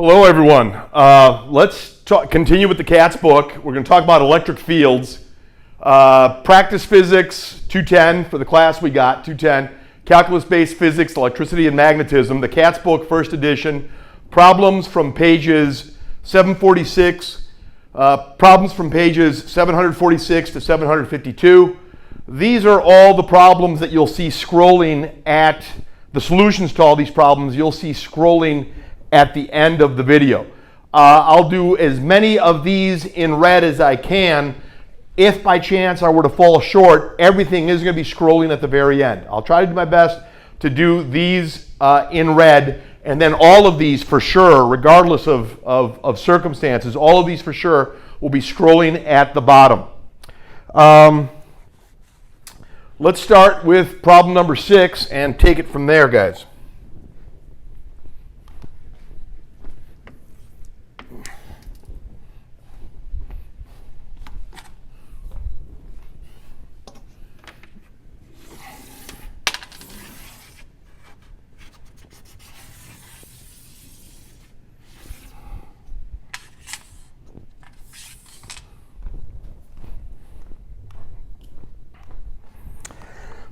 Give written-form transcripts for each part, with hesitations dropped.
Hello, everyone. Let's continue with the Katz book. We're going to talk about electric fields. Practice physics, 210 for the class we got, 210. Calculus-based physics, electricity and magnetism. The Katz book, first edition. Problems from pages 746. Problems from pages 746 to 752. These are all the problems that you'll see scrolling at, the solutions to all these problems you'll see scrolling at the end of the video. I'll do as many of these in red as I can. If by chance I were to fall short, everything is going to be scrolling at the very end. I'll try to do my best to do these in red, and then all of these for sure, regardless of circumstances, all of these for sure will be scrolling at the bottom. Let's start with problem number 6 and take it from there, guys.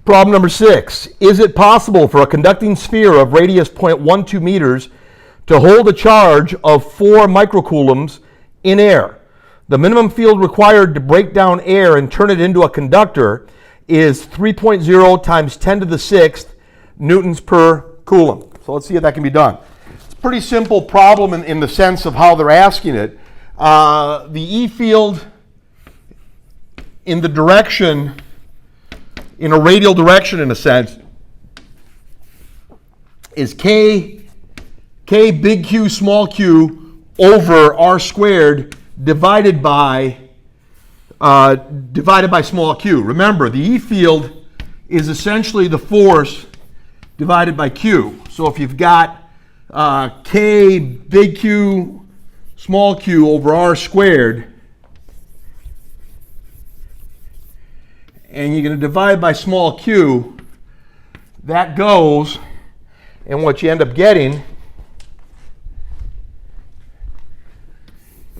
Problem number 6. Is it possible for a conducting sphere of radius 0.12 meters to hold a charge of 4 microcoulombs in air? The minimum field required to break down air and turn it into a conductor is 3.0 times 10 to the 6th newtons per coulomb. So let's see if that can be done. It's a pretty simple problem in the sense of how they're asking it. The E field in the direction, in a radial direction in a sense, is K big Q small q over R squared divided by small q. Remember, the E field is essentially the force divided by Q. So if you've got K big Q small q over R squared, and you're going to divide by small q, that goes, and what you end up getting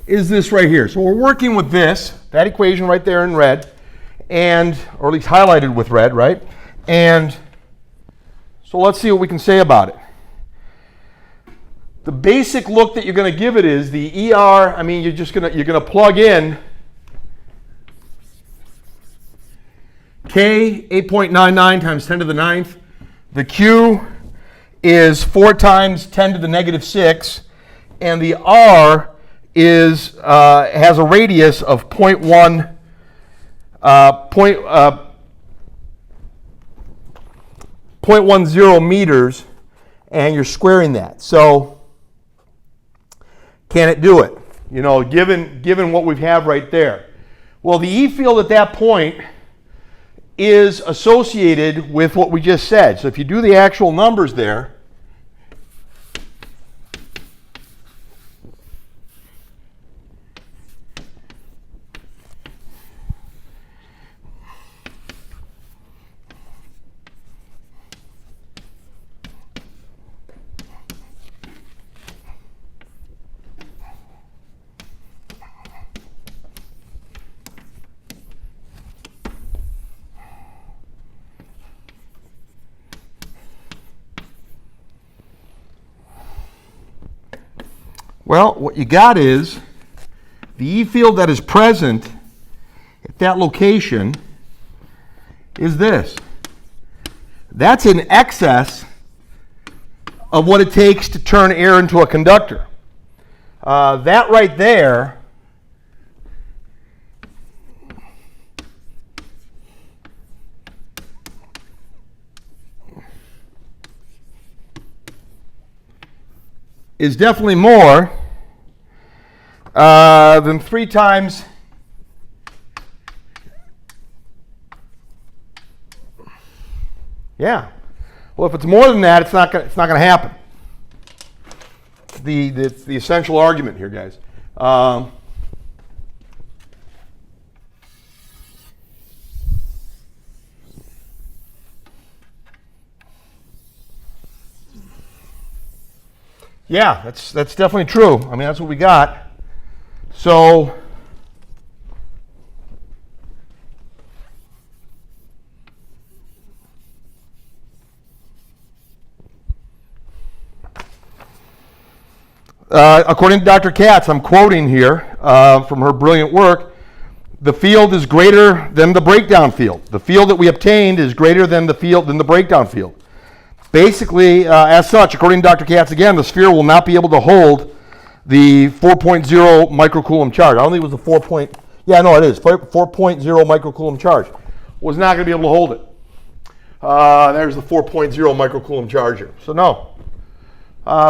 is this right here. So we're working with this, that equation right there in red, and, or at least highlighted with red, right? And so let's see what we can say about it. The basic look that you're going to give it is the ER, I mean, you're going to plug in K, 8.99 times 10 to the 9th. The Q is 4 times 10 to the negative 6. And the R is, has a radius of 0.10 meters, and you're squaring that. So can it do it? You know, given what we have right there. Well, the E field at that point is associated with what we just said. So if you do the actual numbers there, well, what you got is the E field that is present at that location is this. That's in excess of what it takes to turn air into a conductor. That right there is definitely more than 3 times yeah. Well, if it's more than that, it's not going to happen. It's the essential argument here, guys. Yeah, that's definitely true. I mean, that's what we got. So according to Dr. Katz, I'm quoting here from her brilliant work, the field is greater than the breakdown field. The field that we obtained is greater than the breakdown field. Basically, as such, according to Dr. Katz again, the sphere will not be able to hold the 4.0 microcoulomb charge. I don't think it was the 4. Yeah, no, it is 4.0 microcoulomb charge. Was not going to be able to hold it. There's the 4.0 microcoulomb charge here. So no.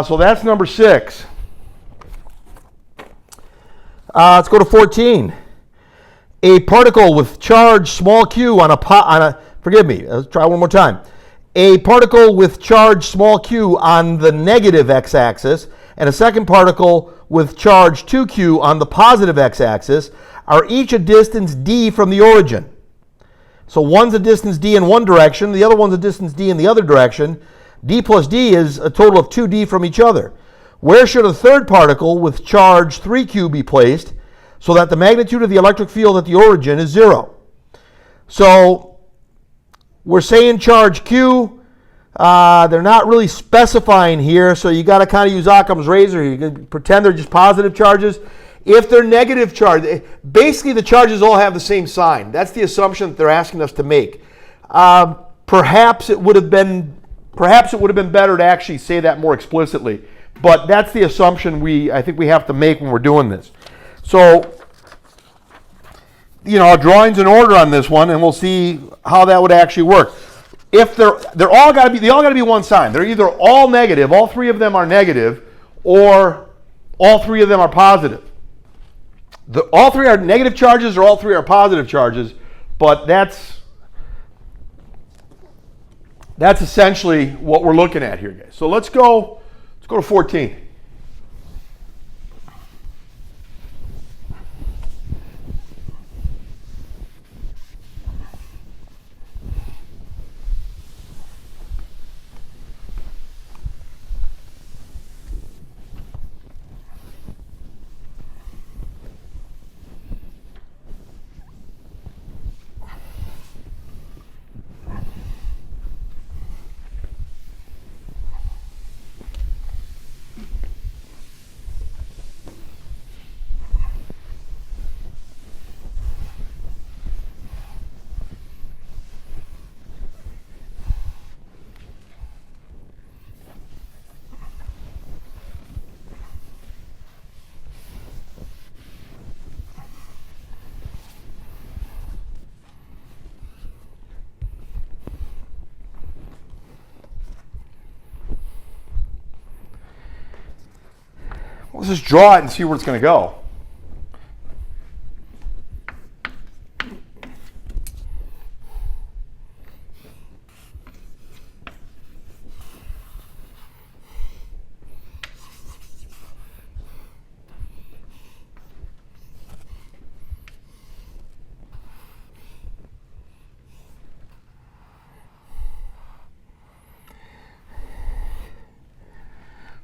So that's number 6. Let's go to 14. A particle with charge small q on a forgive me, let's try one more time. A particle with charge small q on the negative x-axis and a second particle with charge 2q on the positive x-axis are each a distance d from the origin. So one's a distance d in one direction, the other one's a distance d in the other direction. D plus d is a total of 2d from each other. Where should a third particle with charge 3q be placed so that the magnitude of the electric field at the origin is 0? So we're saying charge q. They're not really specifying here, so you got to kind of use Occam's razor. You can pretend they're just positive charges. If they're negative charge, basically the charges all have the same sign. That's the assumption that they're asking us to make. Perhaps it would have been better to actually say that more explicitly, but that's the assumption I think we have to make when we're doing this. So, our drawing's in order on this one, and we'll see how that would actually work. If they all got to be one sign. They're either all negative, all three of them are negative, or all three of them are positive. All three are negative charges, or all three are positive charges, but that's essentially what we're looking at here, guys. So let's go to 14. Let's just draw it and see where it's going to go.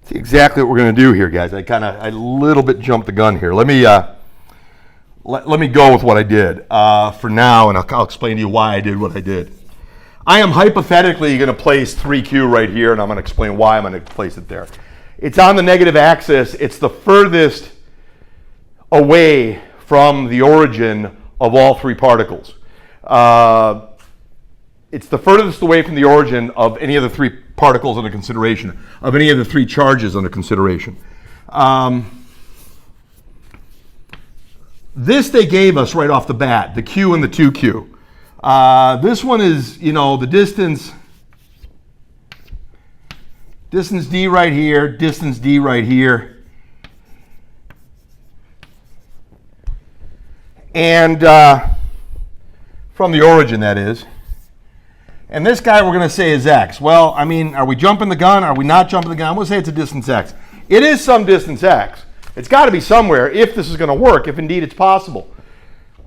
See exactly what we're going to do here, guys. I a little bit jumped the gun here. Let me go with what I did for now, and I'll explain to you why I did what I did. I am hypothetically going to place 3Q right here, and I'm going to explain why I'm going to place it there. It's on the negative axis. It's the furthest away from the origin of all three particles. It's the furthest away from the origin of any of the three particles under consideration, of any of the three charges under consideration. This they gave us right off the bat, the Q and the 2Q. This one is, the distance D right here, distance D right here. And from the origin, that is. And this guy we're going to say is x. Well, I mean, are we jumping the gun? Are we not jumping the gun? I'm going to say it's a distance x. It is some distance x. It's got to be somewhere if this is going to work, if indeed it's possible.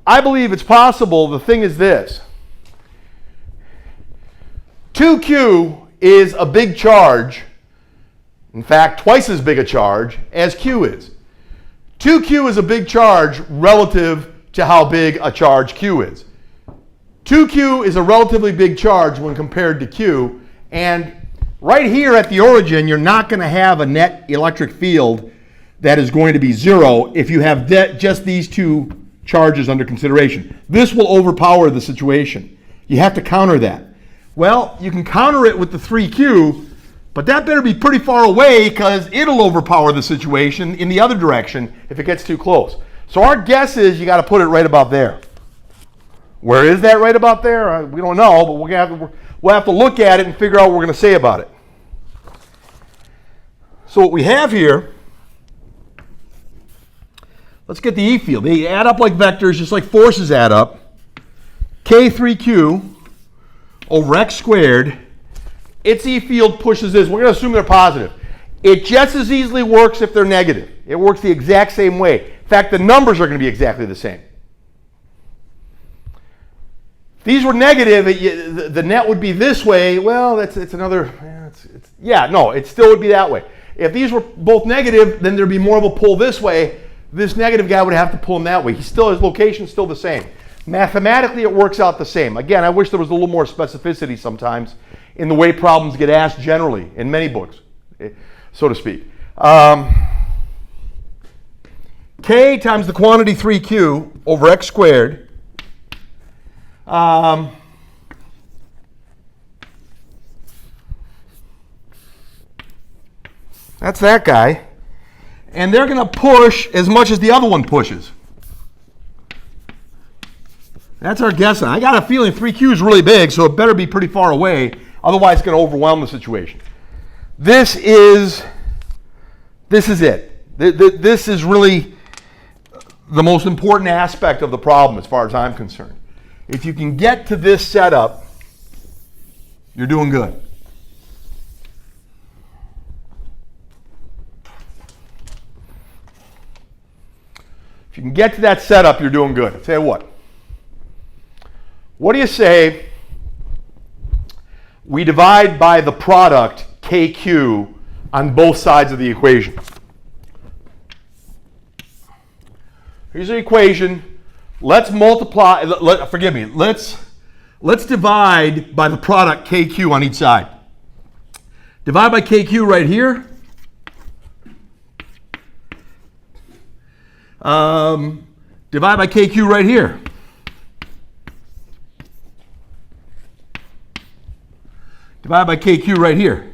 I believe it's possible. The thing is this. 2Q is a big charge In fact, twice as big a charge as Q is. 2Q is a big charge relative to how big a charge Q is. 2Q is a relatively big charge when compared to Q, and right here at the origin, you're not going to have a net electric field that is going to be zero if you have just these two charges under consideration. This will overpower the situation. You have to counter that. Well, you can counter it with the 3Q, but that better be pretty far away because it'll overpower the situation in the other direction if it gets too close. So our guess is you got to put it right about there. Where is that right about there? We don't know, but we'll have to look at it and figure out what we're going to say about it. So what we have here, let's get the E field. They add up like vectors, just like forces add up. K3Q over x squared. Its E field pushes this. We're going to assume they're positive. It just as easily works if they're negative. It works the exact same way. In fact, the numbers are going to be exactly the same. If these were negative, the net would be this way. Well, it's another, it still would be that way. If these were both negative, then there'd be more of a pull this way. This negative guy would have to pull him that way. His location's still the same. Mathematically, it works out the same. Again, I wish there was a little more specificity sometimes in the way problems get asked generally in many books, so to speak. K times the quantity 3Q over x squared. That's that guy. And they're going to push as much as the other one pushes. That's our guess. I got a feeling 3Q is really big, so it better be pretty far away. Otherwise, it's going to overwhelm the situation. This is it. This is really the most important aspect of the problem as far as I'm concerned. If you can get to this setup, you're doing good. If you can get to that setup, you're doing good. I'll tell you what. What do you say we divide by the product KQ on both sides of the equation? Here's the equation. Let's multiply, let's divide by the product KQ on each side. Divide by KQ right here. Divide by KQ right here. Divide by KQ right here.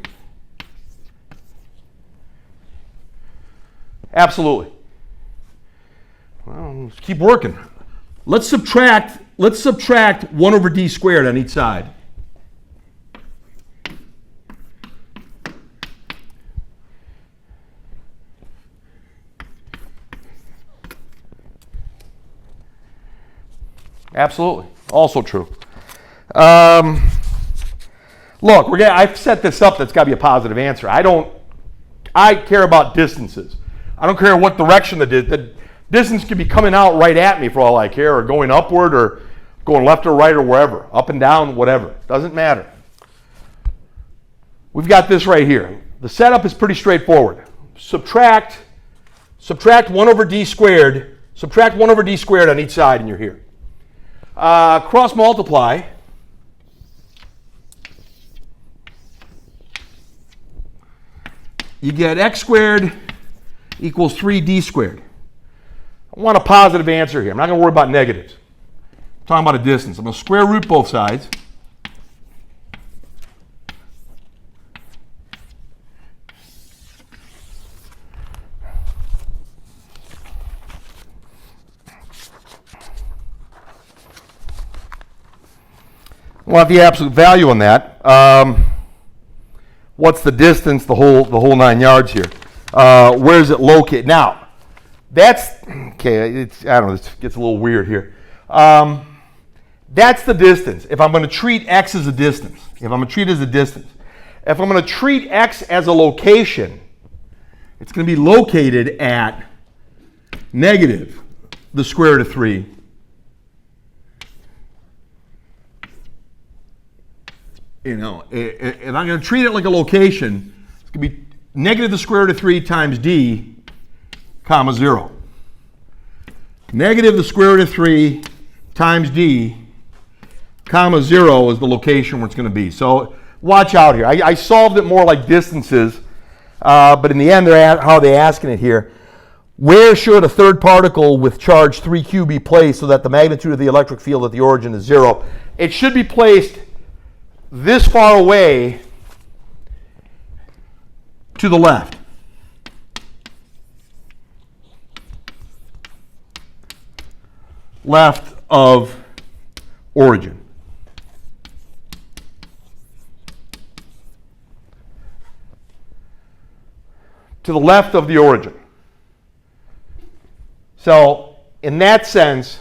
Absolutely. Well, let's keep working. Let's subtract 1 over d squared on each side. Absolutely. Also true. Look, I've set this up that's got to be a positive answer. I care about distances. I don't care what direction the distance could be coming out right at me for all I care, or going upward, or going left or right, or wherever, up and down, whatever. Doesn't matter. We've got this right here. The setup is pretty straightforward. Subtract 1 over d squared. Subtract 1 over d squared on each side, and you're here. Cross multiply. You get x squared equals 3d squared. I want a positive answer here. I'm not going to worry about negatives. I'm talking about a distance. I'm going to square root both sides. I want the absolute value on that. What's the distance? The whole 9 yards here. Where is it located? Now, that's okay. I don't know. This gets a little weird here. That's the distance. If I'm going to treat x as a distance, if I'm going to treat x as a location, it's going to be located at negative the square root of 3. You know, if I'm going to treat it like a location, it's going to be negative the square root of 3 times d, comma 0. Negative the square root of 3 times d, comma 0 is the location where it's going to be. So watch out here. I solved it more like distances, but in the end, how are they asking it here? Where should a third particle with charge 3q be placed so that the magnitude of the electric field at the origin is 0? It should be placed this far away to the left. Left of origin. To the left of the origin. So in that sense,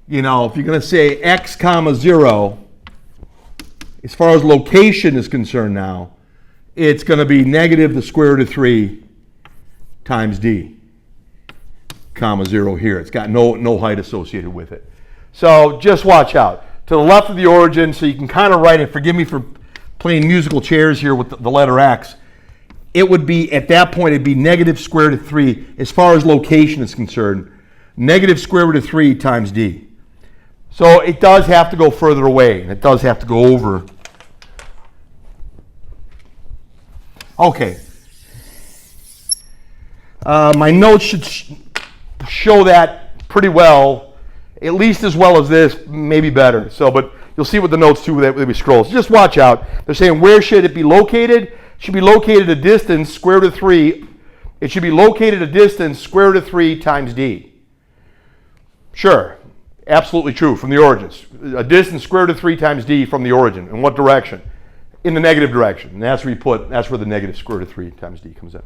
you know, if you're going to say x comma 0, as far as location is concerned now, it's going to be negative the square root of 3 times d, comma 0 here. It's got no height associated with it. So just watch out. To the left of the origin, so you can kind of write it, forgive me for playing musical chairs here with the letter x, it would be, at that point, it'd be negative square root of 3, as far as location is concerned, negative square root of 3 times d. So it does have to go further away, and it does have to go over. Okay. My notes should show that pretty well, at least as well as this, maybe better. So, but you'll see what the notes do that we scroll. So just watch out. They're saying, where should it be located? It should be located at a distance, square root of 3. It should be located at a distance, square root of 3 times d. Where? Absolutely true, from the origins. A distance, square root of 3 times d from the origin. In what direction? In the negative direction. And that's where that's where the negative square root of 3 times d comes in.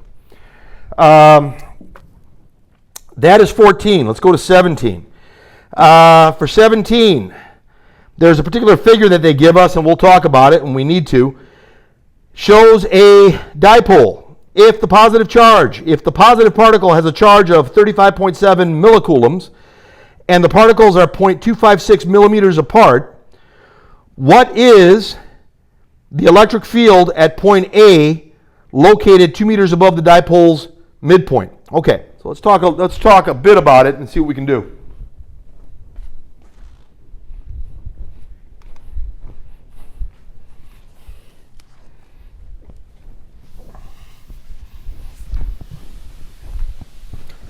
That is 14. Let's go to 17. For 17, there's a particular figure that they give us, and we'll talk about it when we need to. Shows a dipole. If the positive particle has a charge of 35.7 millicoulombs, and the particles are 0.256 millimeters apart, what is the electric field at point A located 2 meters above the dipole's midpoint? Okay, so let's talk a bit about it and see what we can do.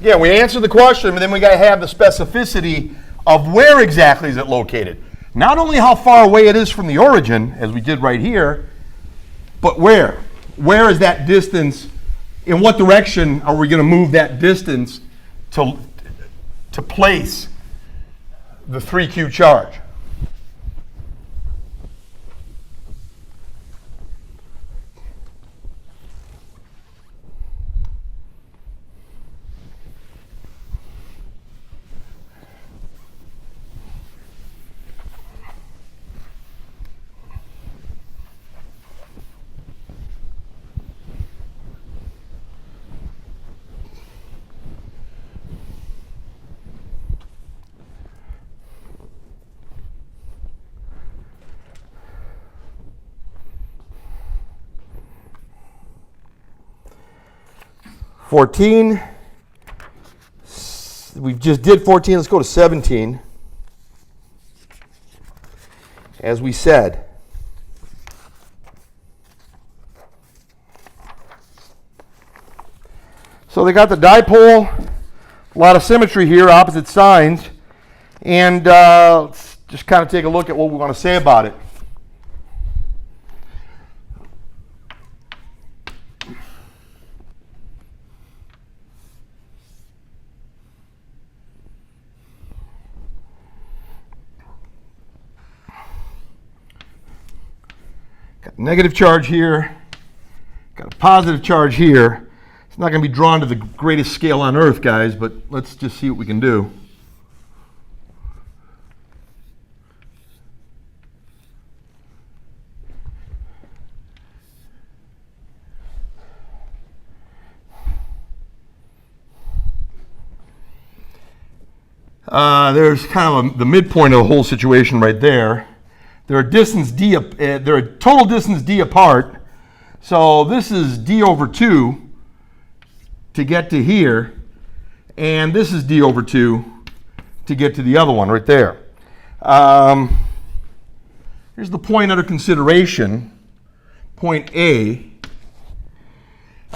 Yeah, we answer the question, but then we got to have the specificity of where exactly is it located. Not only how far away it is from the origin, as we did right here, but where? Where is that distance? In what direction are we going to move that distance to place the 3q charge? $14. We just did 14. Let's go to 17. As we said, so they got the dipole, a lot of symmetry here, opposite signs, and let's just kind of take a look at what we want to say about it. Got a negative charge here, got a positive charge here. It's not going to be drawn to the greatest scale on Earth, guys, but let's just see what we can do. There's kind of the midpoint of the whole situation right there. They're a total distance d apart. So this is d over 2 to get to here, and this is d over 2 to get to the other one right there. Here's the point under consideration, point A.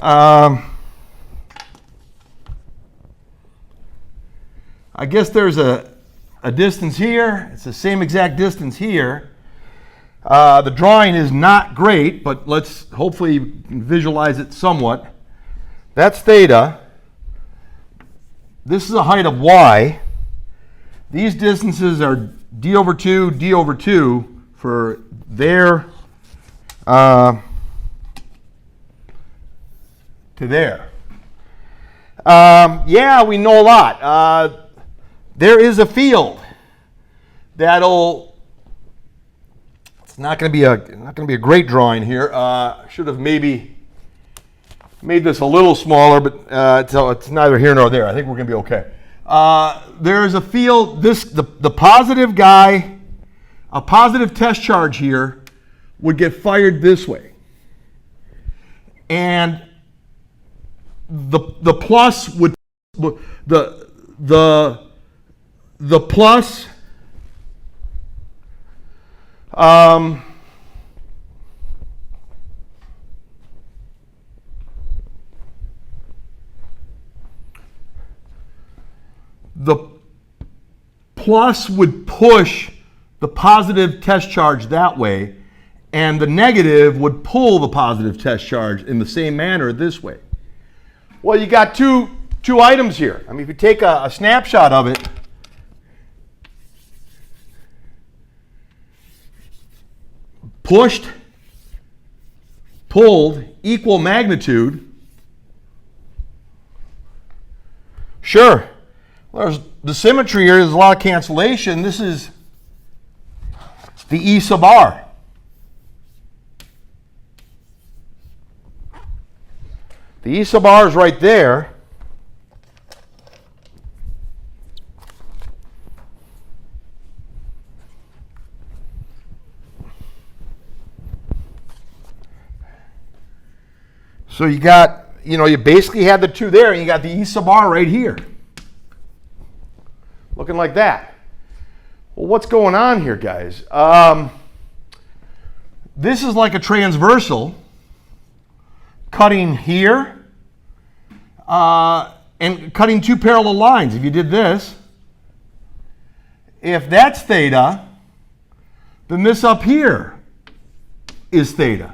I guess there's a distance here. It's the same exact distance here. The drawing is not great, but let's hopefully visualize it somewhat. That's theta. This is a height of y. These distances are d over 2 for there to there. Yeah, we know a lot. There is a field that'll. It's not going to be a great drawing here. Should have maybe made this a little smaller, but it's neither here nor there. I think we're going to be okay. There is a field. The positive guy, a positive test charge here, would get fired this way, and the plus would the plus the plus would push the positive test charge that way, and the negative would pull the positive test charge in the same manner this way. Well, you got two items here. I mean, if you take a snapshot of it, pushed, pulled, equal magnitude. Sure. There's the symmetry here. There's a lot of cancellation. This is the E sub r. The E sub r is right there. So you got, you basically had the two there, and you got the E sub r right here. Looking like that. Well, what's going on here, guys? This is like a transversal cutting here and cutting two parallel lines. If you did this, if that's theta, then this up here is theta.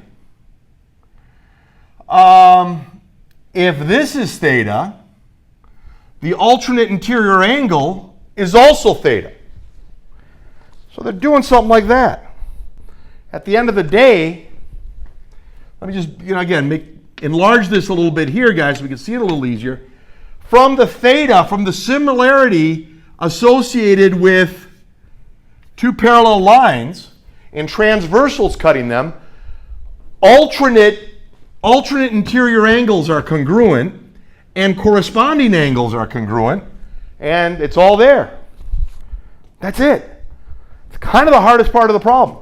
If this is theta, the alternate interior angle is also theta. So they're doing something like that. At the end of the day, let me just, again, enlarge this a little bit here, guys, so we can see it a little easier. From the theta, from the similarity associated with two parallel lines and transversals cutting them, alternate interior angles are congruent and corresponding angles are congruent, and it's all there. That's it. It's kind of the hardest part of the problem.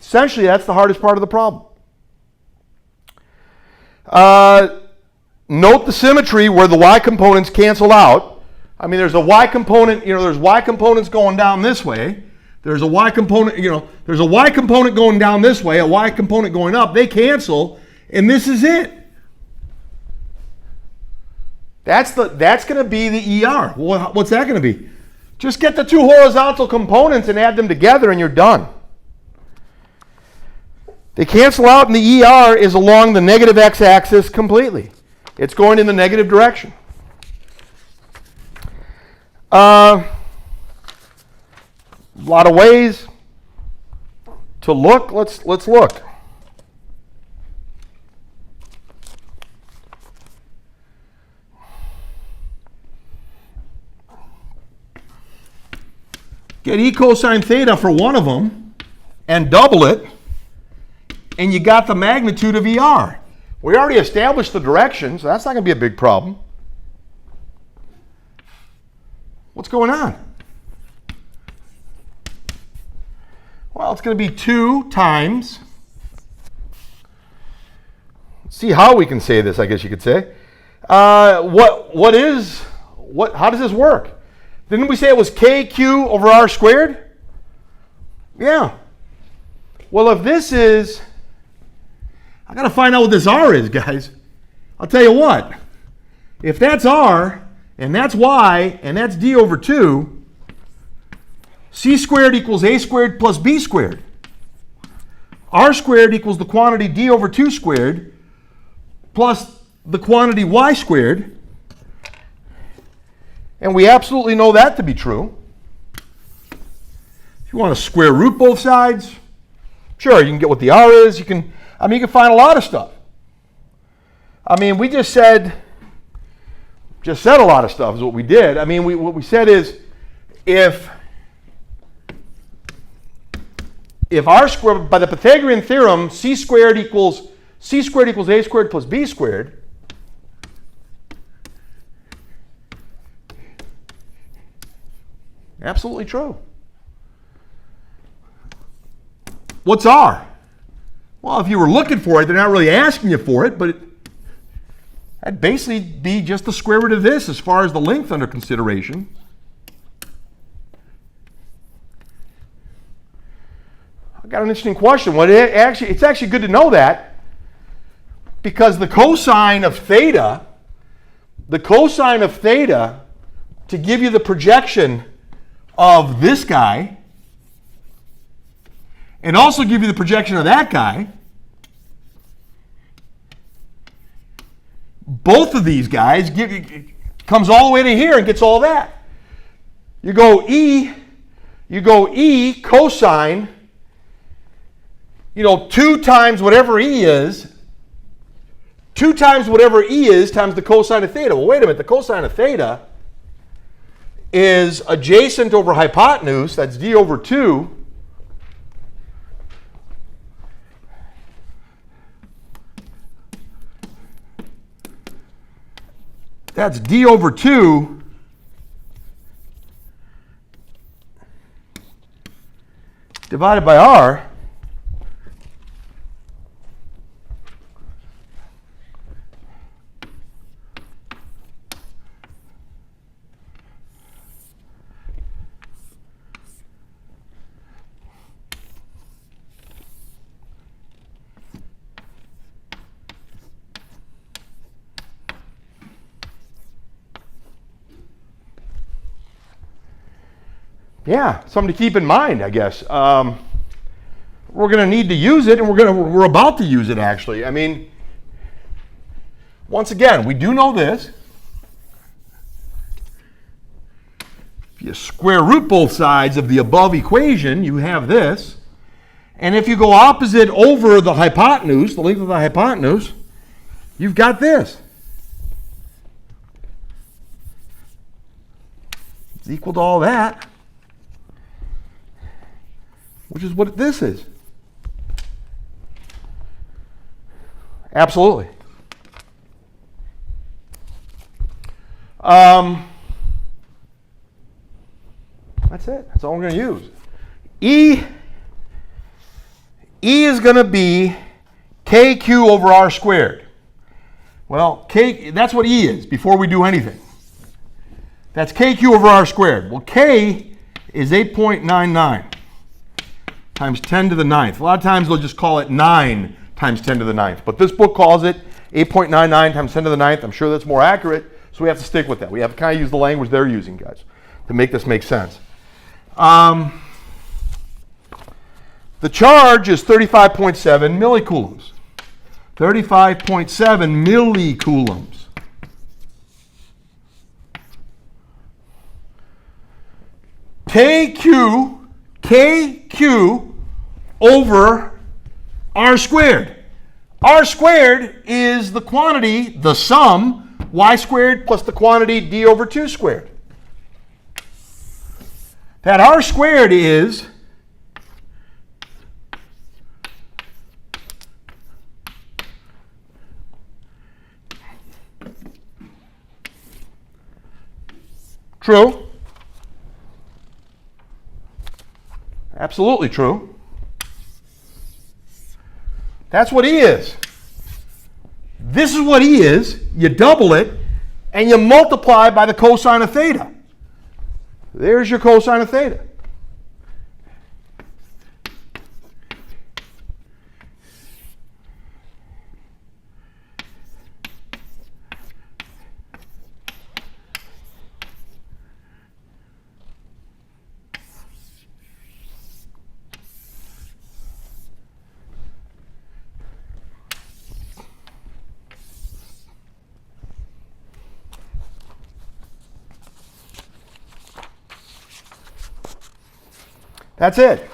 Essentially, that's the hardest part of the problem. Note the symmetry where the y components cancel out. I mean, there's a y component, there's y components going down this way. There's a y component, there's a y component going down this way, a y component going up. They cancel, and this is it. That's going to be the ER. Well, what's that going to be? Just get the two horizontal components and add them together, and you're done. They cancel out, and the ER is along the negative x-axis completely. It's going in the negative direction. A lot of ways to look. Let's look. Get e cosine theta for one of them and double it, and you got the magnitude of ER. We already established the direction, so that's not going to be a big problem. What's going on? Well, it's going to be 2 times see how we can say this, I guess you could say. How does this work? Didn't we say it was KQ over R squared? Yeah. Well, if this is, I got to find out what this R is, guys. I'll tell you what. If that's R, and that's Y, and that's D over 2, C squared equals A squared plus B squared. R squared equals the quantity D over 2 squared plus the quantity Y squared. And we absolutely know that to be true. If you want to square root both sides, sure, you can get what the R is. You can find a lot of stuff. We just said a lot of stuff is what we did. What we said is if R squared, by the Pythagorean theorem, C squared equals A squared plus B squared, absolutely true. What's R? Well, if you were looking for it, they're not really asking you for it, but that'd basically be just the square root of this as far as the length under consideration. I got an interesting question. It's actually good to know that, because the cosine of theta, to give you the projection of this guy, and also give you the projection of that guy, both of these guys comes all the way to here and gets all that. You go E cosine, 2 times whatever E is, times the cosine of theta. Well, wait a minute, the cosine of theta is adjacent over hypotenuse, that's D over 2. That's D over 2 divided by R. Yeah, something to keep in mind, I guess. We're going to need to use it, and we're about to use it, actually. Once again, we do know this. If you square root both sides of the above equation, you have this. And if you go opposite over the hypotenuse, the length of the hypotenuse, you've got this. It's equal to all that, which is what this is. Absolutely. That's it. That's all we're going to use. E is going to be KQ over R squared. Well, that's what E is before we do anything. That's KQ over R squared. Well, K is 8.99 times 10 to the 9th. A lot of times they'll just call it 9 times 10 to the 9th. But this book calls it 8.99 times 10 to the 9th. I'm sure that's more accurate, so we have to stick with that. We have to kind of use the language they're using, guys, to make this make sense. The charge is 35.7 millicoulombs. 35.7 millicoulombs. KQ over R squared. R squared is the quantity, the sum, Y squared plus the quantity D over 2 squared. That R squared is true. Absolutely true. That's what E is. This is what E is. You double it, and you multiply by the cosine of theta. There's your cosine of theta. That's it.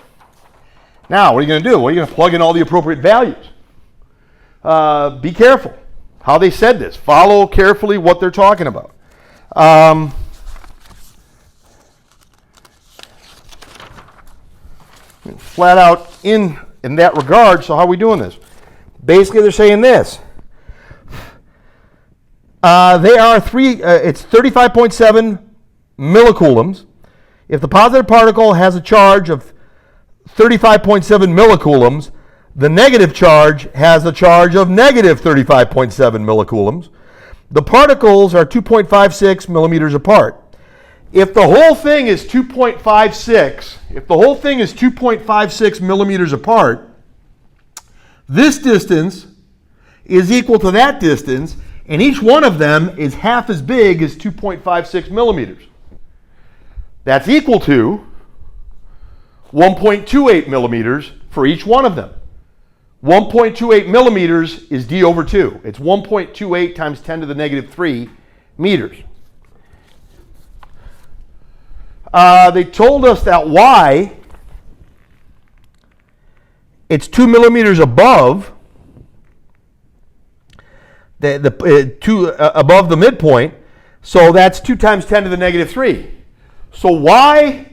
Now, what are you going to do? Well, you're going to plug in all the appropriate values. Be careful how they said this. Follow carefully what they're talking about. Flat out in that regard, so how are we doing this? Basically, they're saying this. It's 35.7 millicoulombs. If the positive particle has a charge of 35.7 millicoulombs, the negative charge has a charge of negative 35.7 millicoulombs. The particles are 2.56 millimeters apart. If the whole thing is 2.56 millimeters apart, this distance is equal to that distance, and each one of them is half as big as 2.56 millimeters. That's equal to 1.28 millimeters for each one of them. 1.28 millimeters is d over 2. It's 1.28 times 10 to the negative 3 meters. They told us that y, it's 2 millimeters above above the midpoint, so that's 2 times 10 to the negative 3. So y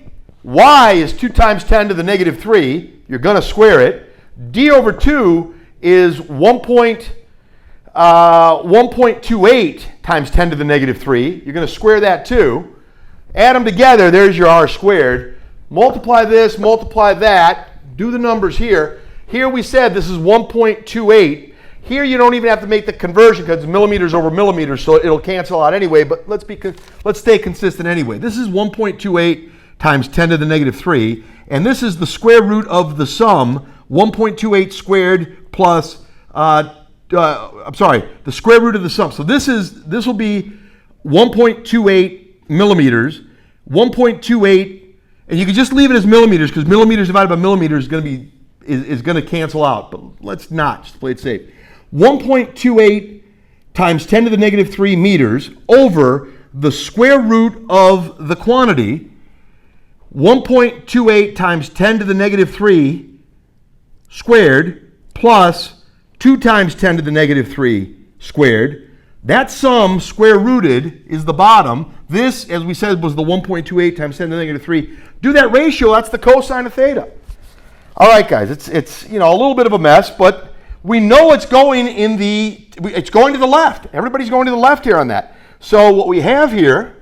is 2 times 10 to the negative 3. You're going to square it. D over 2 is 1.28 times 10 to the negative 3. You're going to square that too. Add them together. There's your r squared. Multiply this, multiply that. Do the numbers here. Here we said this is 1.28. Here you don't even have to make the conversion because it's millimeters over millimeters, so it'll cancel out anyway, but let's stay consistent anyway. This is 1.28 times 10 to the negative 3, and this is the square root of the sum, 1.28 squared plus, the square root of the sum. So this will be 1.28 millimeters, 1.28, and you can just leave it as millimeters because millimeters divided by millimeters is going to cancel out, but let's not, just play it safe. 1.28 times 10 to the negative 3 meters over the square root of the quantity, 1.28 times 10 to the negative 3 squared plus 2 times 10 to the negative 3 squared. That sum, square rooted, is the bottom. This, as we said, was the 1.28 times 10 to the negative 3. Do that ratio, that's the cosine of theta. All right, guys, it's a little bit of a mess, but we know it's going to the left. Everybody's going to the left here on that. So what we have here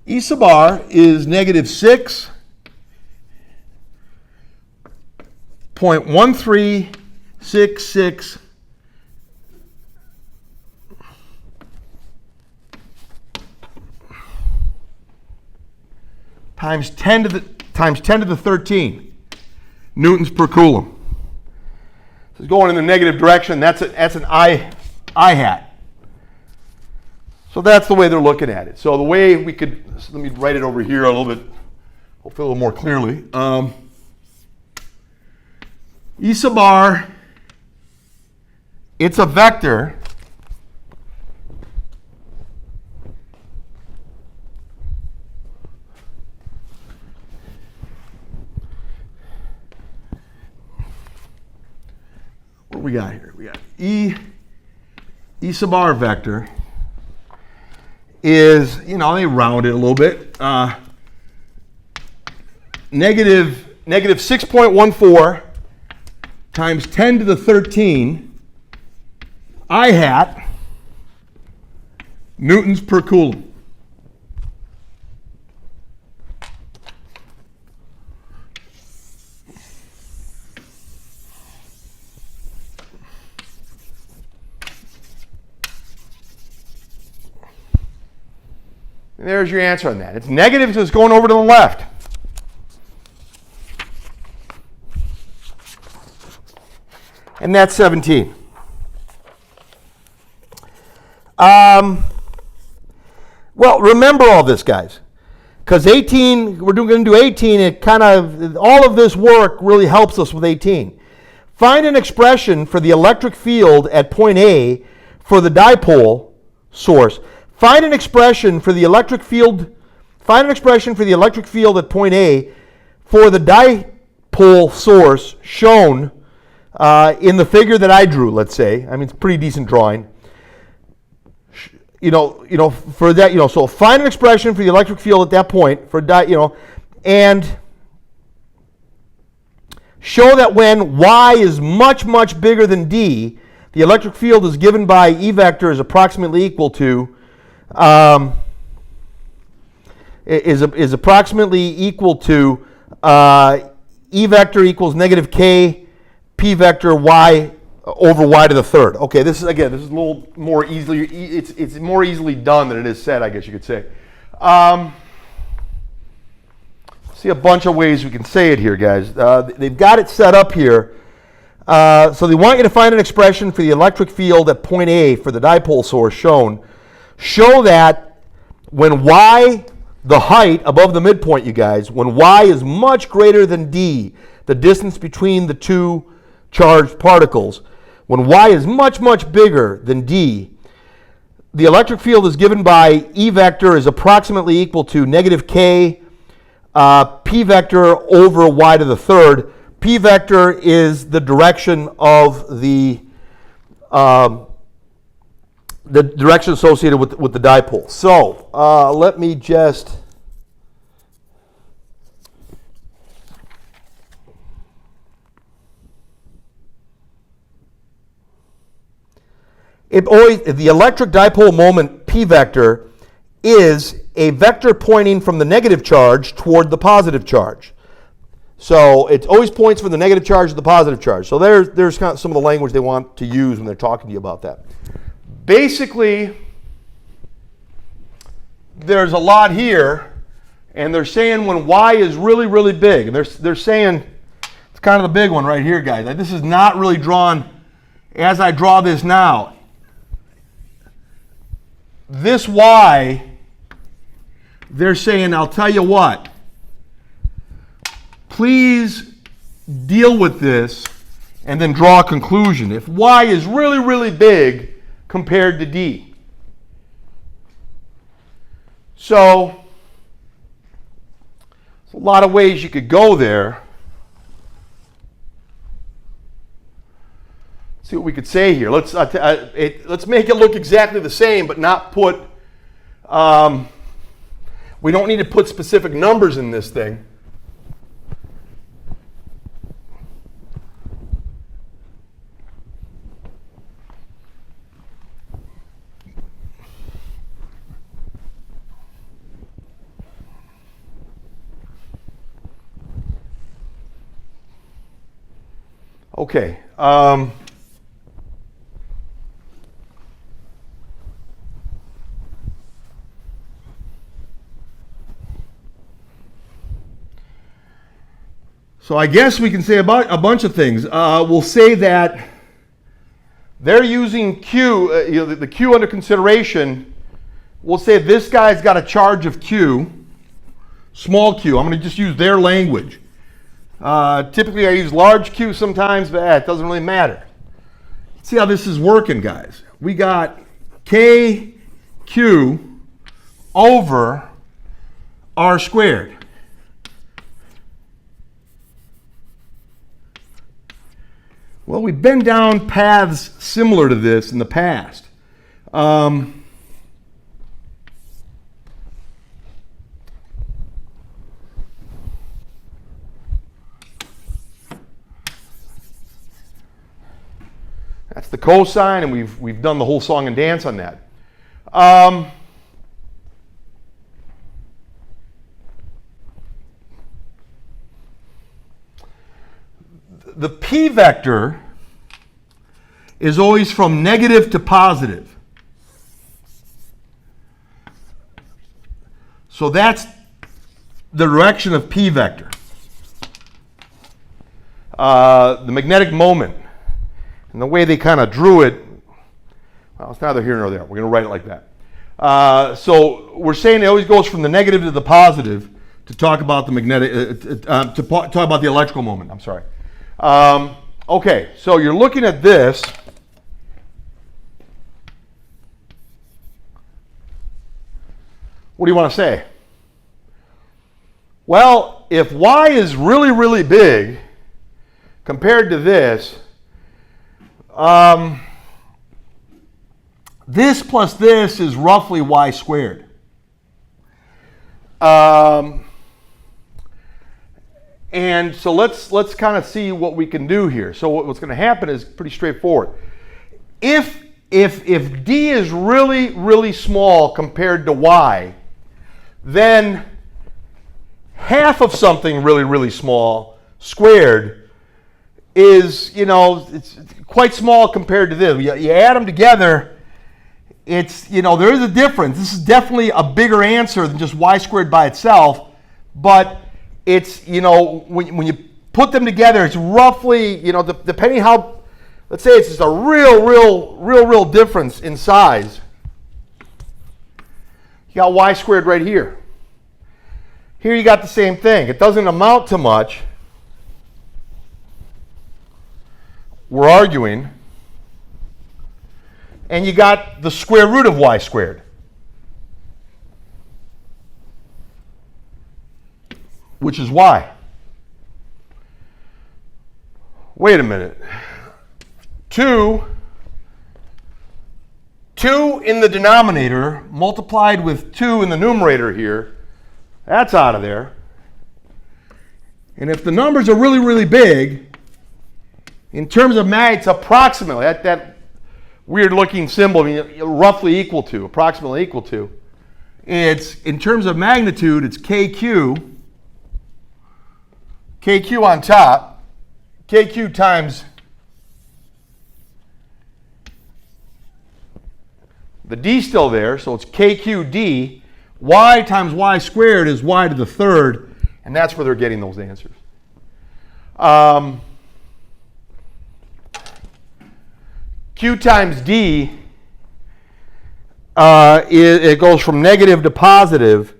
E sub r is negative 6.1366 times 10 to the 13 newtons per coulomb. This is going in the negative direction. That's an I hat. So that's the way they're looking at it. So the way we could, let me write it over here a little bit, hopefully a little more clearly. E sub r, it's a vector what we got here? We got E sub r vector is, they round it a little bit. Negative 6.14 times 10 to the 13 I hat newtons per coulomb. And there's your answer on that. It's negative, so it's going over to the left. And that's 17. Well, remember all this, guys. Because 18, we're going to do 18, it kind of, all of this work really helps us with 18. Find an expression for the electric field at point A for the dipole source. Find an expression for the electric field at point A for the dipole source shown in the figure that I drew, let's say. I mean, it's a pretty decent drawing. For that, so find an expression for the electric field at that point and show that when Y is much, much bigger than D, the electric field is given by E vector is approximately equal to E vector equals negative K P vector Y over Y to the third. Okay, this is a little more easily, it's more easily done than it is said, I guess you could say. See a bunch of ways we can say it here, guys. They've got it set up here. So they want you to find an expression for the electric field at point A for the dipole source shown. Show that when Y, the height above the midpoint, you guys, when Y is much greater than D, the distance between the two charged particles, when Y is much, much bigger than D, the electric field is given by E vector is approximately equal to negative K P vector over Y to the third. P vector is the direction of the direction associated with the dipole. So let me just the electric dipole moment P vector is a vector pointing from the negative charge toward the positive charge. So it always points from the negative charge to the positive charge. So there's kind of some of the language they want to use when they're talking to you about that. Basically, there's a lot here, and they're saying when Y is really, really big, and they're saying it's kind of the big one right here, guys. This is not really drawn as I draw this now. This Y, they're saying, I'll tell you what, please deal with this and then draw a conclusion. If Y is really, really big compared to D. So, there's a lot of ways you could go there. See what we could say here. Let's make it look exactly the same, but not put. We don't need to put specific numbers in this thing. Okay. So I guess we can say about a bunch of things. We'll say that they're using Q, the Q under consideration. We'll say this guy's got a charge of Q, small q. I'm going to just use their language. Typically I use large Q sometimes, but it doesn't really matter. See how this is working, guys. We got KQ over R squared. Well, we've been down paths similar to this in the past. That's the cosine, and we've done the whole song and dance on that. The P vector is always from negative to positive. So that's the direction of P vector. The magnetic moment. And the way they kind of drew it, well, it's neither here nor there. We're going to write it like that. So we're saying it always goes from the negative to the positive to talk about the magnetic, to talk about the electrical moment. I'm sorry. Okay, so you're looking at this. What do you want to say? Well, if y is really, really big compared to this, this plus this is roughly y squared. And so let's kind of see what we can do here. So what's going to happen is pretty straightforward. If d is really, really small compared to y, then half of something really, really small squared is, it's quite small compared to this. You add them together, it's, there is a difference. This is definitely a bigger answer than just y squared by itself, but it's, when you put them together, it's roughly, depending how, let's say it's just a real difference in size. You got y squared right here. Here you got the same thing. It doesn't amount to much. We're arguing. And you got the square root of y squared, which is y. Wait a minute. 2 in the denominator multiplied with 2 in the numerator here, that's out of there. And if the numbers are really, really big, in terms of magnitude, it's approximately, that weird looking symbol, roughly equal to, approximately equal to. It's, in terms of magnitude, it's KQ on top, KQ times the d still there, so it's KQD. Y times y squared is y to the third, and that's where they're getting those answers. Q times d, it goes from negative to positive.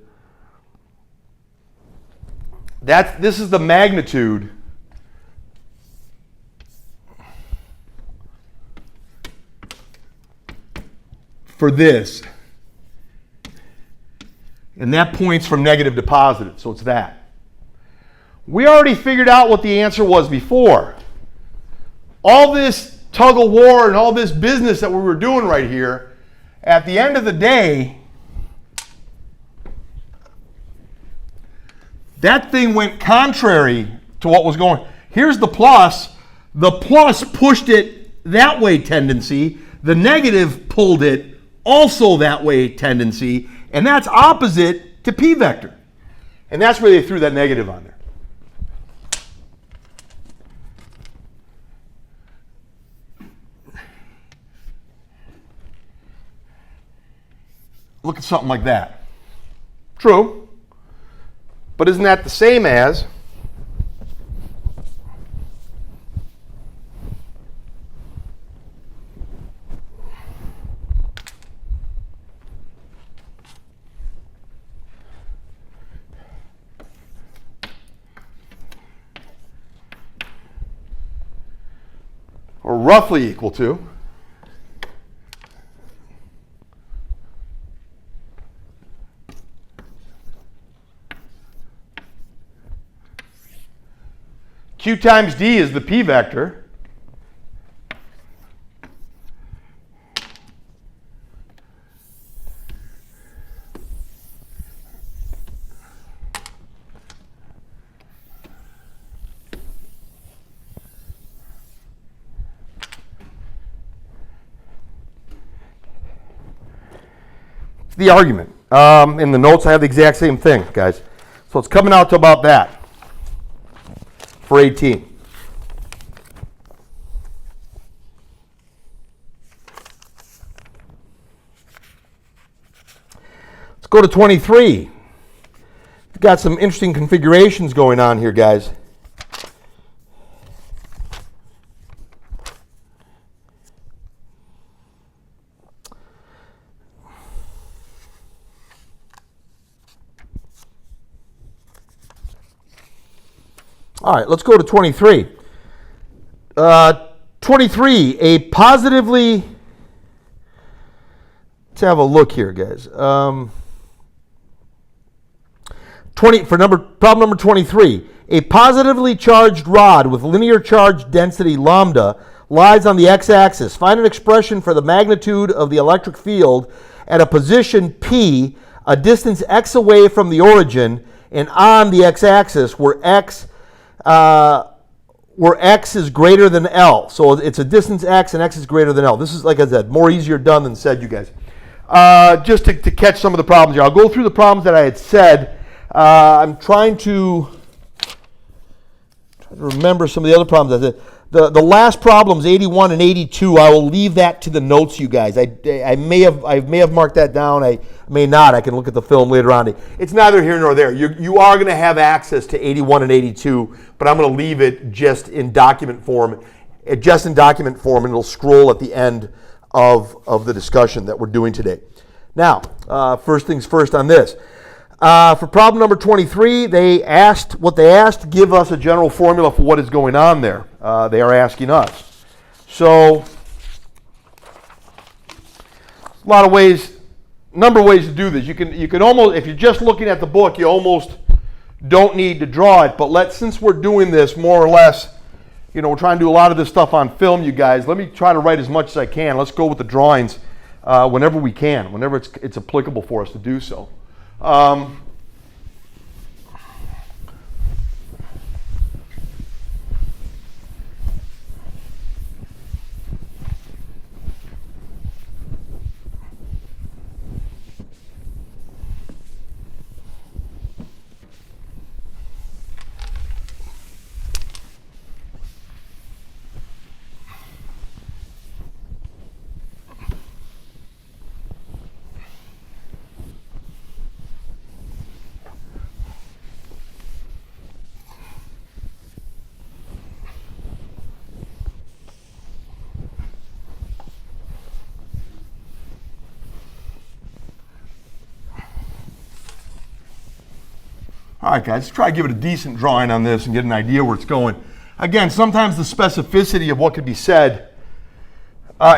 This is the magnitude for this. And that points from negative to positive, so it's that. We already figured out what the answer was before. All this tug of war and all this business that we were doing right here, at the end of the day, that thing went contrary to what was going. Here's the plus. The plus pushed it that way tendency. The negative pulled it also that way tendency. And that's opposite to P vector. And that's where they threw that negative on there. Look at something like that. True. But isn't that the same as or roughly equal to Q times D is the P vector. The argument. In the notes, I have the exact same thing, guys. So it's coming out to about that for 18. Let's go to 23. we've got some interesting configurations going on here, guys. All right, let's go to 23. 23, a positively, let's have a look here, guys. Problem number 23, a positively charged rod with linear charge density lambda lies on the x-axis. Find an expression for the magnitude of the electric field at a position P, a distance x away from the origin, and on the x-axis where x is greater than L. So it's a distance x and x is greater than L. This is, like I said, more easier done than said, you guys. Just to catch some of the problems here. I'll go through the problems that I had said. I'm trying to remember some of the other problems I said. The last problems, 81 and 82, I will leave that to the notes, you guys. I may have marked that down. I may not. I can look at the film later on. It's neither here nor there. You are going to have access to 81 and 82, but I'm going to leave it just in document form. And it'll scroll at the end of the discussion that we're doing today. Now, first things first on this. For problem number 23, they asked, give us a general formula for what is going on there. They are asking us. So, a lot of ways, number of ways to do this. You can almost, if you're just looking at the book, you almost don't need to draw it. But since we're doing this more or less, we're trying to do a lot of this stuff on film, you guys. Let me try to write as much as I can. Let's go with the drawings whenever we can, whenever it's applicable for us to do so. All right, guys, let's try to give it a decent drawing on this and get an idea where it's going. Again, sometimes the specificity of what could be said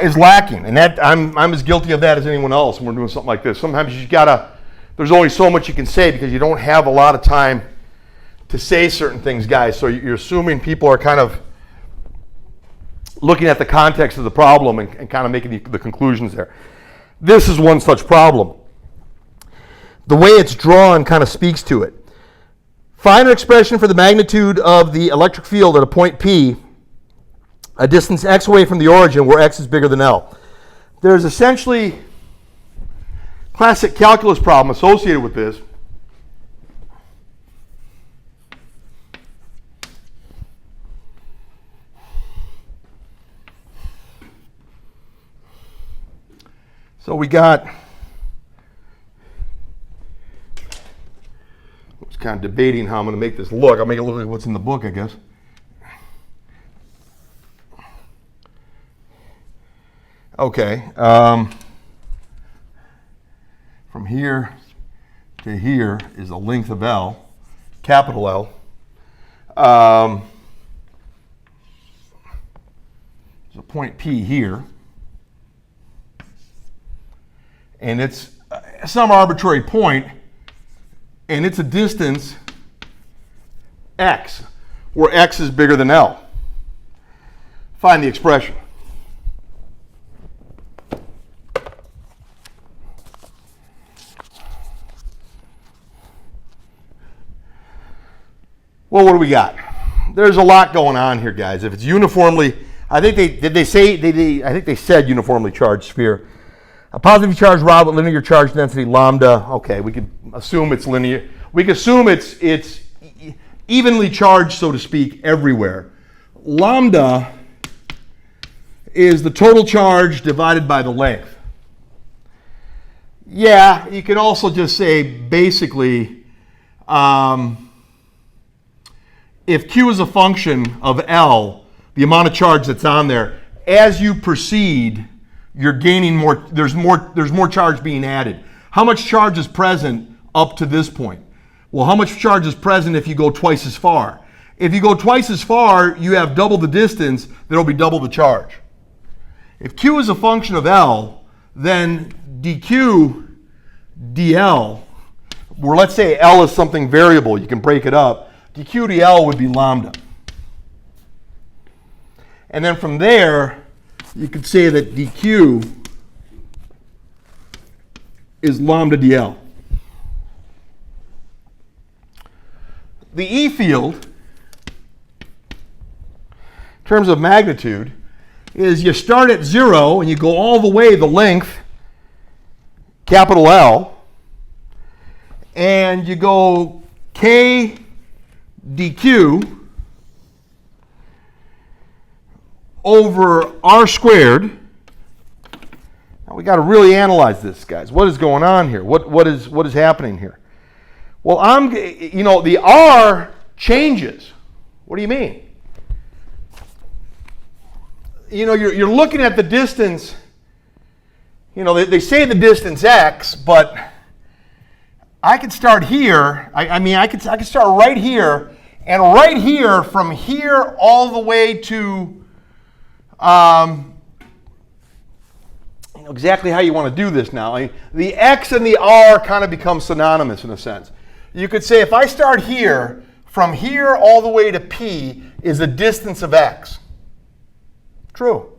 is lacking, and that I'm as guilty of that as anyone else when we're doing something like this. Sometimes there's only so much you can say because you don't have a lot of time to say certain things, guys. So you're assuming people are kind of looking at the context of the problem and kind of making the conclusions there. This is one such problem. The way it's drawn kind of speaks to it. Find an expression for the magnitude of the electric field at a point P, a distance x away from the origin where x is bigger than L. There's essentially classic calculus problem associated with this. So we got, I was kind of debating how I'm going to make this look. I'll make it look like what's in the book, I guess. Okay. From here to here is the length of L, capital L. There's a point P here. And it's some arbitrary point, and it's a distance x, where x is bigger than L. Find the expression. Well, what do we got? There's a lot going on here, guys. If it's uniformly, I think they said uniformly charged sphere. A positively charged rod with linear charge density lambda. Okay, we could assume it's linear. We can assume it's evenly charged, so to speak, everywhere. Lambda is the total charge divided by the length. Yeah, you can also just say basically if Q is a function of L, the amount of charge that's on there, as you proceed, you're gaining more, there's more charge being added. How much charge is present up to this point? Well, how much charge is present if you go twice as far? If you go twice as far, you have double the distance, there'll be double the charge. If Q is a function of L, then dQ dL, where let's say L is something variable, you can break it up, dQ dL would be lambda. And then from there, you could say that dQ is lambda dL. The E field, in terms of magnitude, is you start at 0 and you go all the way the length, capital L, and you go K dQ over R squared. Now we got to really analyze this, guys. What is going on here? What is happening here? Well, the R changes. What do you mean? You're looking at the distance. They say the distance x, but I could start here. I could start right here, and right here, from here all the way to exactly how you want to do this now. The x and the r kind of become synonymous in a sense. You could say if I start here, from here all the way to P is the distance of x. True.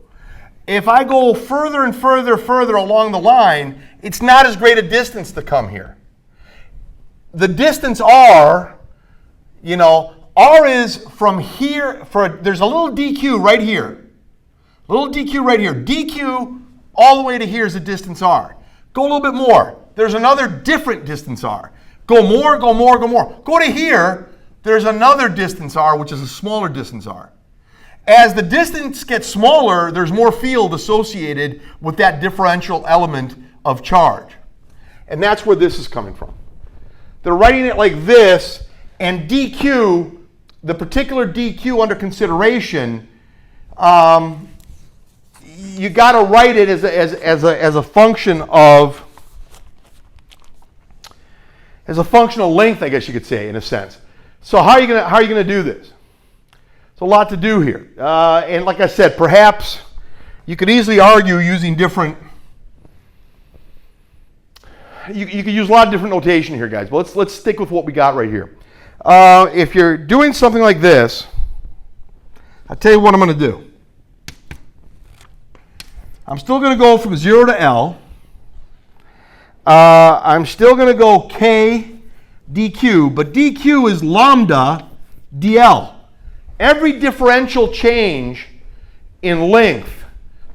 If I go further and further along the line, it's not as great a distance to come here. The distance r, r is from here, there's a little dq right here. Little dq right here. dq all the way to here is the distance r. Go a little bit more. There's another different distance r. Go more, go more, go more. Go to here, there's another distance r, which is a smaller distance r. As the distance gets smaller, there's more field associated with that differential element of charge. And that's where this is coming from. They're writing it like this, and dq, the particular dq under consideration, you got to write it as a function of length, I guess you could say, in a sense. So how are you going to do this? There's a lot to do here, and like I said, perhaps you could easily argue using different. You could use a lot of different notation here, guys. But let's stick with what we got right here. If you're doing something like this, I'll tell you what I'm going to do. I'm still going to go from 0 to L. I'm still going to go K dq, but dq is lambda dl. Every differential change in length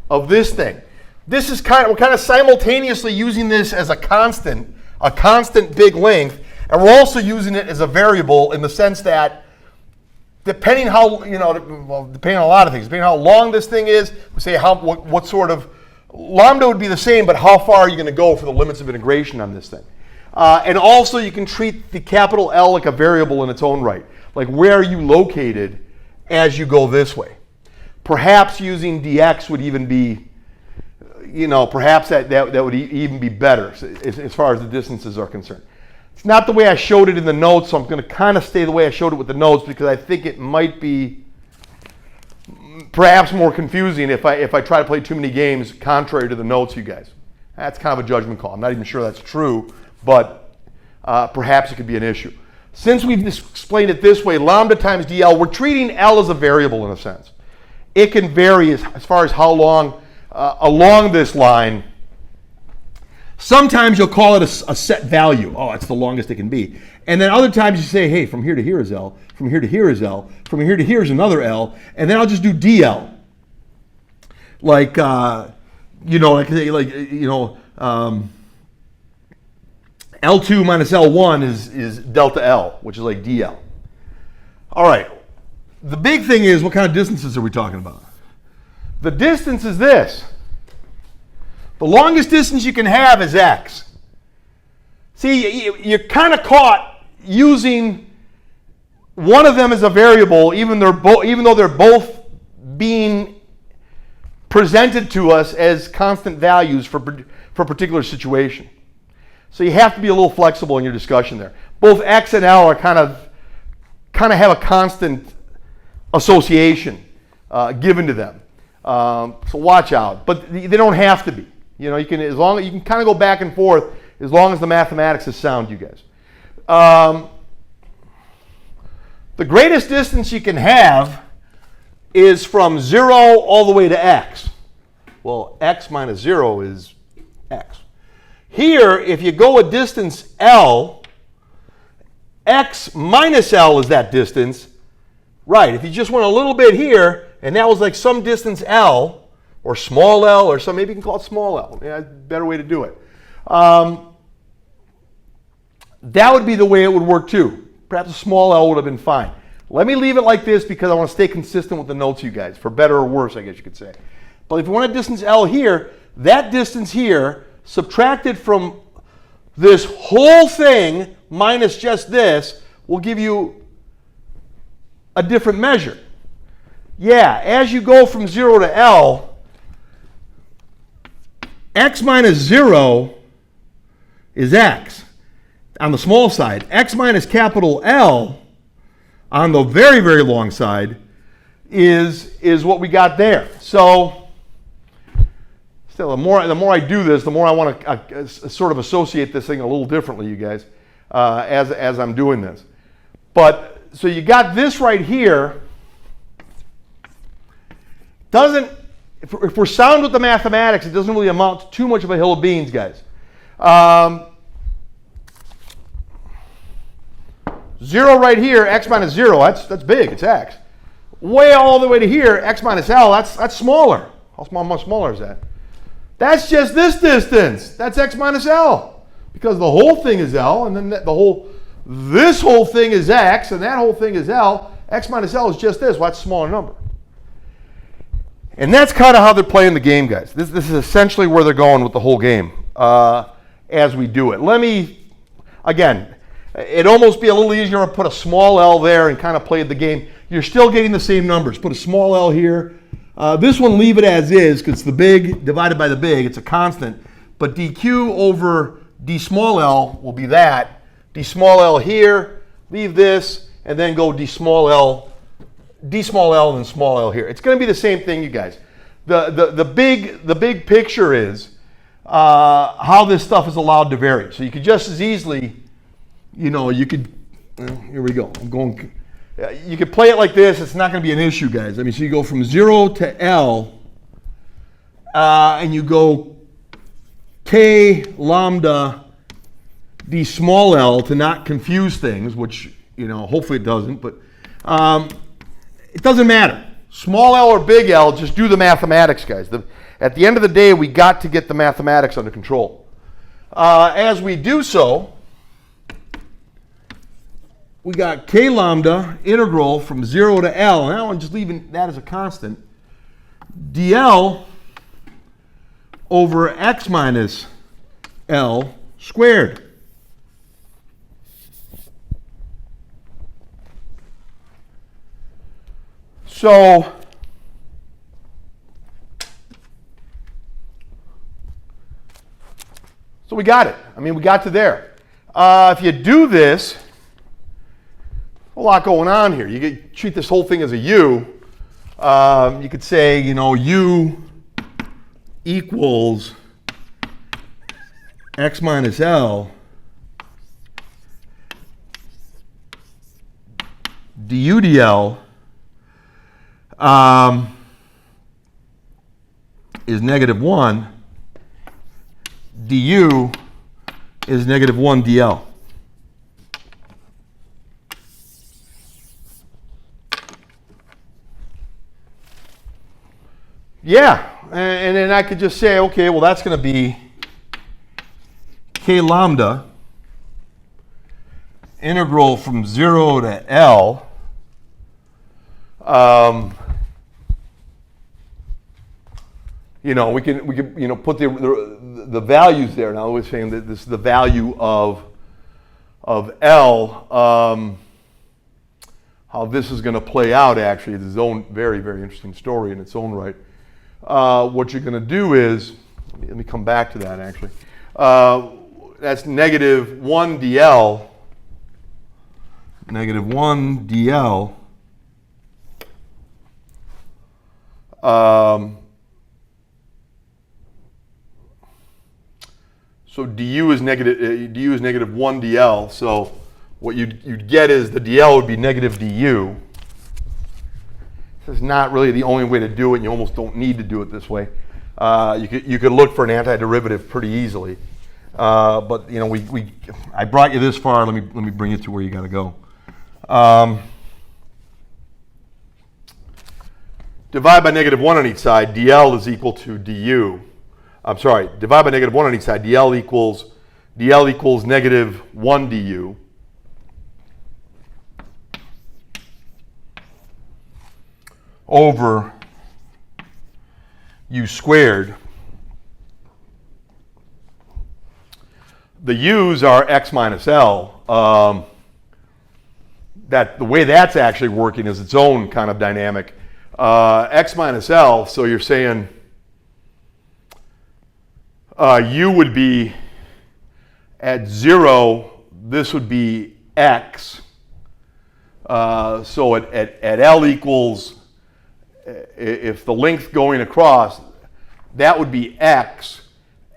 of this thing. This is we're kind of simultaneously using this as a constant big length, and we're also using it as a variable in the sense that depending how, depending on a lot of things, depending on how long this thing is, we say what sort of, lambda would be the same, but how far are you going to go for the limits of integration on this thing? And also you can treat the capital L like a variable in its own right. Like where are you located as you go this way? Perhaps using dx would even be, perhaps that would even be better as far as the distances are concerned. It's not the way I showed it in the notes, so I'm going to kind of stay the way I showed it with the notes because I think it might be perhaps more confusing if I try to play too many games contrary to the notes, you guys. That's kind of a judgment call. I'm not even sure that's true, but perhaps it could be an issue. Since we've explained it this way, lambda times dl, we're treating L as a variable in a sense. It can vary as far as how long along this line. Sometimes you'll call it a set value. Oh, it's the longest it can be. And then other times you say, hey, from here to here is L, from here to here is L, from here to here is another L, and then I'll just do DL. L2 minus L1 is delta L, which is like DL. All right. The big thing is, what kind of distances are we talking about? The distance is this. The longest distance you can have is x. See, you're kind of caught. using one of them as a variable, even though they're both being presented to us as constant values for a particular situation. So you have to be a little flexible in your discussion there. Both x and L are kind of have a constant association given to them. So watch out, but they don't have to be. You know, you can kind of go back and forth as long as the mathematics is sound, you guys. The greatest distance you can have is from 0 all the way to x. Well, x minus 0 is x. Here, if you go a distance L, x minus L is that distance. Right, if you just went a little bit here, and that was like some distance L, or small l, or maybe you can call it small l. Yeah, better way to do it. That would be the way it would work too. Perhaps a small l would have been fine. Let me leave it like this because I want to stay consistent with the notes, you guys, for better or worse, I guess you could say. But if you want a distance L here, that distance here, subtracted from this whole thing minus just this, will give you a different measure. Yeah, as you go from 0 to L, x minus 0 is x on the small side. X minus capital L on the very, very long side is what we got there. So still, the more I do this, the more I want to sort of associate this thing a little differently, you guys, as I'm doing this. But so you got this right here. If we're sound with the mathematics, it doesn't really amount to too much of a hill of beans, guys. 0 right here, x minus 0, that's big, it's x. Way all the way to here, x minus L, that's smaller. How much smaller is that? That's just this distance. That's x minus L. Because the whole thing is L, and then this whole thing is x, and that whole thing is L. X minus L is just this. Well, that's a smaller number. And that's kind of how they're playing the game, guys. This is essentially where they're going with the whole game as we do it. Let me, again, it'd almost be a little easier to put a small l there and kind of play the game. You're still getting the same numbers. Put a small l here. This one, leave it as is, because the big divided by the big, it's a constant. But dq over d small l will be that. D small l here, leave this, and then go d small l, and then small l here. It's going to be the same thing, you guys. The big picture is how this stuff is allowed to vary. So you could just as easily, you could, here we go. You could play it like this. It's not going to be an issue, guys. I mean, so you go from 0 to L, and you go k lambda d small l to not confuse things, which, hopefully it doesn't, but it doesn't matter. Small l or big L, just do the mathematics, guys. At the end of the day, we got to get the mathematics under control. As we do so, we got k lambda integral from 0 to L. Now I'm just leaving that as a constant. dl over x minus L squared. So we got it. I mean, we got to there. If you do this, a lot going on here. You treat this whole thing as a U. You could say, U equals x minus L du dl is -1. du is -1 dl. Yeah, and then I could just say, okay, well, that's going to be k lambda integral from 0 to L. We can put the values there. Now we're saying that this is the value of of L, how this is going to play out actually is its own very, very interesting story in its own right. What you're going to do is, let me come back to that actually. That's negative 1 dl, negative 1 dl. So du is negative 1 dl. So what you'd get is the dl would be negative du. This is not really the only way to do it, and you almost don't need to do it this way. You could look for an antiderivative pretty easily. But you know, I brought you this far. Let me bring you to where you got to go. Divide by negative 1 on each side. dl is equal to du. I'm sorry. Divide by negative 1 on each side. dl equals negative 1 du. Over u squared. The u's are x minus L. The way that's actually working is its own kind of dynamic. X minus L, so you're saying u would be at 0, this would be x. So at L equals, if the length going across, that would be x,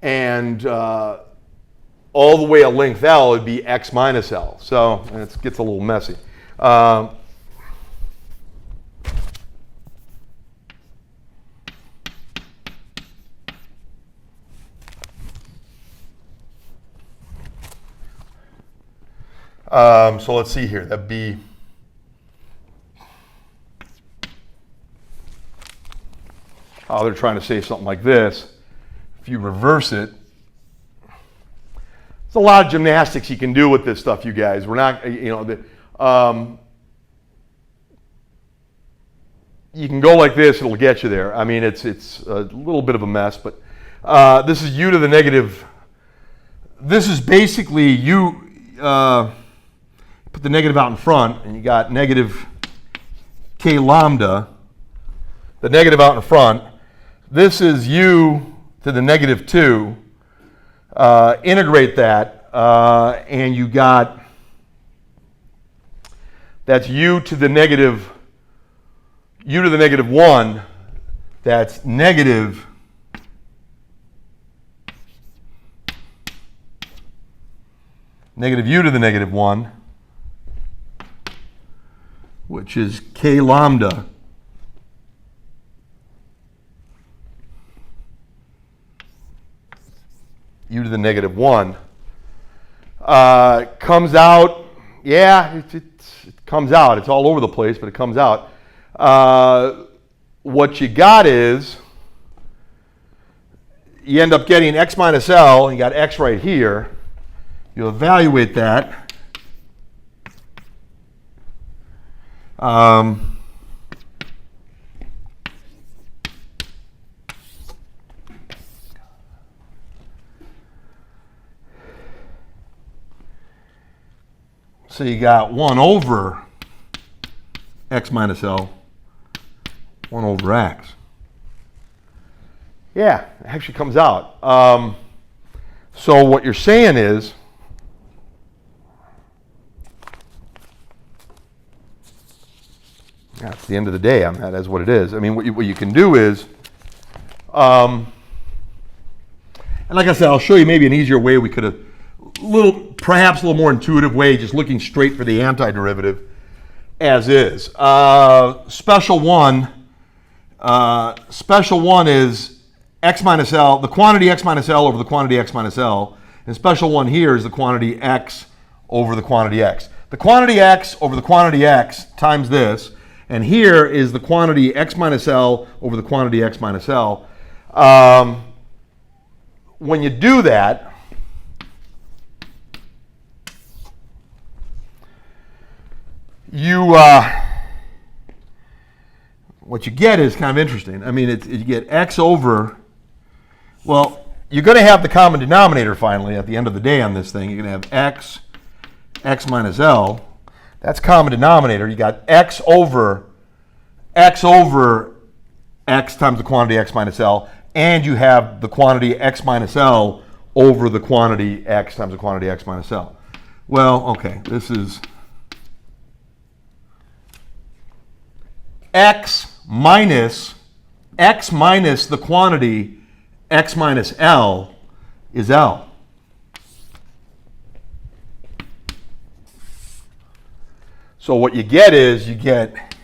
and all the way at length L would be x minus L. So it gets a little messy. So let's see here. That'd be they're trying to say something like this. If you reverse it, there's a lot of gymnastics you can do with this stuff, you guys. We're not, you can go like this, it'll get you there. I mean, it's a little bit of a mess, but this is u to the negative. This is basically u, put the negative out in front, and you got negative k lambda, the negative out in front. This is u to the negative 2. Integrate that, and you got, that's u to the negative 1. That's negative u to the negative 1, which is k lambda u to the negative 1. Comes out, yeah, it comes out. It's all over the place, but it comes out. What you got is, you end up getting x minus L, and you got x right here. You evaluate that. So you got 1 over x minus L, 1 over x. Yeah, it actually comes out. So what you're saying is, at the end of the day, that is what it is. I mean, what you can do is, and like I said, I'll show you maybe an easier way we could have, perhaps a little more intuitive way, just looking straight for the antiderivative as is. Special one is x minus L, the quantity x minus L over the quantity x minus L, and special one here is the quantity x over the quantity x. The quantity x over the quantity x times this, and here is the quantity x minus L over the quantity x minus L. When you do that, what you get is kind of interesting. I mean, you get x over, well, you're going to have the common denominator finally at the end of the day on this thing. You're going to have x x minus L. That's common denominator. You got x over x times the quantity x minus L, and you have the quantity x minus L over the quantity x times the quantity x minus L. Well, okay, this is x minus the quantity x minus L is L. So what you get is you get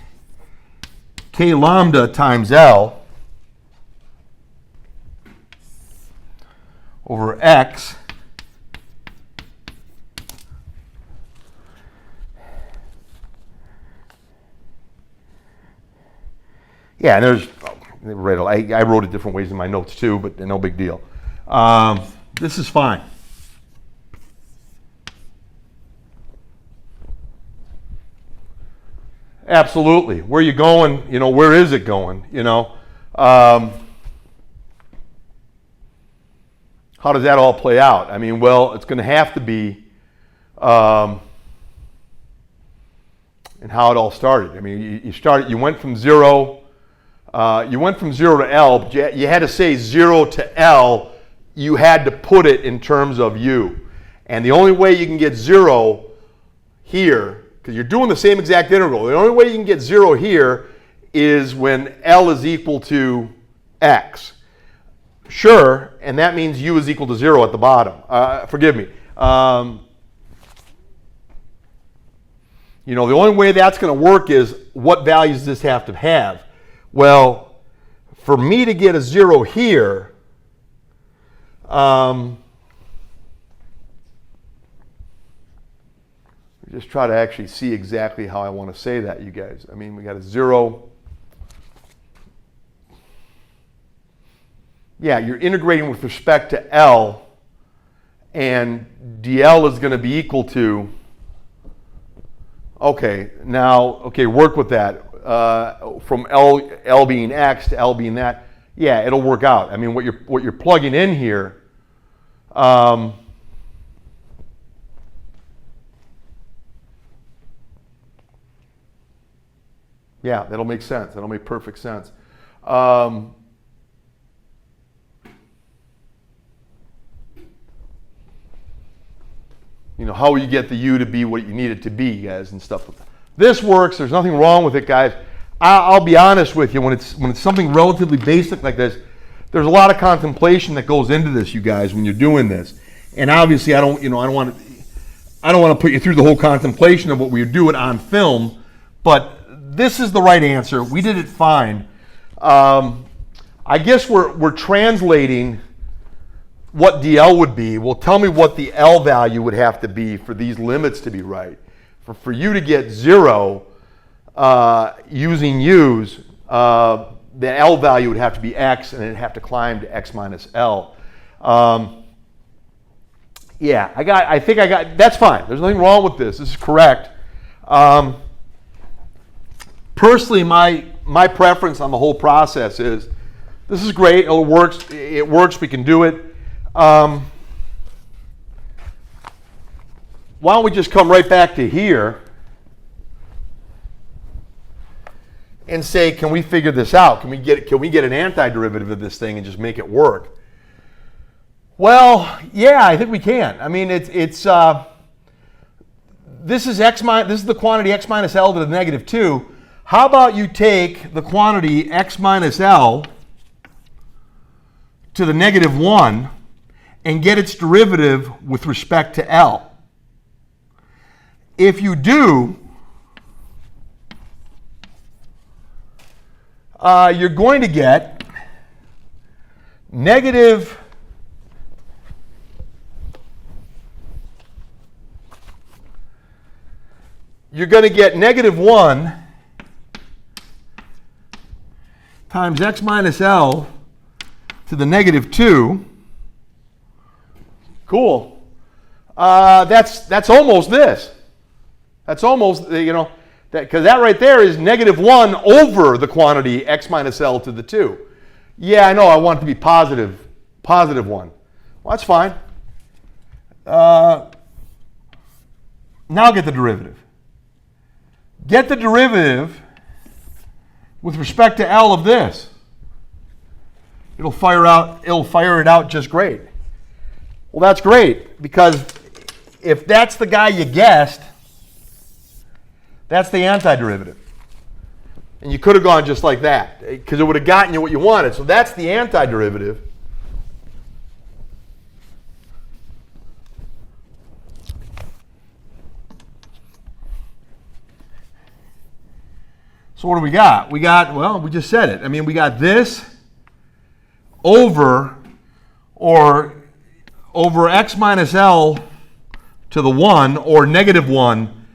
K lambda times L over X yeah, and there's I wrote it different ways in my notes too, but no big deal. This is fine. Absolutely. Where are you going? You know, where is it going? You know, how does that all play out? I mean, well, it's going to have to be, and how it all started. I mean, you went from zero to L, but you had to say 0 to L. You had to put it in terms of U, and the only way you can get 0 here, because you're doing the same exact integral. The only way you can get 0 here is when L is equal to X. Sure, and that means U is equal to 0 at the bottom. Forgive me. You know, the only way that's going to work is what values does this have to have? Well, for me to get a 0 here, just try to actually see exactly how I want to say that, you guys. I mean, we got a 0. Yeah, you're integrating with respect to L, and dl is going to be equal to, okay, now, okay, work with that. From L being X to L being that, yeah, it'll work out. I mean, what you're plugging in here, yeah, that'll make sense. That'll make perfect sense. You know, how will you get the U to be what you need it to be, guys, and stuff. This works. There's nothing wrong with it, guys. I'll be honest with you. When it's something relatively basic like this, there's a lot of contemplation that goes into this, you guys, when you're doing this. And obviously, I don't want to put you through the whole contemplation of what we do it on film, but this is the right answer. We did it fine. I guess we're translating what dl would be. Well, tell me what the L value would have to be for these limits to be right. For you to get 0 using U's, the L value would have to be X, and it'd have to climb to X minus L. Yeah, I think I got, that's fine. There's nothing wrong with this. This is correct. Personally, my preference on the whole process is, this is great. It works. We can do it. Why don't we just come right back to here and say, can we figure this out? Can we get an antiderivative of this thing and just make it work? Well, yeah, I think we can. I mean, this is the quantity x minus L to the negative 2. How about you take the quantity x minus L to the negative 1 and get its derivative with respect to L? If you do, you're going to get negative -1 times x minus L to the negative 2. Cool. That's almost this. That's almost, you know, because that right there is -1 over the quantity x minus L to the 2. Yeah, I know, I want it to be positive 1. Well, that's fine. Now get the derivative. Get the derivative with respect to L of this. It'll fire it out just great. Well, that's great, because if that's the guy you guessed, that's the antiderivative. And you could have gone just like that, because it would have gotten you what you wanted. So that's the antiderivative. So what do we got? We got, well, we just said it. I mean, we got this over x minus L to the 1, or negative 1.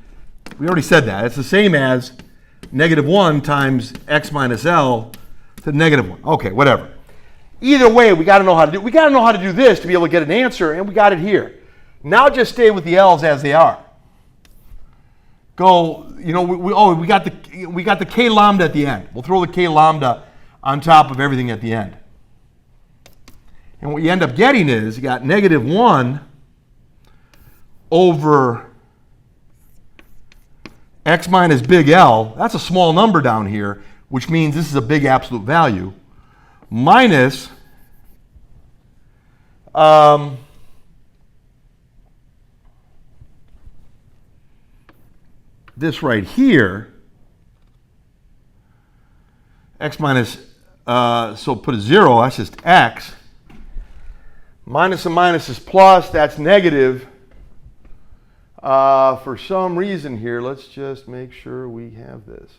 We already said that. It's the same as negative 1 times x minus L to negative 1. Okay, whatever. Either way, we got to know how to do it. We got to know how to do this to be able to get an answer, and we got it here. Now just stay with the L's as they are. Go, you know, we got the k lambda at the end. We'll throw the k lambda on top of everything at the end. And what you end up getting is you got negative 1 over x minus big L. That's a small number down here, which means this is a big absolute value, minus this right here, x minus, so put a 0, that's just x. Minus and minus is plus, that's negative. For some reason here, let's just make sure we have this.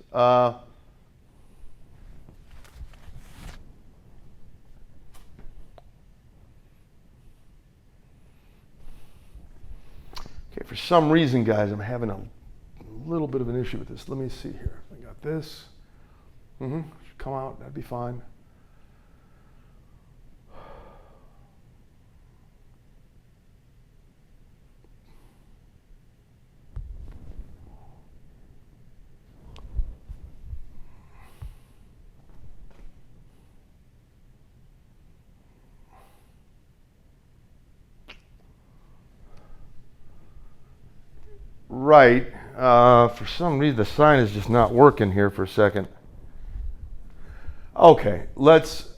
Okay, for some reason, guys, I'm having a little bit of an issue with this. Let me see here. I got this. Should come out, that'd be fine. Right. For some reason, the sign is just not working here for a second. Okay, let's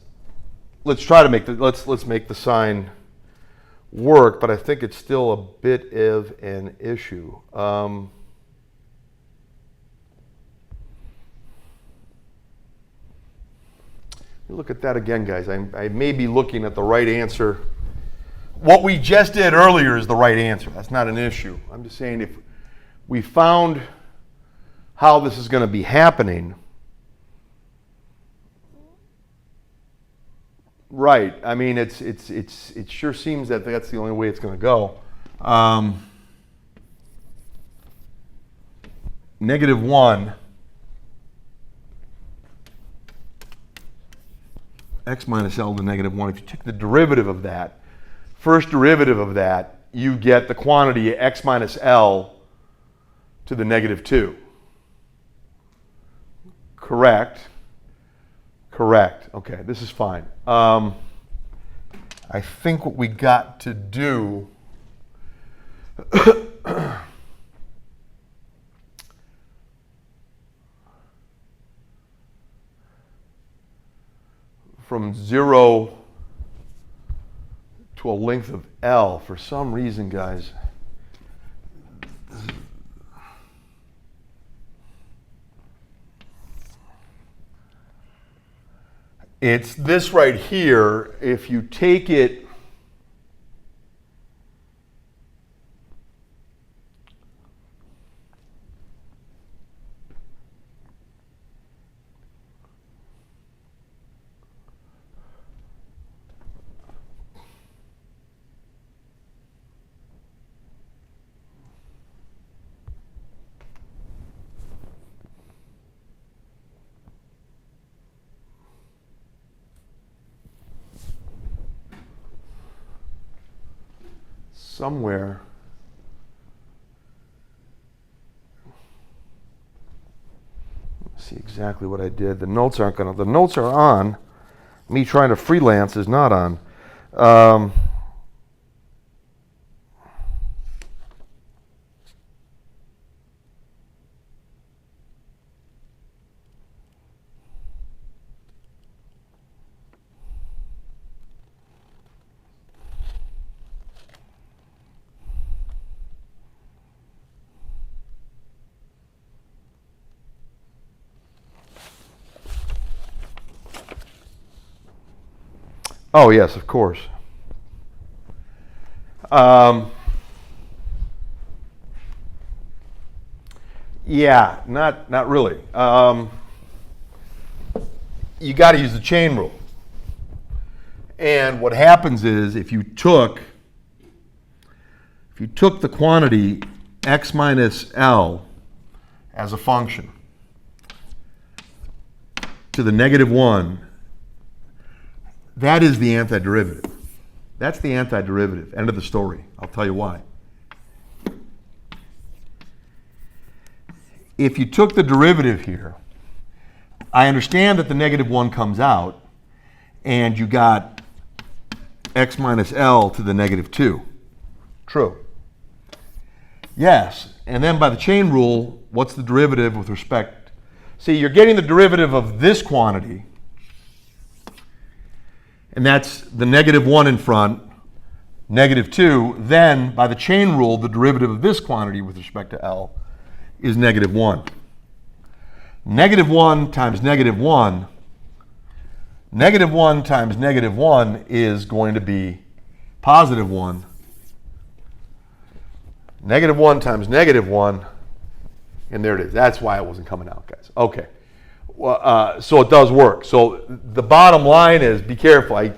try to make let's make the sign work, but I think it's still a bit of an issue. Look at that again, guys. I may be looking at the right answer. What we just did earlier is the right answer. That's not an issue. I'm just saying if we found how this is going to be happening. Right. I mean, it sure seems that that's the only way it's going to go. Negative 1 x minus L to negative 1. If you take the derivative of that, first derivative of that, you get the quantity x minus L to the negative 2. Correct. Correct. Okay, this is fine. I think what we got to do from 0 to a length of L, for some reason, guys, it's this right here. If you take it somewhere, let's see exactly what I did. The notes aren't gonna. The notes are on. Me trying to freelance is not on. Oh, yes, of course. Yeah, not really. You got to use the chain rule. And what happens is if you took the quantity x minus L as a function to the -1, that is the antiderivative. That's the antiderivative. End of the story. I'll tell you why. If you took the derivative here, I understand that the -1 comes out, and you got x minus L to the -2. True. Yes, and then by the chain rule, what's the derivative with respect? See, you're getting the derivative of this quantity, and that's the -1 in front, -2. Then, by the chain rule, the derivative of this quantity with respect to L is -1. -1 times -1, -1 times -1 is going to be +1. -1 times -1, and there it is. That's why it wasn't coming out, guys. Okay. Well, so it does work. So the bottom line is, be careful.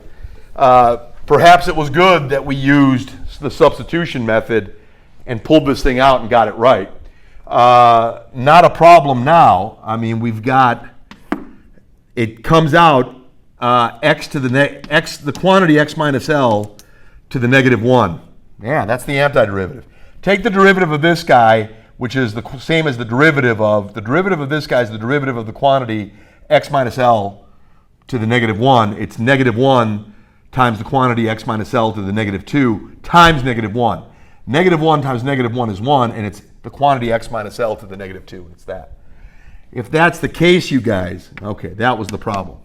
Perhaps it was good that we used the substitution method and pulled this thing out and got it right. Not a problem now. I mean, we've got, it comes out x to the quantity x minus L to the -1. Yeah, that's the antiderivative. Take the derivative of this guy, which is the same as the derivative of this guy is the derivative of the quantity x minus L to the -1. It's -1 times the quantity x minus L to the -2 times -1. -1 times -1 is 1, and it's the quantity x minus L to the -2, and it's that. If that's the case, you guys, okay, that was the problem.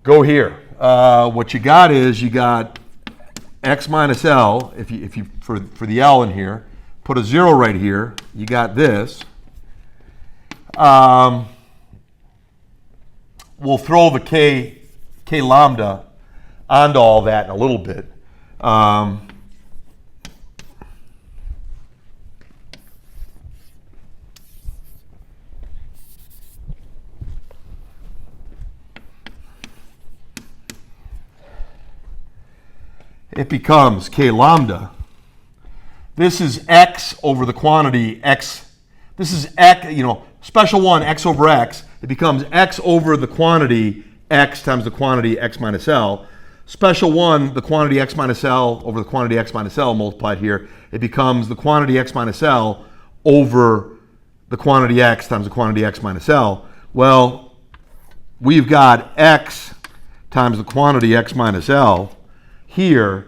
Go here. What you got is you got x minus L. If you for the L in here, put a 0 right here. You got this. We'll throw the k lambda onto all that in a little bit. It becomes k lambda. This is x over the quantity x. This is x, special one, x over x. It becomes x over the quantity x times the quantity x minus L. Special one, the quantity x minus L over the quantity x minus L multiplied here. It becomes the quantity x minus L over the quantity x times the quantity x minus L. Well, we've got x times the quantity x minus L here.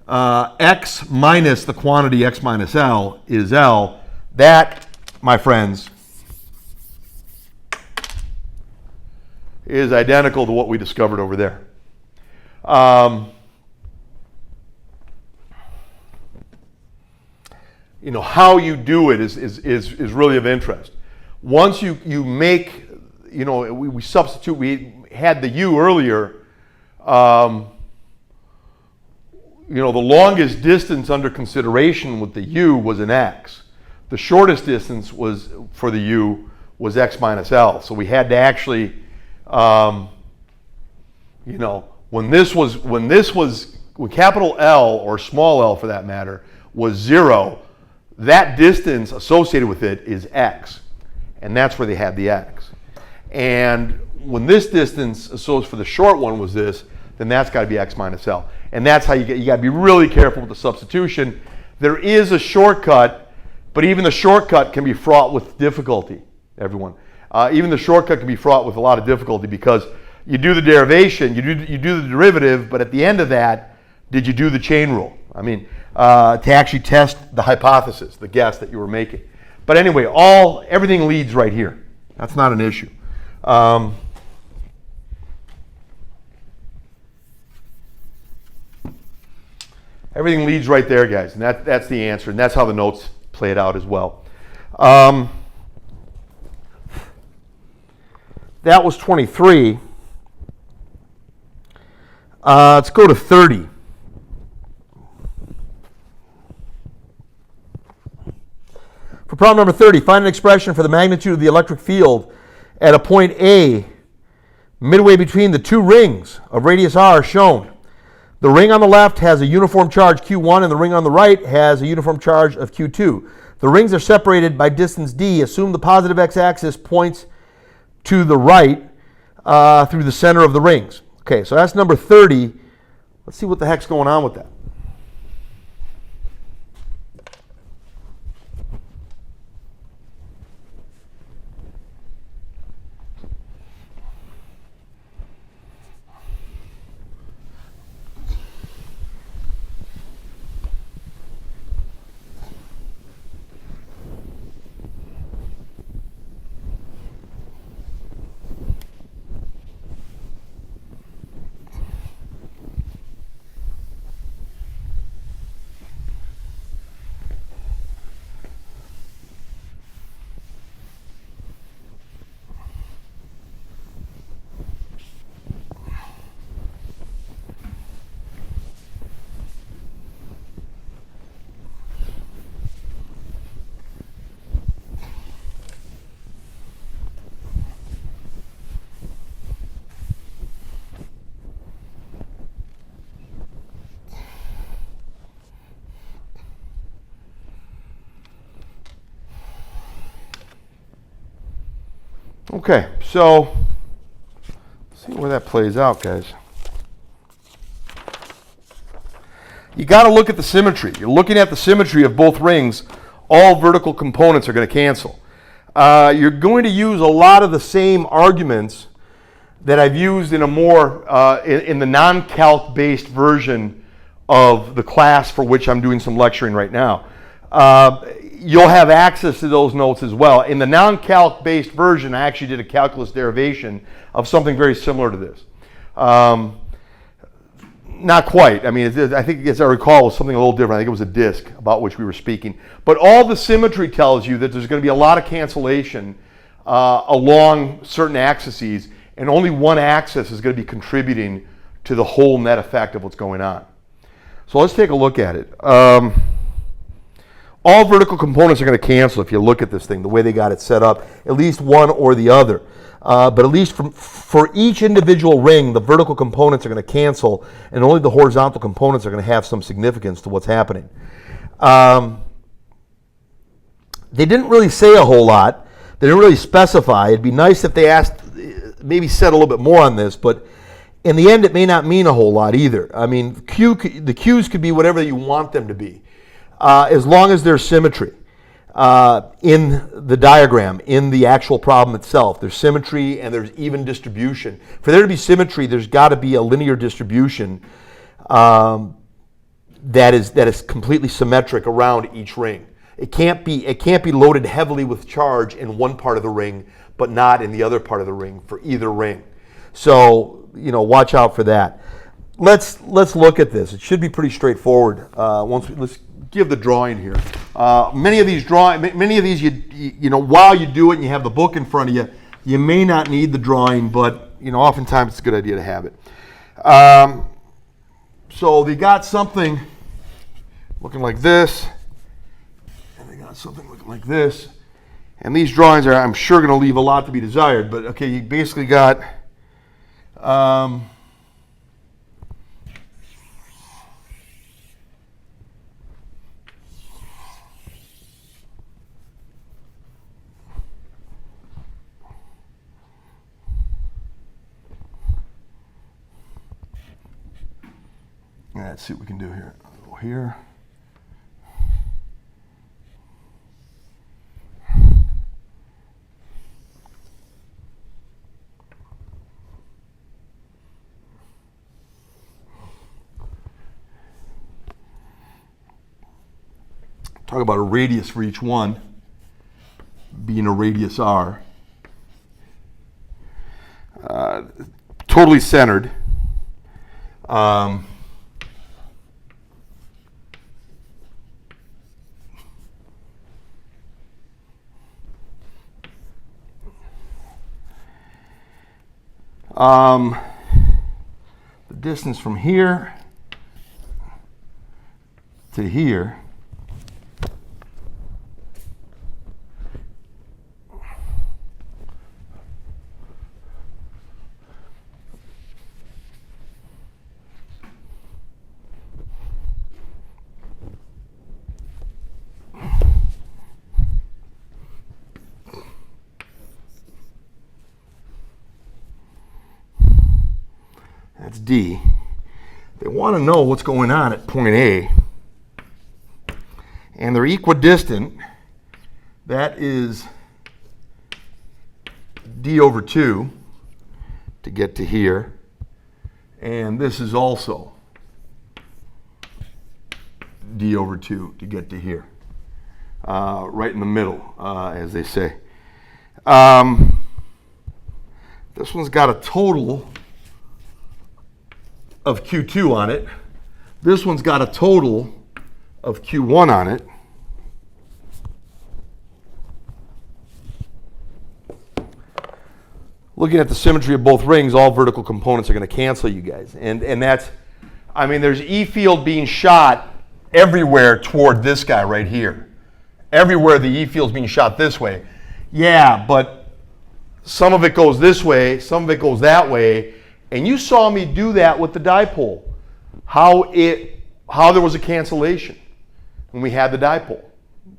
X minus the quantity x minus L is L. That, my friends, is identical to what we discovered over there. How you do it is really of interest. Once you make, we substitute, we had the U earlier. The longest distance under consideration with the U was an x. The shortest distance was for the U was x minus L. So we had to actually, when capital L or small l for that matter was 0, that distance associated with it is x, and that's where they had the x. And when this distance associated for the short one was this, then that's got to be x minus L. And that's how you got to be really careful with the substitution. There is a shortcut, but even the shortcut can be fraught with difficulty, everyone. Even the shortcut can be fraught with a lot of difficulty because you do the derivation, you do the derivative, but at the end of that, did you do the chain rule? I mean, to actually test the hypothesis, the guess that you were making. But anyway, everything leads right here. That's not an issue. Everything leads right there, guys, and that's the answer, and that's how the notes play it out as well. That was 23. Let's go to 30. For problem number 30, find an expression for the magnitude of the electric field at a point A, midway between the two rings of radius r shown. The ring on the left has a uniform charge Q1 and the ring on the right has a uniform charge of Q2. The rings are separated by distance d. Assume the positive x-axis points to the right through the center of the rings. Okay, so that's number 30. Let's see what the heck's going on with that. Okay, so let's see where that plays out, guys. You got to look at the symmetry. You're looking at the symmetry of both rings. All vertical components are going to cancel. You're going to use a lot of the same arguments that I've used in a more in the non-calc based version of the class for which I'm doing some lecturing right now. You'll have access to those notes as well. In the non-calc based version, I actually did a calculus derivation of something very similar to this. Not quite. I mean, I think, as I recall, it was something a little different. I think it was a disk about which we were speaking. But all the symmetry tells you that there's going to be a lot of cancellation along certain axes, and only one axis is going to be contributing to the whole net effect of what's going on. So let's take a look at it. All vertical components are going to cancel if you look at this thing, the way they got it set up, at least one or the other. But at least for each individual ring, the vertical components are going to cancel, and only the horizontal components are going to have some significance to what's happening. They didn't really say a whole lot. They didn't really specify. It'd be nice if they asked, maybe said a little bit more on this, but in the end, it may not mean a whole lot either. I mean, the Q's could be whatever you want them to be, as long as there's symmetry. In the diagram, in the actual problem itself. There's symmetry and there's even distribution. For there to be symmetry, there's got to be a linear distribution that is completely symmetric around each ring. It can't be loaded heavily with charge in one part of the ring, but not in the other part of the ring for either ring. So, watch out for that. Let's look at this. It should be pretty straightforward. Let's give the drawing here. Many of these, while you do it and you have the book in front of you, you may not need the drawing, but oftentimes it's a good idea to have it. So they got something looking like this, and they got something looking like this, and these drawings are, I'm sure, going to leave a lot to be desired. But okay, you basically got. Let's see what we can do here. Go here. Talk about a radius for each one being a radius r. Totally centered. The distance from here to here that's D. They want to know what's going on at point A, and they're equidistant. That is D over 2 to get to here, and this is also D over 2 to get to here, right in the middle, as they say. This one's got a total of Q2 on it. This one's got a total of Q1 on it. Looking at the symmetry of both rings, all vertical components are going to cancel, you guys. And that's, I mean, there's E field being shot everywhere toward this guy right here. Everywhere the E field's being shot this way. Yeah, but some of it goes this way, some of it goes that way. And you saw me do that with the dipole, how there was a cancellation when we had the dipole.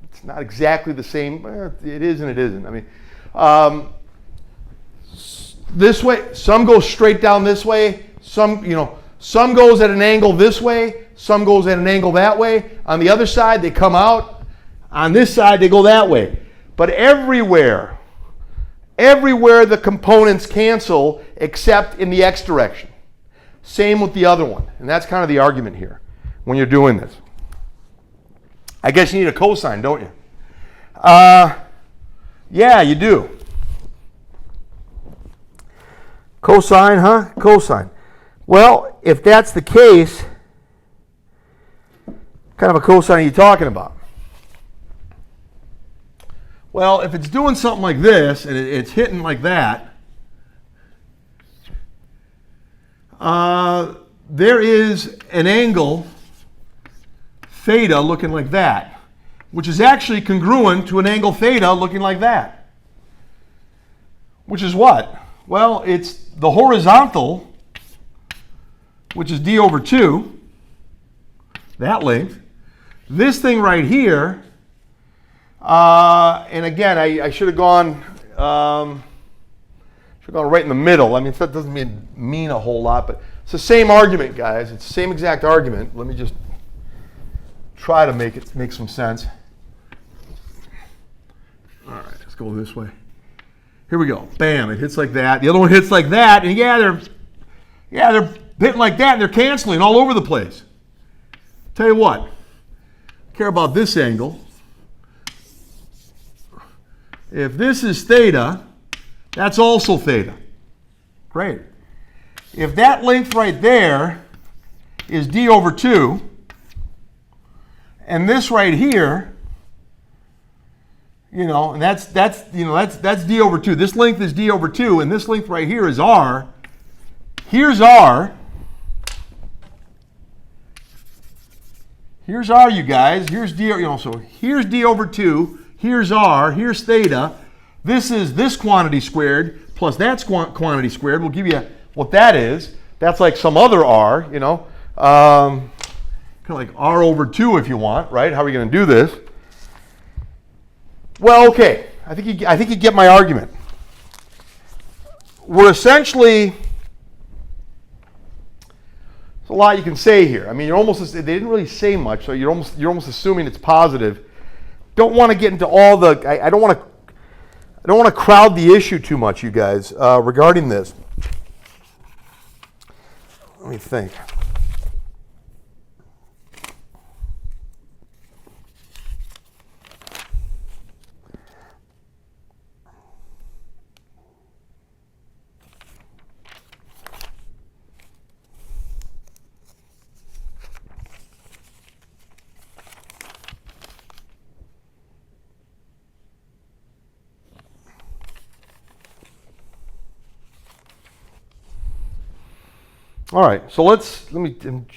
It's not exactly the same. It is and it isn't. I mean, this way, some go straight down this way. Some goes at an angle this way. Some goes at an angle that way. On the other side, they come out. On this side, they go that way. But everywhere the components cancel except in the x direction. Same with the other one. And that's kind of the argument here when you're doing this. I guess you need a cosine, don't you? Yeah, you do. Cosine, huh? Cosine. Well, if that's the case, what kind of a cosine are you talking about? Well, if it's doing something like this, and it's hitting like that, there is an angle, theta, looking like that, which is actually congruent to an angle theta looking like that. Which is what? Well, it's the horizontal, which is D over 2, that length. This thing right here, and again, I should have gone right in the middle. I mean, that doesn't mean a whole lot, but it's the same argument, guys. It's the same exact argument. Let me just try to make some sense. All right, let's go this way. Here we go. Bam! It hits like that. The other one hits like that, and they're hitting like that, and they're canceling all over the place. Tell you what, I care about this angle. If this is theta, that's also theta. Great. If that length right there is D over 2, and this right here, and that's D over 2. This length is D over 2, and this length right here is R. Here's R. Here's R, you guys. Here's D, so here's D over 2. Here's R, here's theta. This is this quantity squared plus that quantity squared. We'll give you what that is. That's like some other R, kind of like R over 2 if you want, right? How are we going to do this? Well, okay. I think you get my argument. We're essentially, there's a lot you can say here. I mean, they didn't really say much, so you're almost assuming it's positive. Don't want to get into all the. I don't want to crowd the issue too much, you guys, regarding this. Let me think. All right, so let me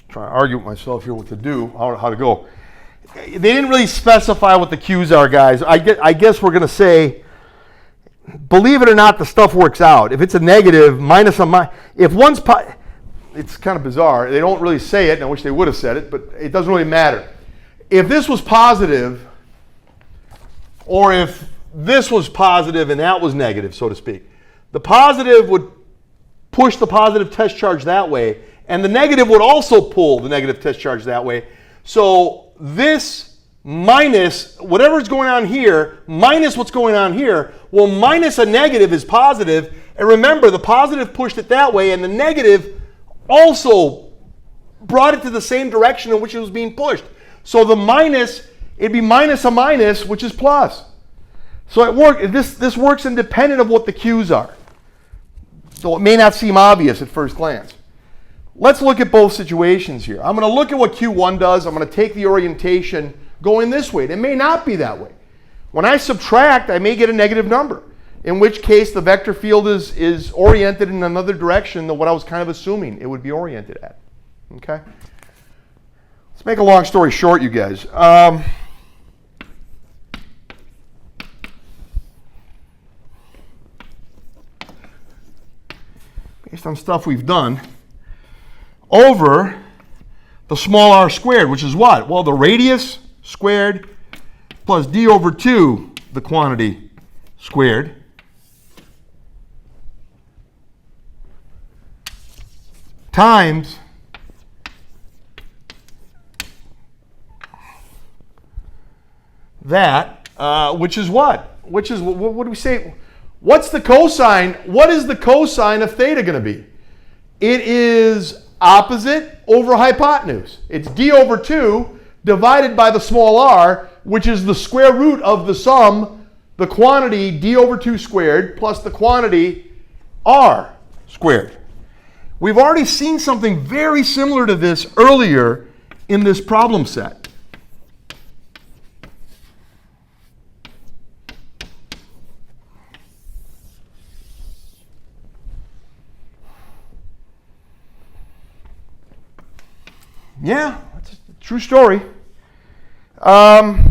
try to argue with myself here what to do, how to go. They didn't really specify what the Q's are, guys. I guess we're going to say, believe it or not, the stuff works out. If it's a negative, minus a minus, if one's, it's kind of bizarre. They don't really say it, and I wish they would have said it, but it doesn't really matter. If this was positive, or if this was positive and that was negative, so to speak, the positive would push the positive test charge that way, and the negative would also pull the negative test charge that way. So this minus whatever's going on here, minus what's going on here, well, minus a negative is positive, and remember, the positive pushed it that way, and the negative also brought it to the same direction in which it was being pushed. So the minus, it'd be minus a minus, which is plus. So this works independent of what the Q's are. So it may not seem obvious at first glance. Let's look at both situations here. I'm going to look at what Q1 does. I'm going to take the orientation going this way. It may not be that way. When I subtract, I may get a negative number, in which case the vector field is oriented in another direction than what I was kind of assuming it would be oriented at. Okay? Let's make a long story short, you guys. Based on stuff we've done, over the small r squared, which is what? Well, the radius squared plus d over 2, the quantity squared, times that, which is what? Which is, what do we say? What's the cosine? What is the cosine of theta going to be? It is opposite over hypotenuse. It's d over 2 divided by the small r, which is the square root of the sum, the quantity d over 2 squared plus the quantity r squared. We've already seen something very similar to this earlier in this problem set. Yeah, that's a true story. The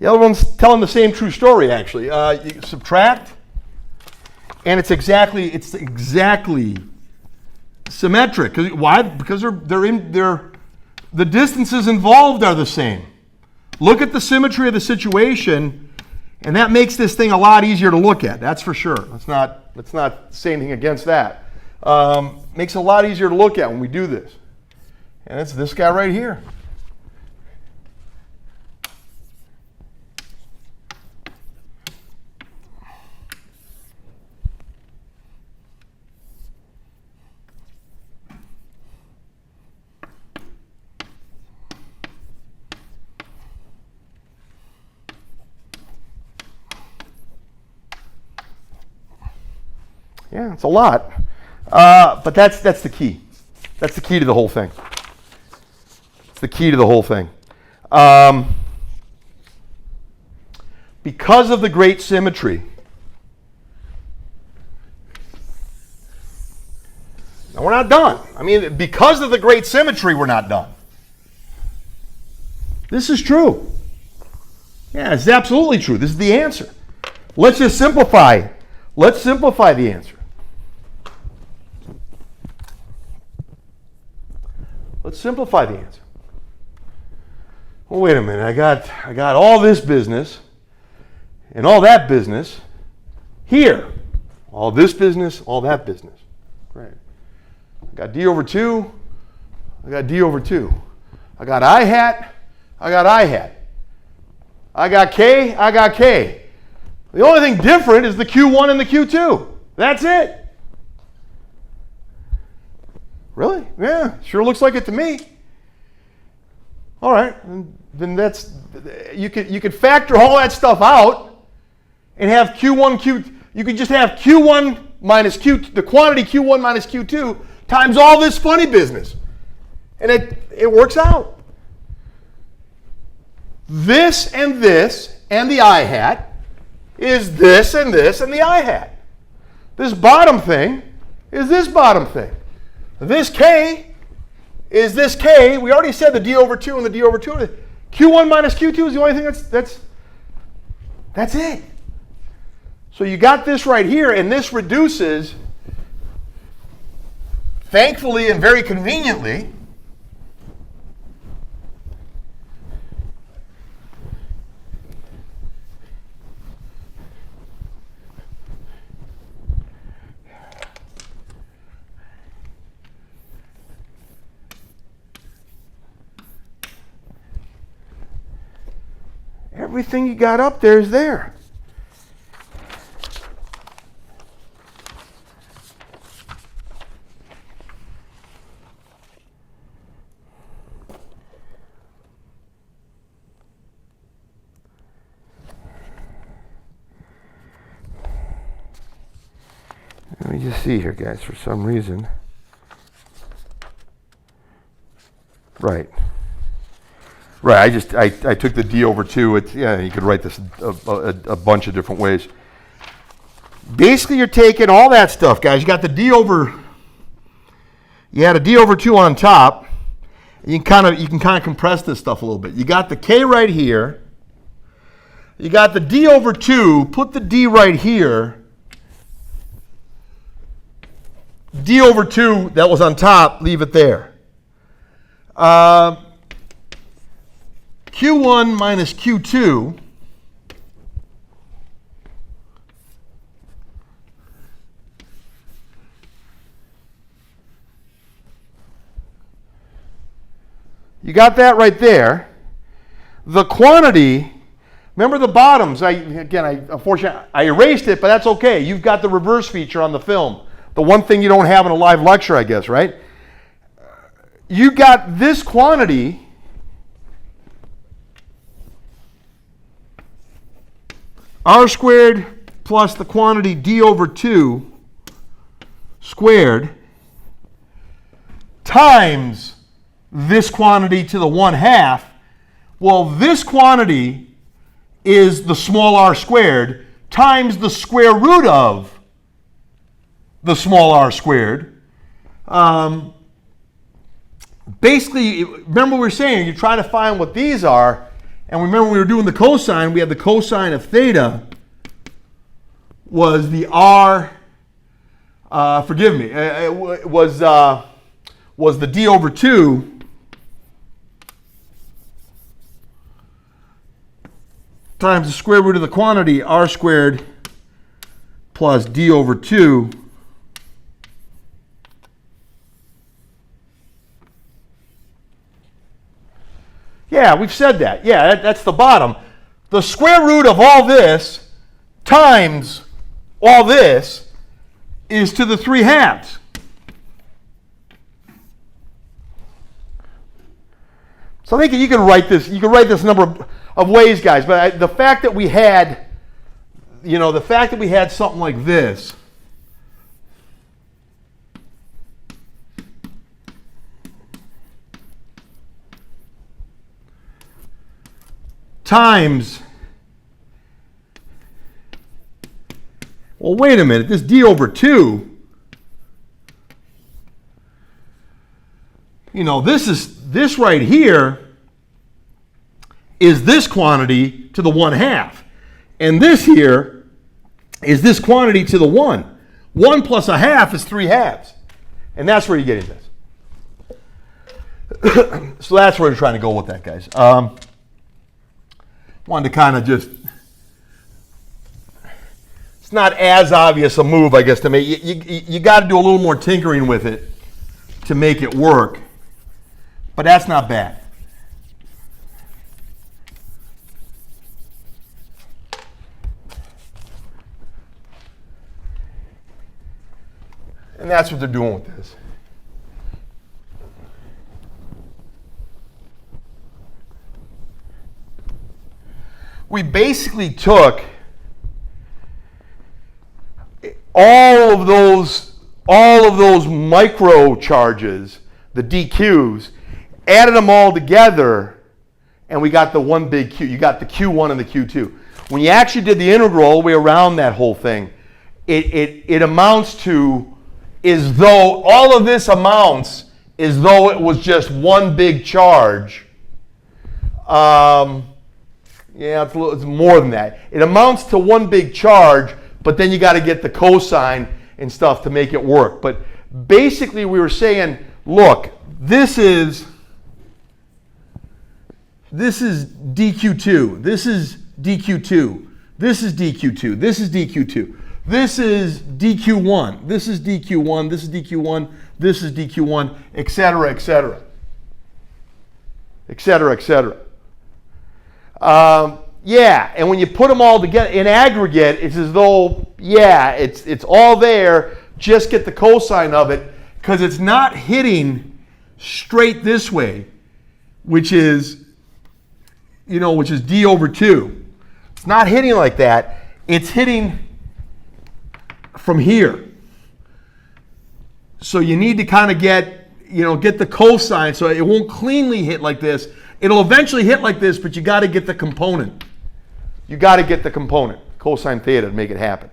other one's telling the same true story, actually. You subtract, and it's exactly symmetric. Why? Because the distances involved are the same. Look at the symmetry of the situation, and that makes this thing a lot easier to look at. That's for sure. Let's not say anything against that. Makes it a lot easier to look at when we do this. And it's this guy right here. Yeah, it's a lot. But that's the key. That's the key to the whole thing. It's the key to the whole thing. Because of the great symmetry. Now, we're not done. I mean, because of the great symmetry, we're not done. This is true. Yeah, it's absolutely true. This is the answer. Let's just simplify. Let's simplify the answer. Let's simplify the answer. Well, wait a minute. I got all this business and all that business here. All this business, all that business. Great. I got d over 2. I got d over 2. I got I hat. I got I hat. I got k. I got k. The only thing different is the Q1 and the Q2. That's it. Really? Yeah, sure looks like it to me. All right, then that's, you could factor all that stuff out and have Q1, you could just have Q1 minus Q, the quantity Q1 minus Q2 times all this funny business. And it works out. This and the I hat is this and the I hat. This bottom thing is this bottom thing. This K is this K. We already said the D over 2 and the D over 2. Q1 minus Q2 is the only thing that's it. So you got this right here, and this reduces, thankfully and very conveniently, everything you got up there is there. Let me just see here, guys, for some reason. Right. Right, I took the D over 2. It's, yeah, you could write this a bunch of different ways. Basically, you're taking all that stuff, guys. You got the D over, you had a D over 2 on top. You can kind of compress this stuff a little bit. You got the K right here. You got the D over 2. Put the D right here. D over 2 that was on top, leave it there. Q1 minus Q2 you got that right there. The quantity, remember the bottoms, unfortunately I erased it, but that's okay. You've got the reverse feature on the film. The one thing you don't have in a live lecture, I guess, right? You got this quantity R squared plus the quantity D over 2 squared times this quantity to the 1/2. Well, this quantity is the small r squared times the square root of the small r squared. Basically, remember we were saying you're trying to find what these are. And remember we were doing the cosine, we had the cosine of theta was the r, was the D over 2 times the square root of the quantity r squared plus D over 2 Yeah, we've said that. Yeah, that's the bottom. The square root of all this times all this is to the 3/2. So I think you can write this. You can write this number of ways, guys. But the fact that we had, something like this. Times, well, wait a minute, this D over 2, this right here is this quantity to the 1/2. And this here is this quantity to the 1. 1 plus 1/2 is 3/2. And that's where you're getting this. So that's where we're trying to go with that, guys. Wanted to kind of just, it's not as obvious a move, I guess, to make. You got to do a little more tinkering with it to make it work. But that's not bad. And that's what they're doing with this. We basically took all of those micro charges, the DQs, added them all together, and we got the one big Q. You got the Q1 and the Q2. When you actually did the integral all the way around that whole thing, it amounts to is though all of this amounts as though it was just one big charge. Yeah, it's more than that. It amounts to one big charge, but then you got to get the cosine and stuff to make it work. But basically we were saying, look, this is dq2, this is dq2, this is dq2, this is dq2, this is dq1, this is dq1, this is dq1, this is dq1, etc., etc., etc., etc. Yeah, and when you put them all together in aggregate, it's as though, yeah, it's all there. Just get the cosine of it, because it's not hitting straight this way, which is d over 2. It's not hitting like that. It's hitting from here. So you need to kind of get the cosine so it won't cleanly hit like this. It'll eventually hit like this, but you got to get the component. You got to get the component, cosine theta, to make it happen.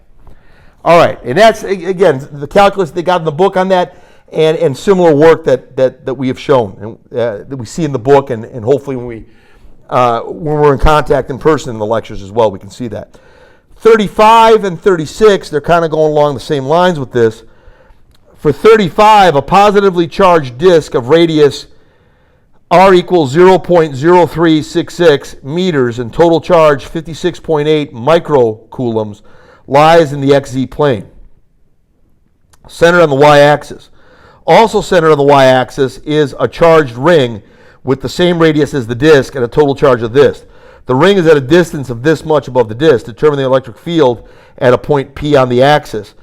All right, and that's, again, the calculus they got in the book on that, and similar work that we have shown, and that we see in the book, and hopefully when we're in contact in person in the lectures as well, we can see that. 35 and 36, they're kind of going along the same lines with this. For 35, a positively charged disk of radius R equals 0.0366 meters and total charge 56.8 microcoulombs lies in the XZ plane, centered on the y-axis. Also centered on the y-axis is a charged ring with the same radius as the disk and a total charge of this. The ring is at a distance of this much above the disk. Determine the electric field at a point P on the axis,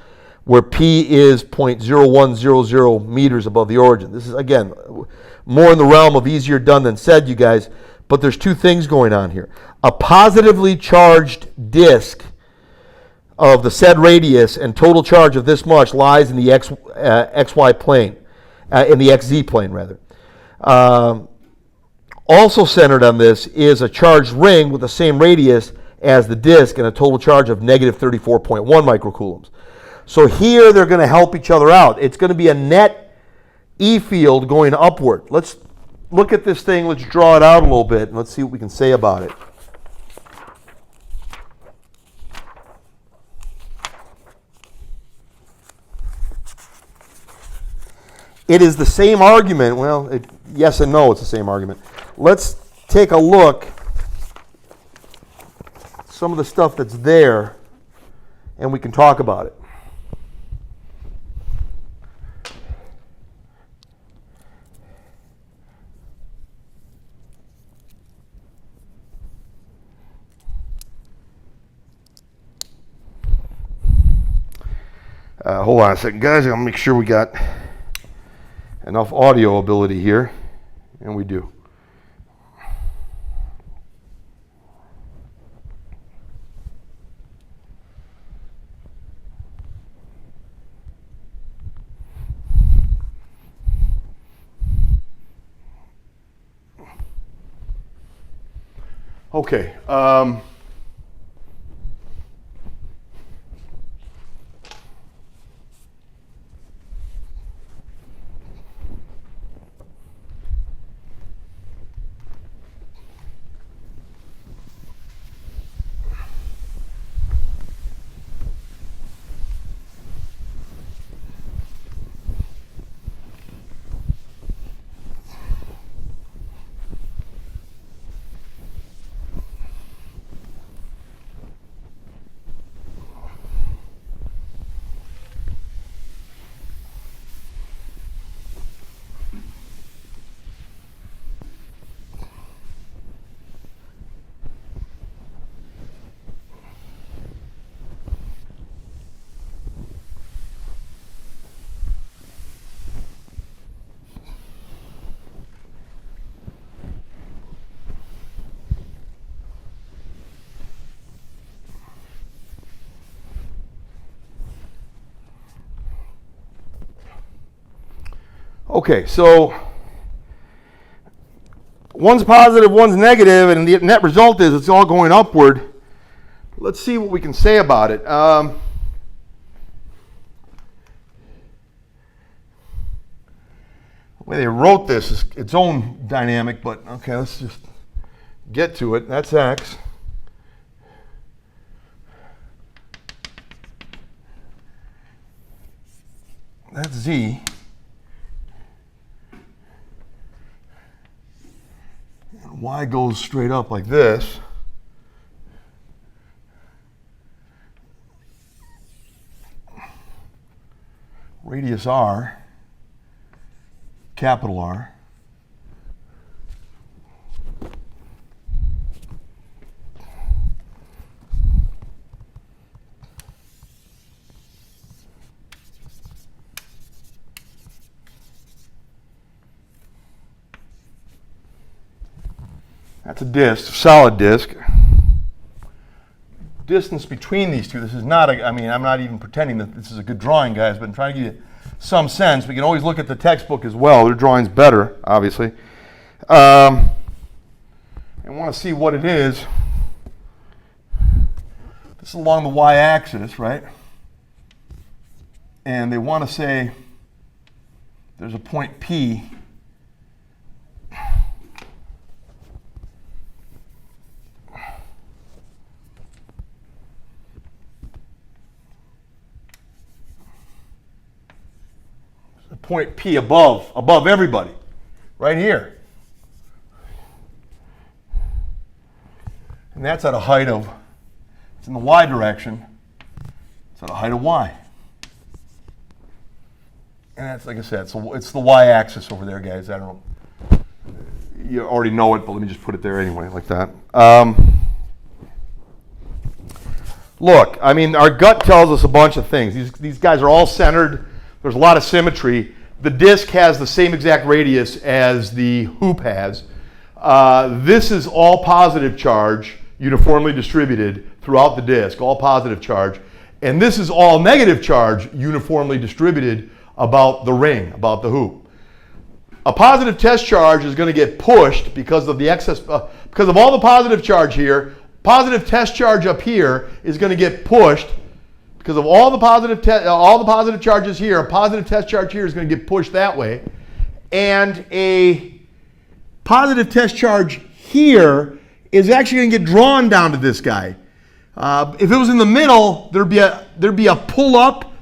where P is 0.0100 meters above the origin. This is, again, more in the realm of easier done than said, you guys, but there's two things going on here. A positively charged disk of the said radius and total charge of this much lies in the XY plane, in the XZ plane, rather. Also centered on this is a charged ring with the same radius as the disk and a total charge of negative 34.1 microcoulombs. So here they're going to help each other out. It's going to be a net E field going upward. Let's look at this thing. Let's draw it out a little bit, and let's see what we can say about it. It is the same argument. Well, yes and no, it's the same argument. Let's take a look at some of the stuff that's there, and we can talk about it. Hold on a second, guys. I'm going to make sure we got enough audio ability here, and we do. Okay. Okay, so one's positive, one's negative, and the net result is it's all going upward. Let's see what we can say about it. way they wrote this is its own dynamic, but okay, let's just get to it. That's x. That's z. And y goes straight up like this. Radius r, capital R. That's a disk, solid disk. Distance between these two, this is not a, I mean, I'm not even pretending that this is a good drawing, guys, but I'm trying to give you some sense. We can always look at the textbook as well. Their drawing's better, obviously. And want to see what it is. This is along the y-axis, right? And they want to say there's a point P point P above everybody, right here. And that's at a height of, it's in the y direction, it's at a height of y. And that's, like I said, it's the y-axis over there, guys. I don't know, you already know it, but let me just put it there anyway, like that. Look, I mean, our gut tells us a bunch of things. These guys are all centered. There's a lot of symmetry. The disk has the same exact radius as the hoop has. This is all positive charge, uniformly distributed throughout the disk, all positive charge. And this is all negative charge, uniformly distributed about the ring, about the hoop. A positive test charge is going to get pushed because of the excess, because of all the positive charge here. Positive test charge up here is going to get pushed because of all the positive charges here. A positive test charge here is going to get pushed that way, and a positive test charge here is actually going to get drawn down to this guy. If it was in the middle, there'd be a pull up,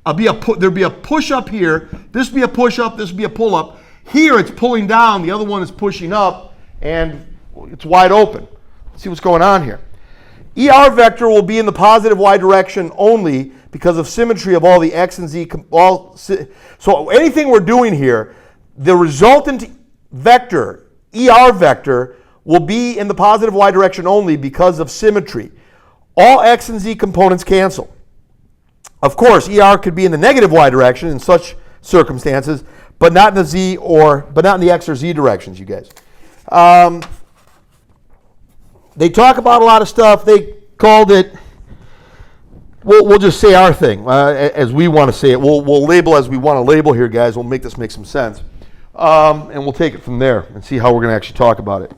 there'd be a push up here. This would be a push up. This would be a pull up. Here it's pulling down. The other one is pushing up, and it's wide open. Let's see what's going on here. ER vector will be in the positive y direction only because of symmetry of all the x and z. So anything we're doing here, the resultant vector, ER vector, will be in the positive y direction only because of symmetry. All x and z components cancel. Of course, ER could be in the negative y direction in such circumstances, but not in the x or z directions, you guys. They talk about a lot of stuff. They called it, we'll just say our thing as we want to say it. We'll label as we want to label here, guys. We'll make this make some sense. And we'll take it from there and see how we're going to actually talk about it.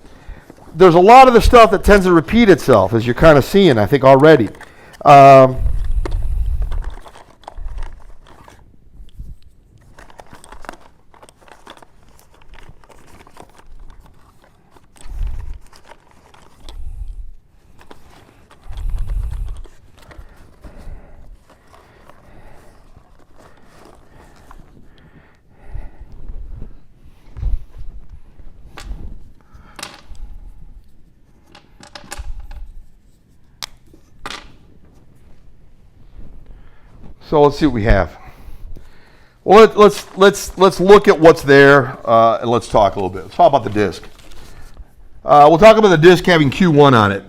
There's a lot of the stuff that tends to repeat itself, as you're kind of seeing, I think, already. So let's see what we have. Well, let's look at what's there and let's talk a little bit. Let's talk about the disk. We'll talk about the disk having Q1 on it.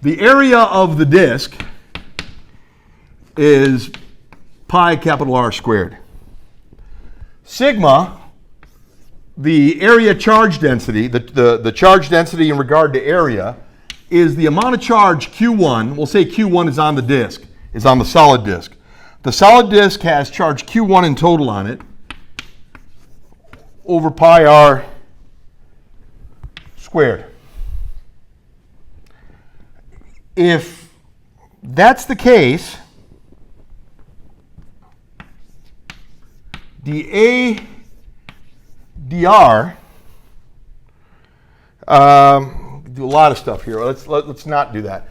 The area of the disk is pi capital R squared. Sigma, the area charge density, the charge density in regard to area, is the amount of charge Q1. We'll say Q1 is on the disk, is on the solid disk. The solid disk has charge Q1 in total on it over pi R squared. If that's the case, dA dr. Do a lot of stuff here. Let's not do that.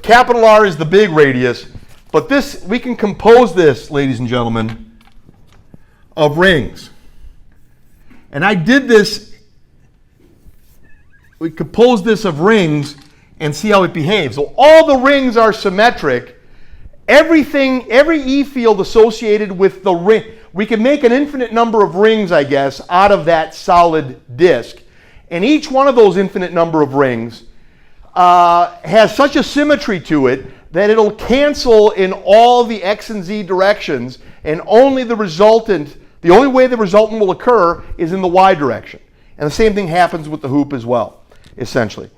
Capital R is the big radius, but this, we can compose this, ladies and gentlemen, of rings. And I did this, we composed this of rings and see how it behaves. So all the rings are symmetric. Everything, every E field associated with the ring, we can make an infinite number of rings, I guess, out of that solid disk. And each one of those infinite number of rings has such a symmetry to it that it'll cancel in all the x and z directions, and only the only way the resultant will occur is in the y direction. And the same thing happens with the hoop as well, essentially.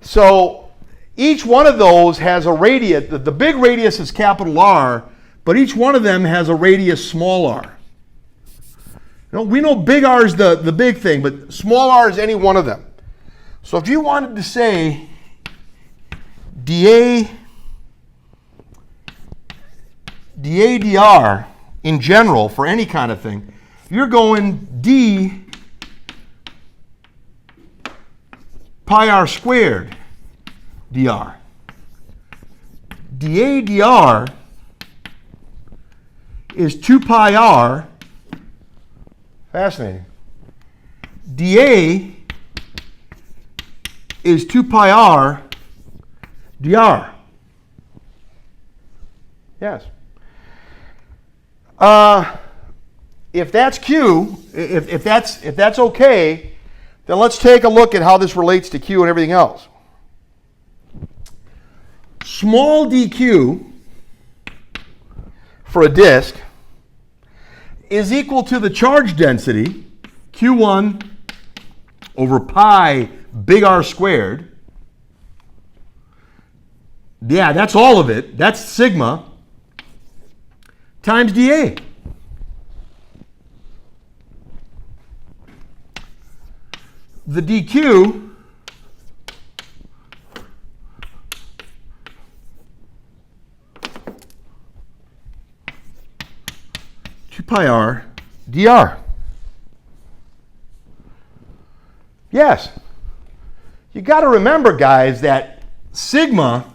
So each one of those has a radius. The big radius is capital R, but each one of them has a radius small r. We know big R is the big thing, but small r is any one of them. So if you wanted to say dA dr in general for any kind of thing, you're going d pi r squared dr. dA dr is 2 pi r. Fascinating. dA is 2 pi r dr. Yes. If that's Q, if that's okay, then let's take a look at how this relates to Q and everything else. Small dq for a disk is equal to the charge density, Q1 over pi big R squared. Yeah, that's all of it. That's sigma times dA. The dq pi r dr. Yes. You got to remember, guys, that sigma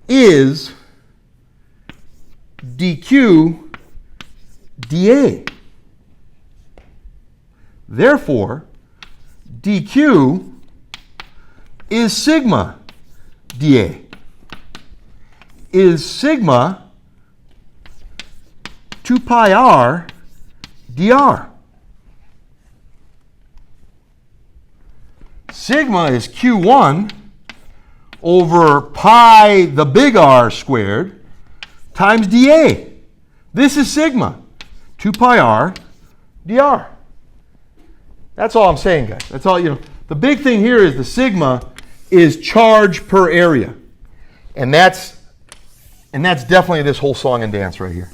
is dq dA. Therefore, dq is sigma dA. Is sigma 2 pi r dr. Sigma is Q1 over pi the big R squared times dA. This is sigma, 2 pi r dr. That's all I'm saying, guys. That's all, the big thing here is the sigma is charge per area. And that's definitely this whole song and dance right here.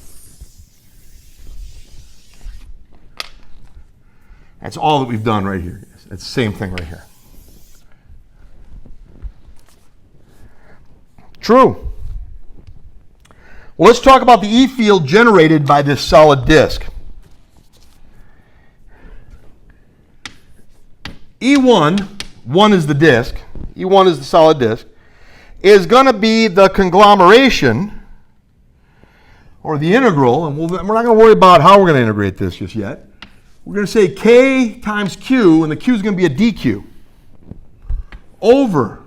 That's all that we've done right here. It's the same thing right here. True. Well, let's talk about the E field generated by this solid disk. E1, 1 is the disk, E1 is the solid disk, is going to be the conglomeration or the integral, and we're not going to worry about how we're going to integrate this just yet. We're going to say K times Q, and the Q is going to be a dQ over.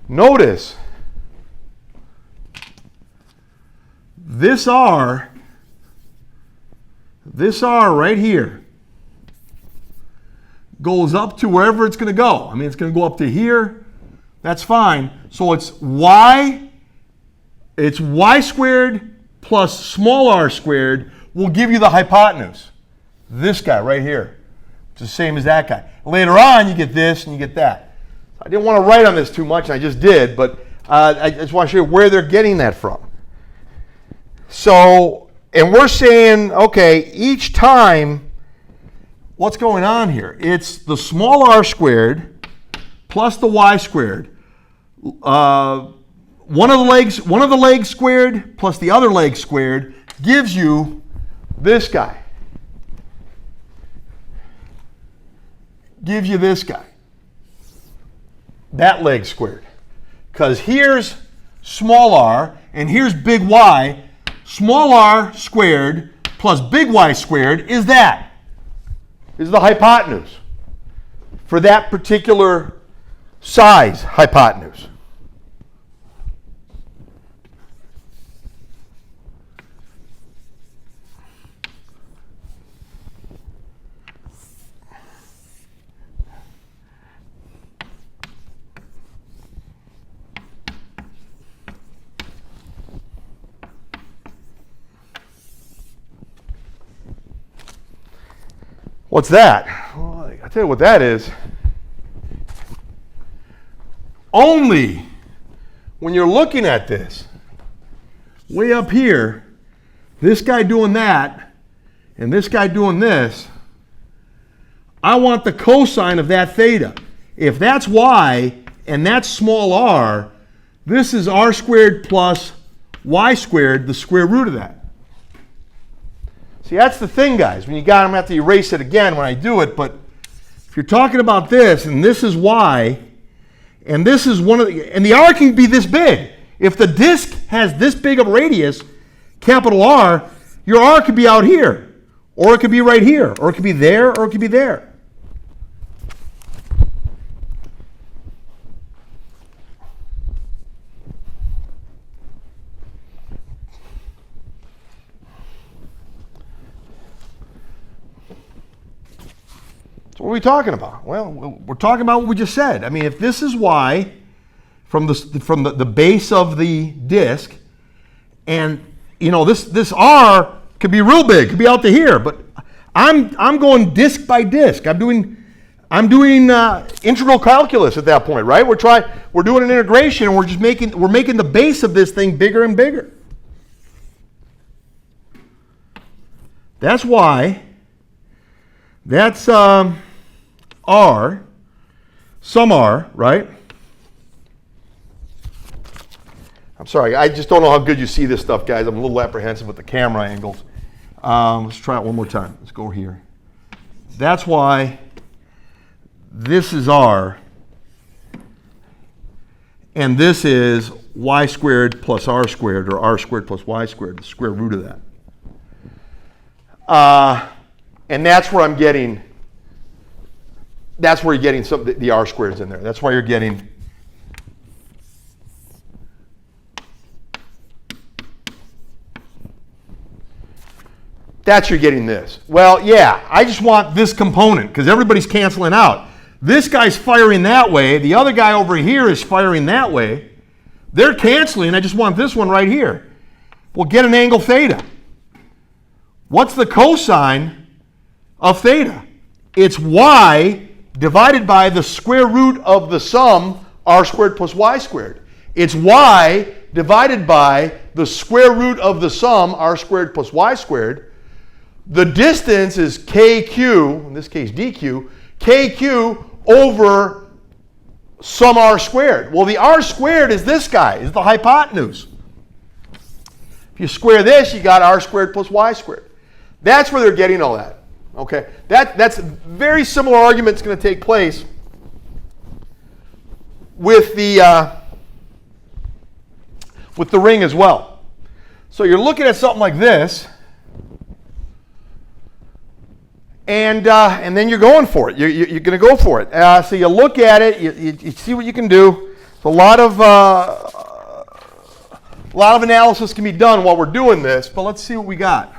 Notice this R right here goes up to wherever it's going to go. I mean, it's going to go up to here. That's fine. So it's y squared plus small r squared will give you the hypotenuse. This guy right here. It's the same as that guy. Later on, you get this and you get that. I didn't want to write on this too much, and I just did, but I just want to show you where they're getting that from. So, and we're saying, okay, each time, what's going on here? It's the small r squared plus the y squared. One of the legs squared plus the other leg squared gives you this guy. Gives you this guy. That leg squared. Because here's small r and here's big Y. Small r squared plus big Y squared is that. Is the hypotenuse for that particular size hypotenuse. What's that? Well, I'll tell you what that is. Only when you're looking at this, way up here, this guy doing that, and this guy doing this, I want the cosine of that theta. If that's y, and that's small r, this is r squared plus y squared, the square root of that. See, that's the thing, guys. When you got them, I have to erase it again when I do it, but if you're talking about this, and this is y, and this is one of the, and the r can be this big. If the disk has this big of a radius, capital R, your r could be out here, or it could be right here, or it could be there, or it could be there. So what are we talking about? Well, we're talking about what we just said. I mean, if this is y from the base of the disk, and you know this r could be real big, could be out to here, but I'm going disk by disk. I'm doing integral calculus at that point, right? We're doing an integration, and we're making the base of this thing bigger and bigger. That's y. That's r, some r, right? I'm sorry, I just don't know how good you see this stuff, guys. I'm a little apprehensive with the camera angles. Let's try it one more time. Let's go here. That's why this is r, and this is y squared plus r squared, or r squared plus y squared, the square root of that. And that's where I'm getting, that's where you're getting some the r squareds in there. That's why you're getting you're getting this. Well, yeah, I just want this component because everybody's canceling out. This guy's firing that way. The other guy over here is firing that way. They're canceling. I just want this one right here. Well, get an angle theta. What's the cosine of theta? It's y divided by the square root of the sum r squared plus y squared. It's y divided by the square root of the sum r squared plus y squared. The distance is kq, in this case dq, kq over some r squared. Well, the r squared is this guy, is the hypotenuse. If you square this, you got r squared plus y squared. That's where they're getting all that. Okay, that's a very similar argument that's going to take place with the ring as well. So you're looking at something like this, and then you're going for it. You're going to go for it. So you look at it, you see what you can do. A lot of analysis can be done while we're doing this, but let's see what we got.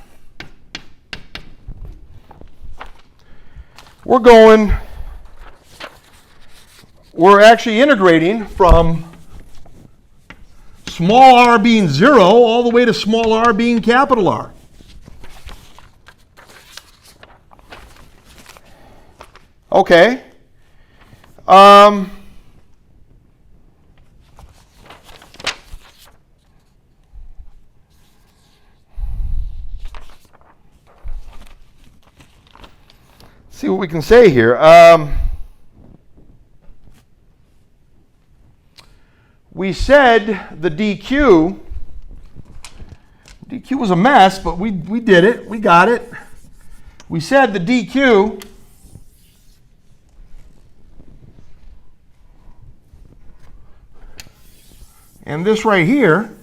We're actually integrating from small r being 0 all the way to small r being capital R. Okay. See what we can say here. We said the dq DQ was a mess, but we did it. We got it. We said the DQ and this right here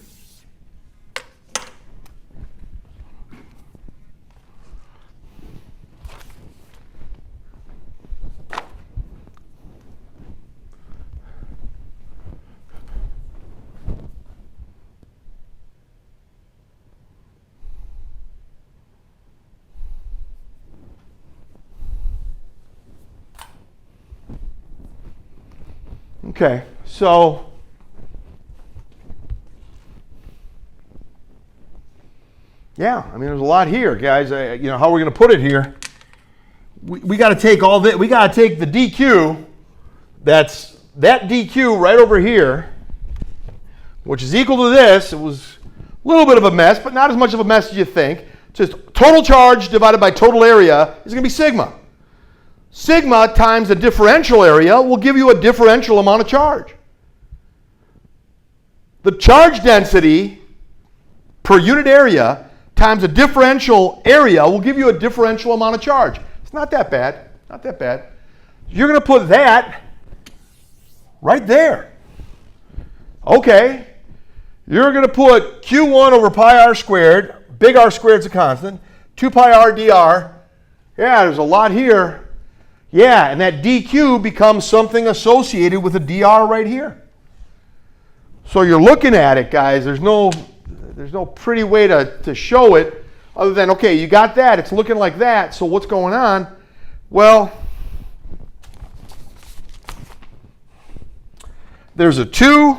okay, so yeah, I mean, there's a lot here, guys. You know, how are we going to put it here? We got to take all that. We got to take the DQ. That's that DQ right over here, which is equal to this. It was a little bit of a mess, but not as much of a mess as you think. Just total charge divided by total area is going to be sigma. Sigma times the differential area will give you a differential amount of charge. The charge density per unit area times a differential area will give you a differential amount of charge. It's not that bad. Not that bad. You're going to put that right there. Okay. You're going to put Q1 over pi r squared. Big R squared is a constant. 2 pi r dr. Yeah, there's a lot here. Yeah, and that dq becomes something associated with a dr right here. So you're looking at it, guys. There's no pretty way to show it other than, okay, you got that. It's looking like that. So what's going on? Well, there's a 2.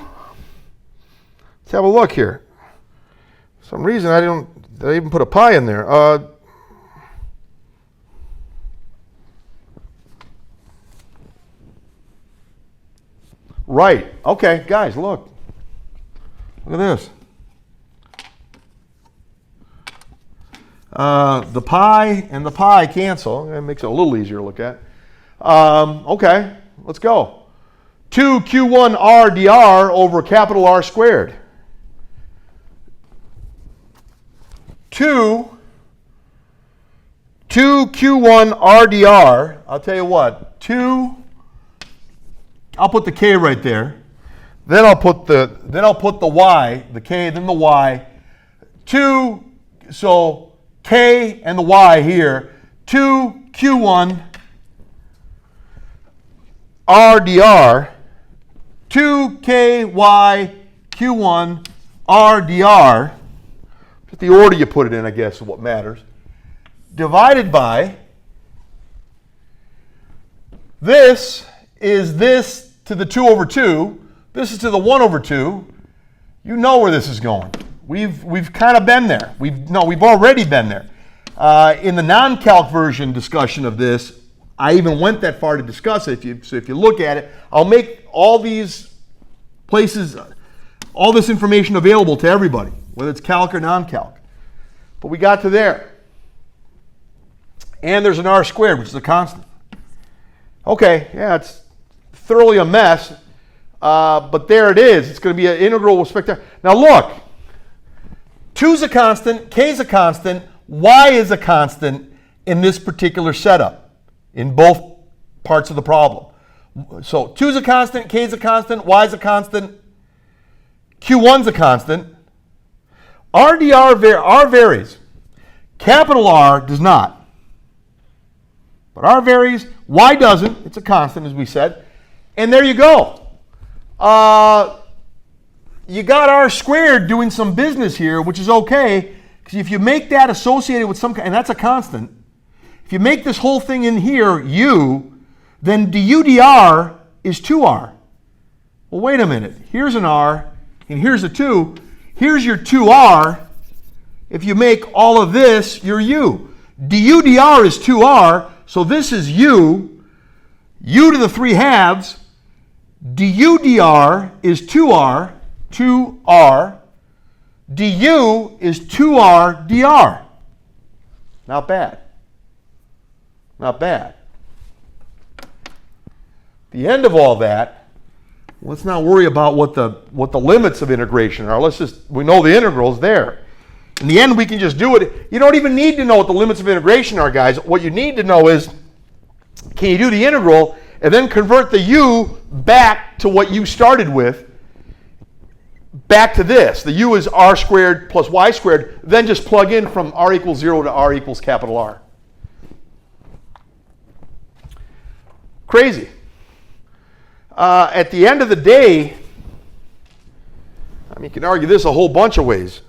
Let's have a look here. For some reason, I even put a pi in there. Right. Okay, guys, look. Look at this. The pi and the pi cancel. It makes it a little easier to look at. Okay, let's go. 2q1 r dr over capital R squared. 2q1 r dr. I'll tell you what. I'll put the k right there. Then I'll put the y, the k, then the y. So k and the y here. 2q1 r dr. 2ky q1 r dr. Just the order you put it in, I guess, is what matters. Divided by this is this to the 2 over 2. This is to the 1 over 2. You know where this is going. We've kind of been there. We've already been there. In the non-calc version discussion of this, I even went that far to discuss it. So if you look at it, I'll make all these places, all this information available to everybody, whether it's calc or non-calc. But we got to there. And there's an r squared, which is a constant. Okay, yeah, it's thoroughly a mess, but there it is. It's going to be an integral with respect to. Now look, 2's a constant, k's a constant, y is a constant in this particular setup, in both parts of the problem. So 2's a constant, k's a constant, y's a constant, q1's a constant. R varies. Capital R does not. But R varies, y doesn't. It's a constant, as we said. And there you go. You got R squared doing some business here, which is okay, because if you make that associated with some, and that's a constant, if you make this whole thing in here u, then du dr is 2r. Well, wait a minute. Here's an r, and here's a 2. Here's your 2r. If you make all of this your u. Du dr is 2r, so this is u to the 3 halves. Du dr is 2r, 2r. Du is 2r dr. Not bad. Not bad. The end of all that, let's not worry about what the limits of integration are. We know the integral's there. In the end, we can just do it. You don't even need to know what the limits of integration are, guys. What you need to know is, can you do the integral and then convert the u back to what you started with, back to this. The u is r squared plus y squared. Then just plug in from r equals 0 to r equals capital R. Crazy. At the end of the day, I mean, you can argue this a whole bunch of ways.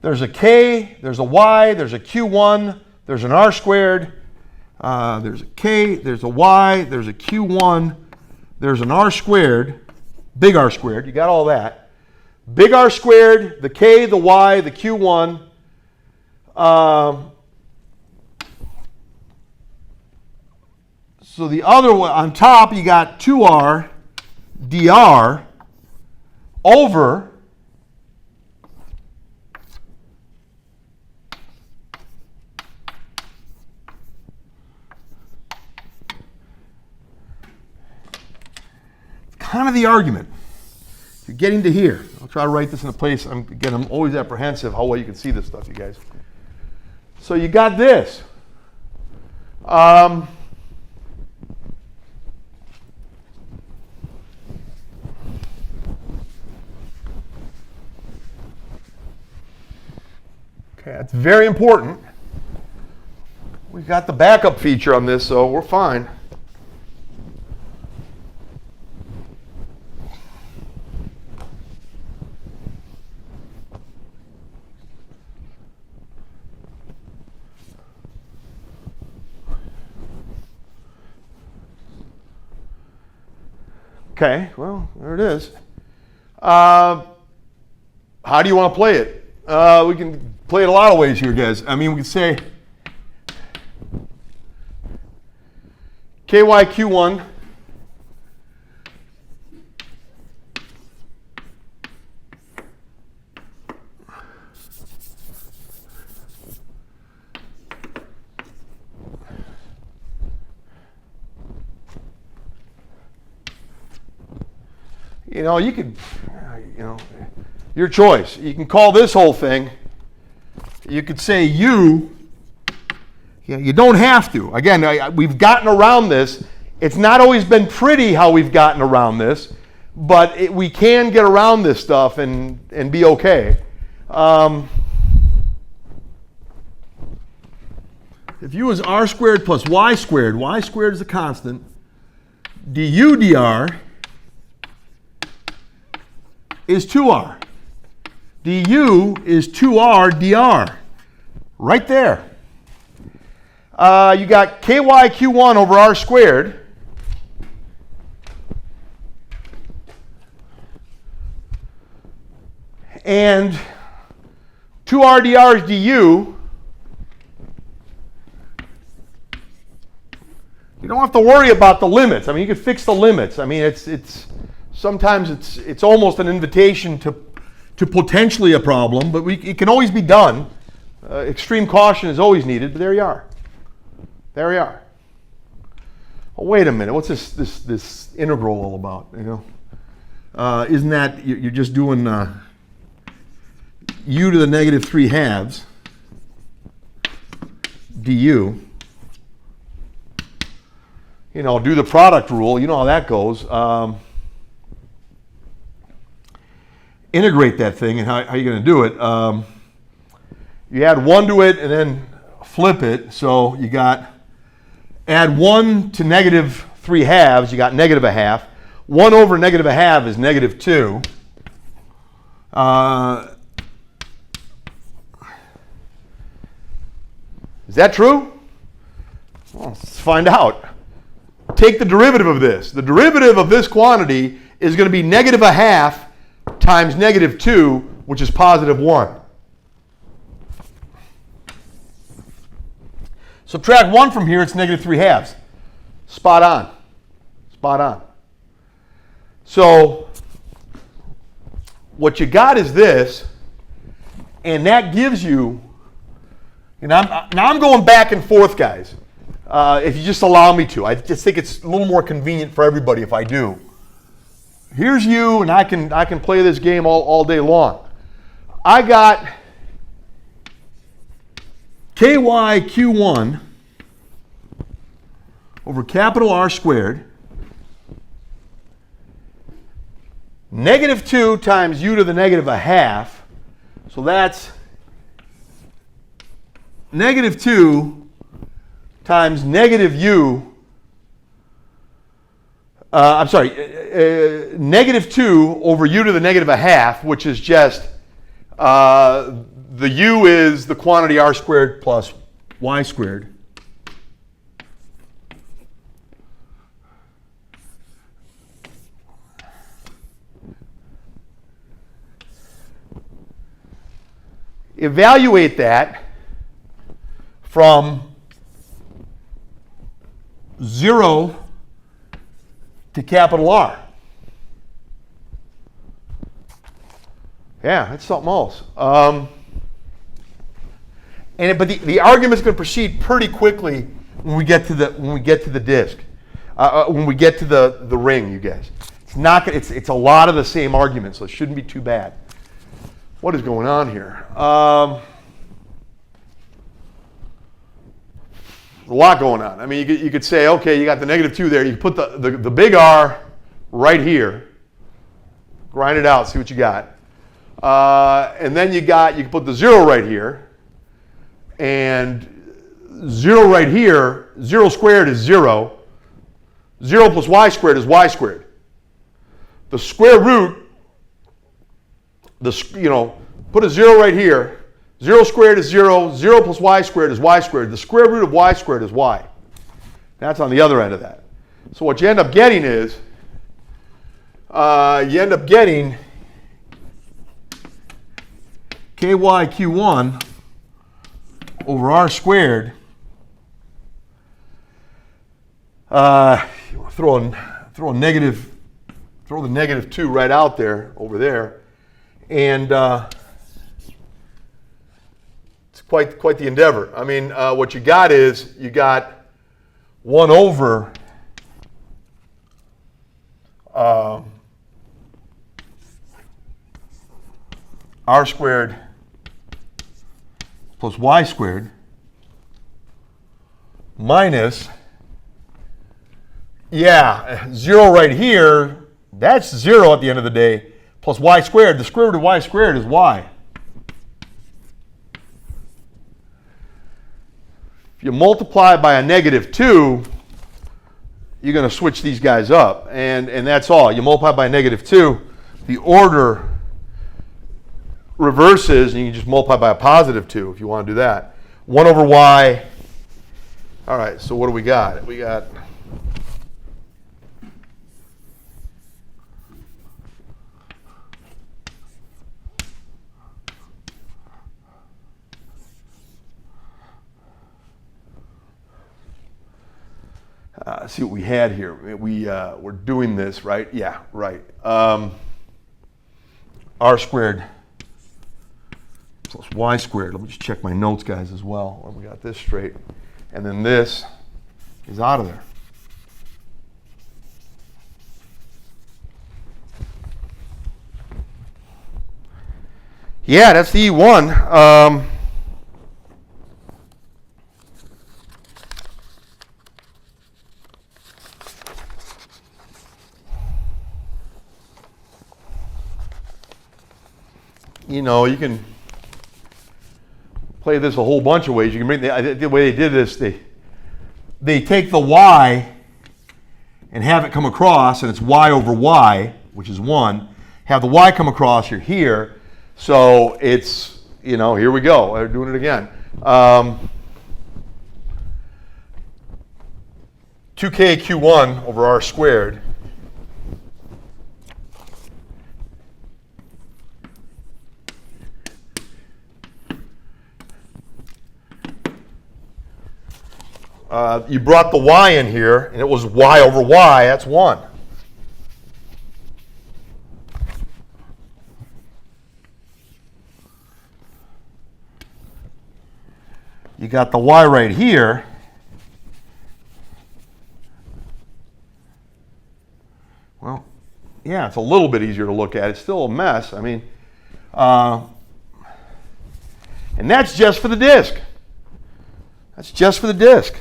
There's a k, there's a y, there's a q1, there's an r squared, there's a k, there's a y, there's a q1, there's an r squared, big R squared, you got all that. Big R squared, the k, the y, the q1. So the other one, on top, you got 2r dr over kind of the argument. You're getting to here. I'll try to write this in a place. Again, I'm always apprehensive how well you can see this stuff, you guys. So you got this. Okay, that's very important. We got the backup feature on this, so we're fine. Okay, well, there it is. How do you want to play it? We can play it a lot of ways here, guys. I mean, we can say KYQ1 you could, your choice. You can call this whole thing, you could say U. You don't have to. Again, we've gotten around this. It's not always been pretty how we've gotten around this, but we can get around this stuff and be okay. If U is r squared plus y squared is a constant, du dr is 2r. du is 2r dr. Right there. You got kyq1 over r squared. And 2r dr is du. You don't have to worry about the limits. I mean, you can fix the limits. I mean, sometimes it's almost an invitation to potentially a problem, but it can always be done. Extreme caution is always needed, but there you are. There we are. Oh, wait a minute. What's this integral all about? Isn't that you're just doing u to the negative 3/2 du? Do the product rule. You know how that goes. Integrate that thing, and how are you going to do it? You add 1 to it and then flip it. So you got add 1 to negative 3/2, you got negative 1/2. 1 over negative 1/2 is negative 2. Is that true? Well, let's find out. Take the derivative of this. The derivative of this quantity is going to be negative 1/2 times negative 2, which is positive 1. Subtract 1 from here, it's negative 3/2. Spot on. Spot on. So what you got is this, and that gives you, now I'm going back and forth, guys. if you just allow me to. I just think it's a little more convenient for everybody if I do. Here's U, and I can play this game all day long. I got KYQ1 over capital R squared negative 2 times U to the negative a half. So that's negative 2 times negative U. Negative 2 over U to the negative a half, which is just the U is the quantity R squared plus Y squared. Evaluate that from 0 to capital R. Yeah, that's something else. But the argument's going to proceed pretty quickly when we get to the disk, when we get to the ring, you guys. It's a lot of the same argument, so it shouldn't be too bad. What is going on here? A lot going on. I mean, you could say, okay, you got the negative 2 there. You put the big R right here. Grind it out, see what you got. And then you can put the 0 right here. And 0 right here, 0 squared is 0. 0 plus Y squared is Y squared. The square root, put a 0 right here. 0 squared is 0. 0 plus Y squared is Y squared. The square root of Y squared is Y. That's on the other end of that. So what you end up getting is, KYQ1 over R squared. Throw the negative 2 right out there, over there. And it's quite the endeavor. I mean, what you got is, you got 1 over R squared plus Y squared minus, 0 right here, that's 0 at the end of the day, plus Y squared. The square root of Y squared is Y. If you multiply by a negative 2, you're going to switch these guys up, and that's all. You multiply by a negative 2, the order reverses, and you can just multiply by a positive 2 if you want to do that. 1 over Y. All right, so what do we got? We got see what we had here. We're doing this, right? Yeah, right. R squared plus Y squared. Let me just check my notes, guys, as well. We got this straight. And then this is out of there. Yeah, that's the E1. You can play this a whole bunch of ways. You can bring the way they did this, they take the Y and have it come across, and it's Y over Y, which is 1. Have the Y come across here. So it's, here we go. We're doing it again. 2KQ1 over R squared. You brought the Y in here, and it was Y over Y, that's 1. You got the Y right here, yeah, it's a little bit easier to look at. It's still a mess. I mean, and that's just for the disk. That's just for the disk.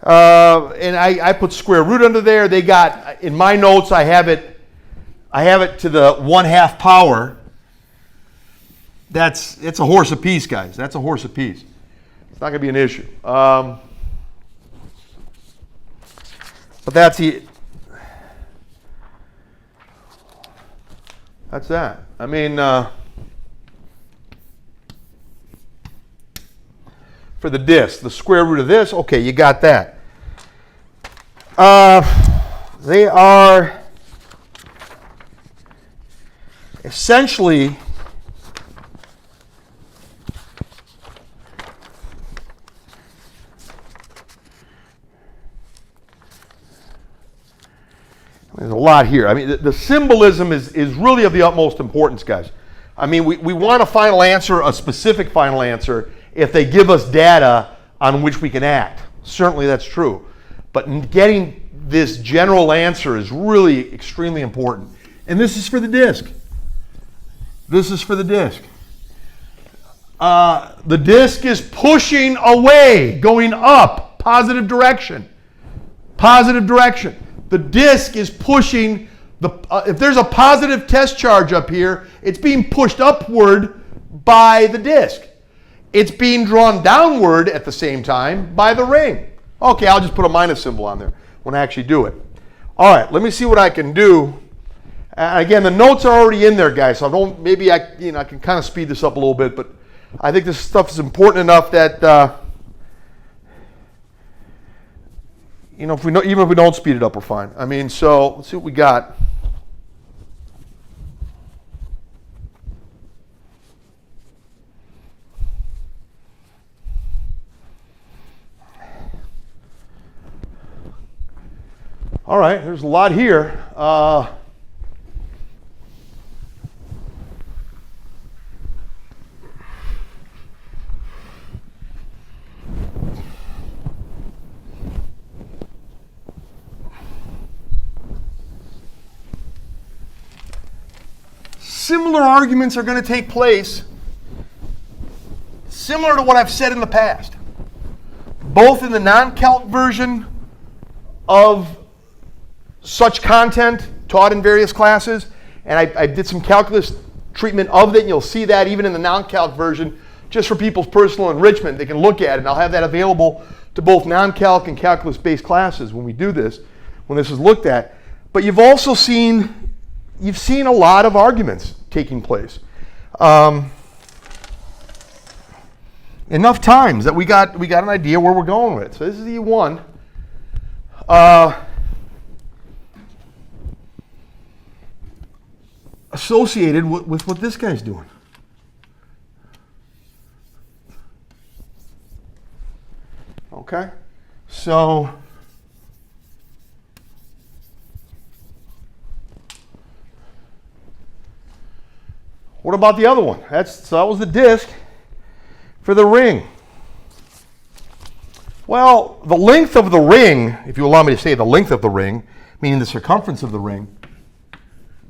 And I put square root under there. They got, in my notes, I have it to the 1/2 power. It's a horse apiece, guys. That's a horse apiece. It's not going to be an issue. But that's that. I mean, for the disk, the square root of this, okay, you got that. They are essentially there's a lot here. I mean, the symbolism is really of the utmost importance, guys. I mean, we want a final answer, a specific final answer, if they give us data on which we can act. Certainly that's true. But getting this general answer is really extremely important. And this is for the disk. This is for the disk. The disk is pushing away, going up, positive direction. Positive direction. The disk is pushing, if there's a positive test charge up here, it's being pushed upward by the disk. It's being drawn downward at the same time by the ring. Okay, I'll just put a minus symbol on there when I actually do it. All right, let me see what I can do. Again, the notes are already in there, guys, so I can kind of speed this up a little bit, but I think this stuff is important enough that even if we don't speed it up, we're fine. I mean, so let's see what we got. All right, there's a lot here. Similar arguments are going to take place, similar to what I've said in the past, both in the non-calc version of such content taught in various classes, and I did some calculus treatment of it, and you'll see that even in the non-calc version, just for people's personal enrichment. They can look at it, and I'll have that available to both non-calc and calculus-based classes when we do this, when this is looked at. But you've also seen a lot of arguments taking place. Enough times that we got an idea where we're going with it. So this is E1. Associated with what this guy's doing. Okay, so what about the other one? So that was the disk for the ring. Well, the length of the ring, if you allow me to say the length of the ring, meaning the circumference of the ring,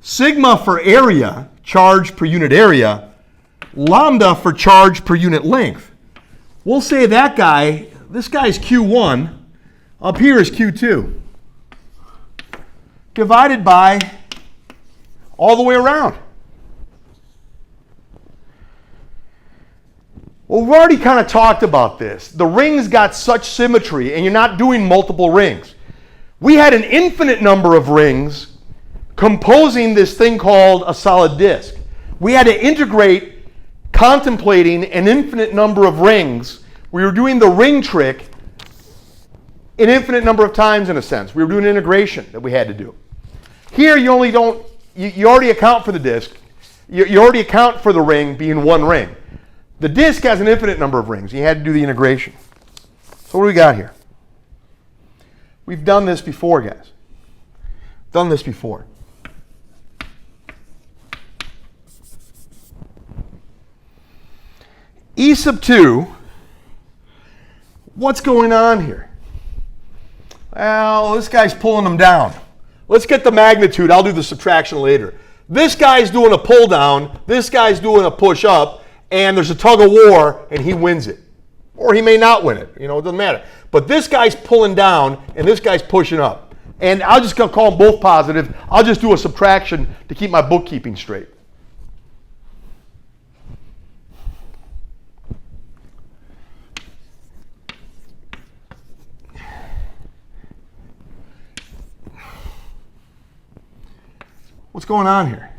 sigma for area, charge per unit area, lambda for charge per unit length. We'll say this guy's Q1, up here is Q2, divided by all the way around. Well, we've already kind of talked about this. The rings got such symmetry, and you're not doing multiple rings. We had an infinite number of rings composing this thing called a solid disk. We had to integrate contemplating an infinite number of rings. We were doing the ring trick an infinite number of times in a sense. We were doing integration that we had to do. Here you already account for the disk. You already account for the ring being one ring. The disk has an infinite number of rings. You had to do the integration. So what do we got here? We've done this before, guys. Done this before. E sub 2, what's going on here? Well, this guy's pulling them down. Let's get the magnitude. I'll do the subtraction later. This guy's doing a pull down, this guy's doing a push up, and there's a tug of war, and he wins it. Or he may not win it. It doesn't matter. But this guy's pulling down, and this guy's pushing up. And I'll just call them both positive. I'll just do a subtraction to keep my bookkeeping straight. What's going on here?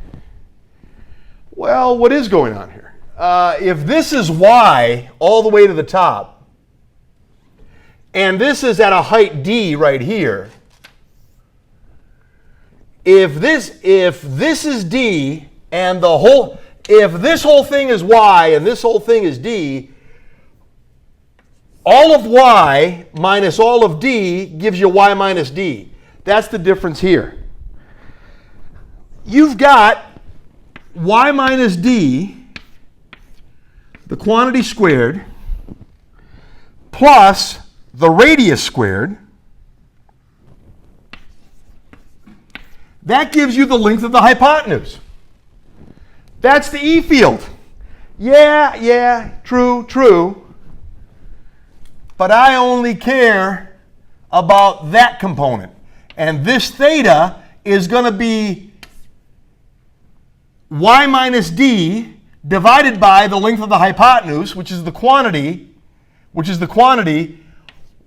Well, what is going on here? If this is y all the way to the top, and this is at a height d right here, if this is d and if this whole thing is y and this whole thing is d, all of y minus all of d gives you y minus d. That's the difference here. You've got y minus d, the quantity squared, plus the radius squared. That gives you the length of the hypotenuse. That's the E field. Yeah, true. But I only care about that component. And this theta is going to be y minus d divided by the length of the hypotenuse, which is the quantity,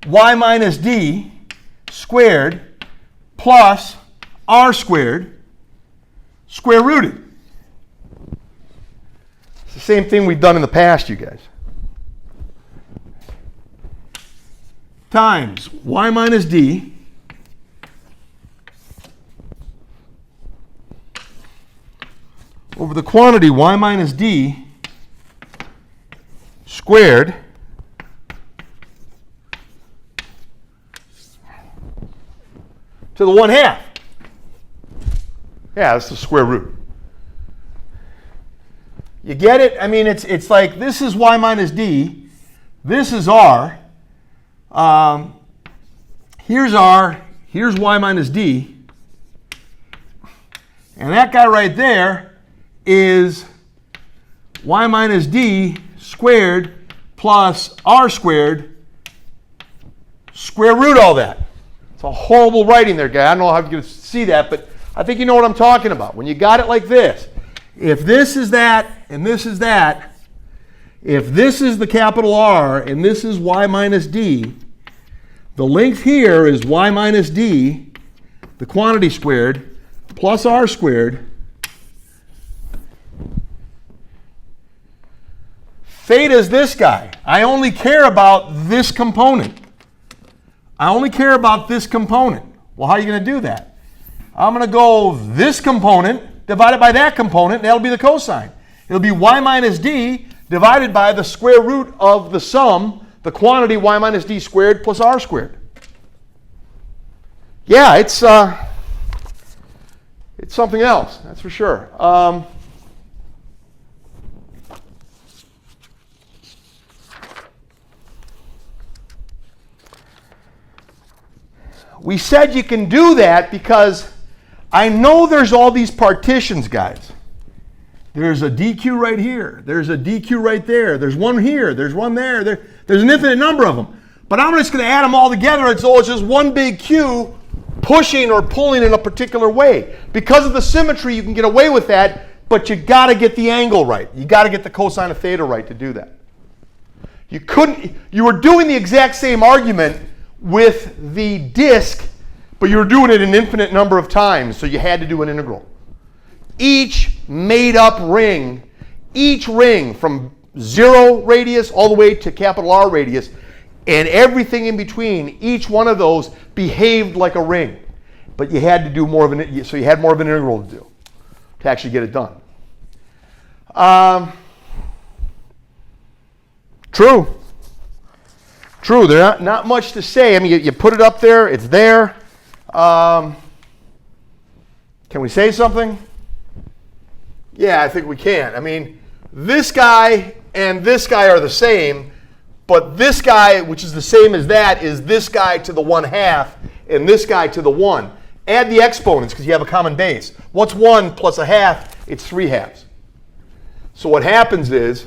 y minus d squared plus r squared, square rooted. It's the same thing we've done in the past, you guys. Times y minus d over the quantity y minus d squared to the 1/2. Yeah, that's the square root. You get it? I mean, it's like this is y minus d, this is r. Here's r, here's y minus d, and that guy right there is y minus d squared plus r squared, square root all that. It's a horrible writing there, guy. I don't know how you're going to see that, but I think you know what I'm talking about. When you got it like this, if this is that and this is that, if this is the capital R and this is y minus d, the length here is y minus d, the quantity squared, plus r squared. Theta is this guy. I only care about this component. Well, how are you going to do that? I'm going to go this component divided by that component, and that'll be the cosine. It'll be y minus d divided by the square root of the sum, the quantity y minus d squared plus r squared. Yeah, it's something else, that's for sure. We said you can do that because I know there's all these partitions, guys. There's a DQ right here. There's a DQ right there. There's one here. There's one there. There's an infinite number of them. But I'm just going to add them all together and so it's just one big Q pushing or pulling in a particular way. Because of the symmetry, you can get away with that, but you got to get the angle right. You got to get the cosine of theta right to do that. You were doing the exact same argument with the disk, but you were doing it an infinite number of times, so you had to do an integral. Each made-up ring, each ring from 0 radius all the way to capital R radius, and everything in between, each one of those behaved like a ring. But you had to do more of an, so you had more of an integral to do to actually get it done. True. There's not much to say. I mean, you put it up there, it's there. Can we say something? Yeah, I think we can. I mean, this guy and this guy are the same, but this guy, which is the same as that, is this guy to the 1/2 and this guy to the 1. Add the exponents because you have a common base. What's 1 plus a half? It's 3 halves. So what happens is,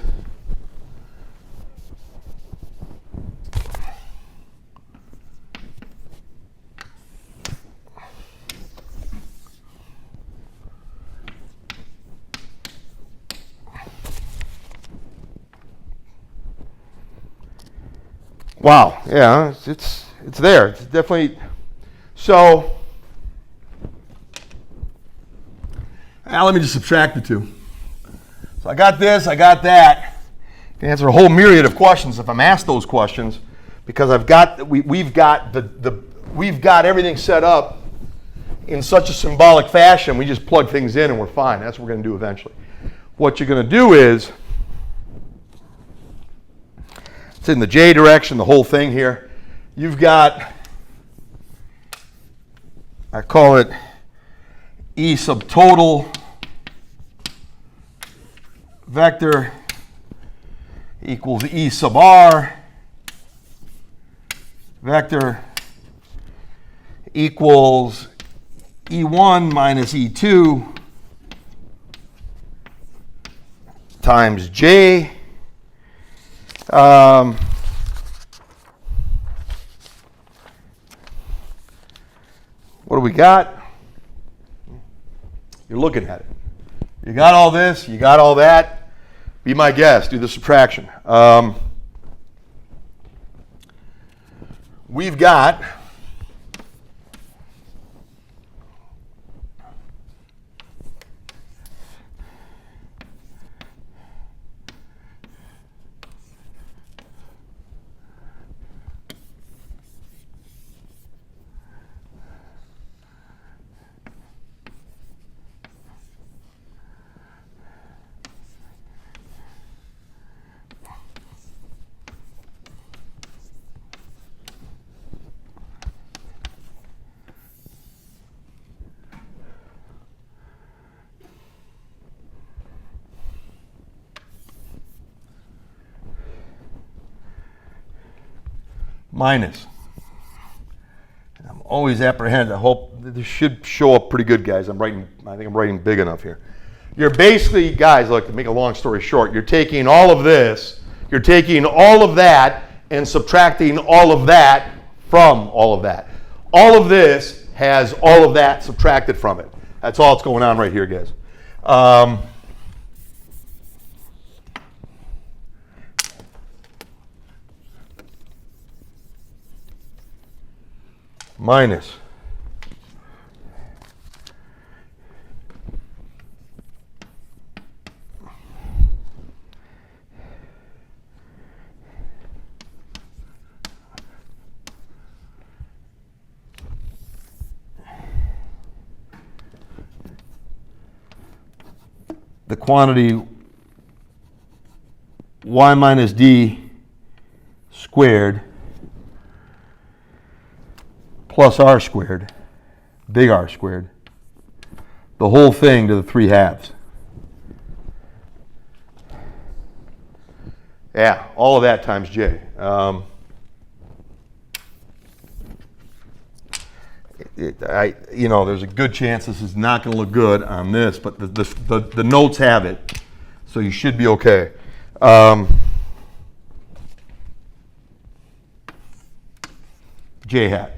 wow, yeah, it's there. It's definitely, so, now let me just subtract the two. So I got this, I got that. I can answer a whole myriad of questions if I'm asked those questions, because we've got everything set up in such a symbolic fashion. We just plug things in and we're fine. That's what we're going to do eventually. What you're going to do is, it's in the J direction, the whole thing here. You've got, I call it E subtotal vector equals E sub r vector equals E1 minus E2 times J. What do we got? You're looking at it. You got all this, you got all that. Be my guest, do the subtraction. We've got minus. I'm always apprehensive. I hope this should show up pretty good, guys. I think I'm writing big enough here. You're basically, guys, look, to make a long story short, you're taking all of this, you're taking all of that and subtracting all of that from all of that. All of this has all of that subtracted from it. That's all that's going on right here, guys. Minus the quantity y minus d squared plus r squared, big R squared, the whole thing to the 3 halves. Yeah, all of that times j. There's a good chance this is not going to look good on this, but the notes have it, so you should be okay. J hat.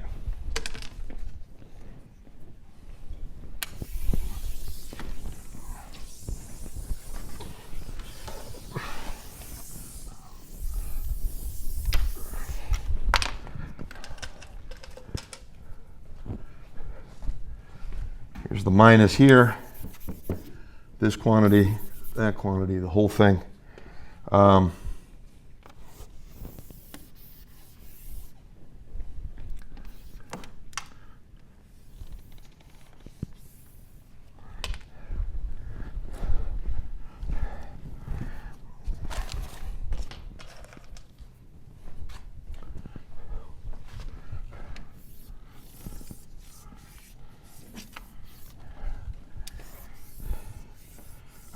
Here's the minus here, this quantity, that quantity, the whole thing.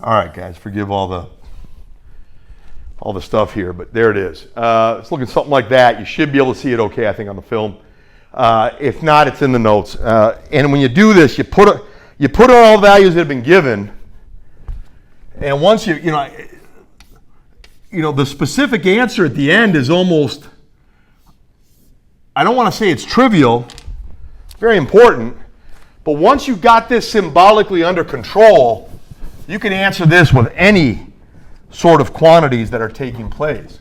All right, guys, forgive all the stuff here, but there it is. It's looking something like that. You should be able to see it okay, I think, on the film. If not, it's in the notes. And when you do this, you put all the values that have been given, and once you know, the specific answer at the end is almost, I don't want to say it's trivial, it's very important, but once you've got this symbolically under control, you can answer this with any sort of quantities that are taking place.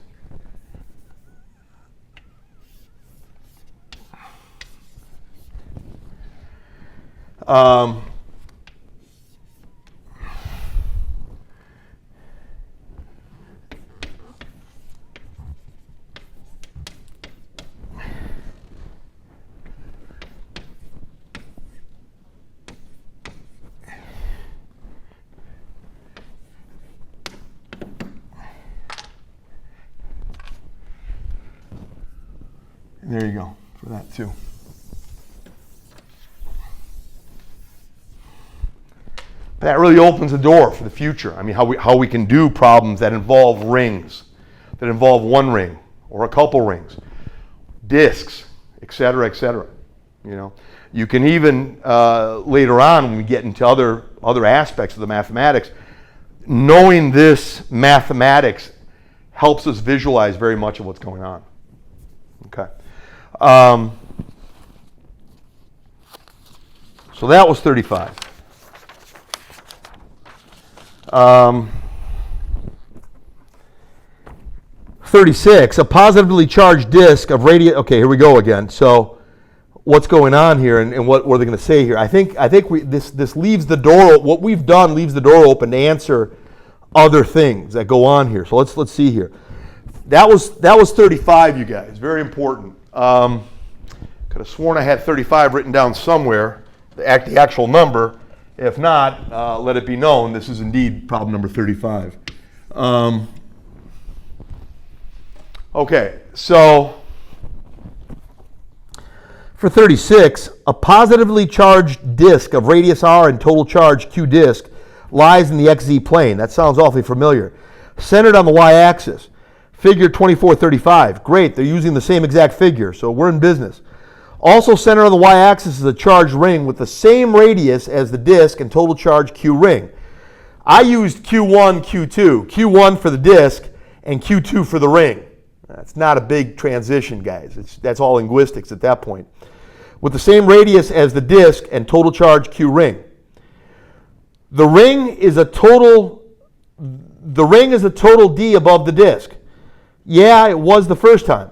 There you go for that too. That really opens the door for the future. I mean, how we can do problems that involve rings, that involve one ring or a couple rings, disks, et cetera, et cetera. You know, you can even later on when we get into other aspects of the mathematics, knowing this mathematics helps us visualize very much of what's going on. Okay. So that was 35. 36, a positively charged disk of radius. Okay, here we go again. So what's going on here, and what are they going to say here? I think this leaves the door. What we've done leaves the door open to answer other things that go on here. So let's see here. That was 35, you guys. Very important. Could have sworn I had 35 written down somewhere, the actual number. If not, let it be known this is indeed problem number 35. Okay, so for 36, a positively charged disk of radius r and total charge q disk lies in the xz plane. That sounds awfully familiar. Centered on the y-axis. Figure 2435. Great, they're using the same exact figure, so we're in business. Also centered on the y-axis is a charged ring with the same radius as the disk and total charge q ring. I used q1, q2. q1 for the disk and q2 for the ring. That's not a big transition, guys. That's all linguistics at that point. With the same radius as the disk and total charge q ring. The ring is a total d above the disk. Yeah, it was the first time.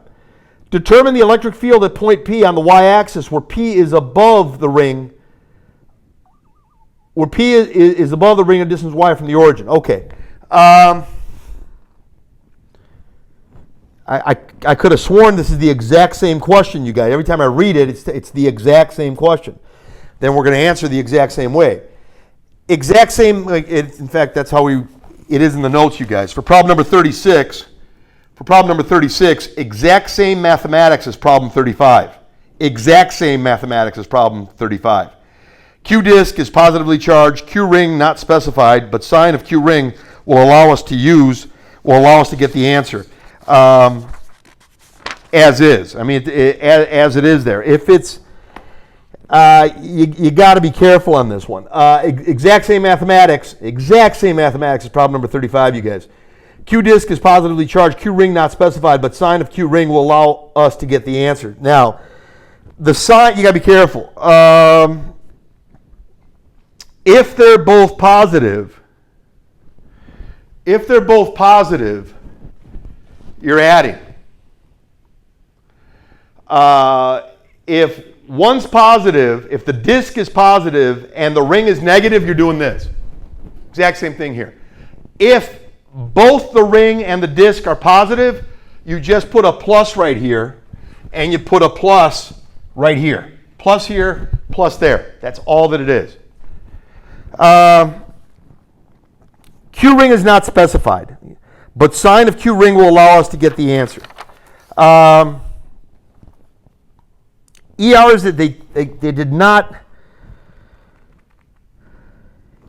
Determine the electric field at point P on the y-axis where P is above the ring, is above the ring of distance y from the origin. Okay. I could have sworn this is the exact same question, you guys. Every time I read it, it's the exact same question. Then we're going to answer the exact same way. Exact same, in fact, that's how it is in the notes, you guys. For problem number 36, exact same mathematics as problem 35. Exact same mathematics as problem 35. Q disk is positively charged. Q ring not specified, but sign of Q ring will allow us to get the answer as is. I mean, as it is there. If it's you got to be careful on this one. Exact same mathematics is problem number 35, you guys. Q disk is positively charged, Q ring not specified, but sign of Q ring will allow us to get the answer. Now, the sign, you got to be careful. If they're both positive, you're adding. If one's positive, if the disk is positive and the ring is negative, you're doing this. Exact same thing here. If both the ring and the disk are positive, you just put a plus right here, and you put a plus right here. Plus here, plus there. That's all that it is. Q ring is not specified, but sign of Q ring will allow us to get the answer. ER is that they did not,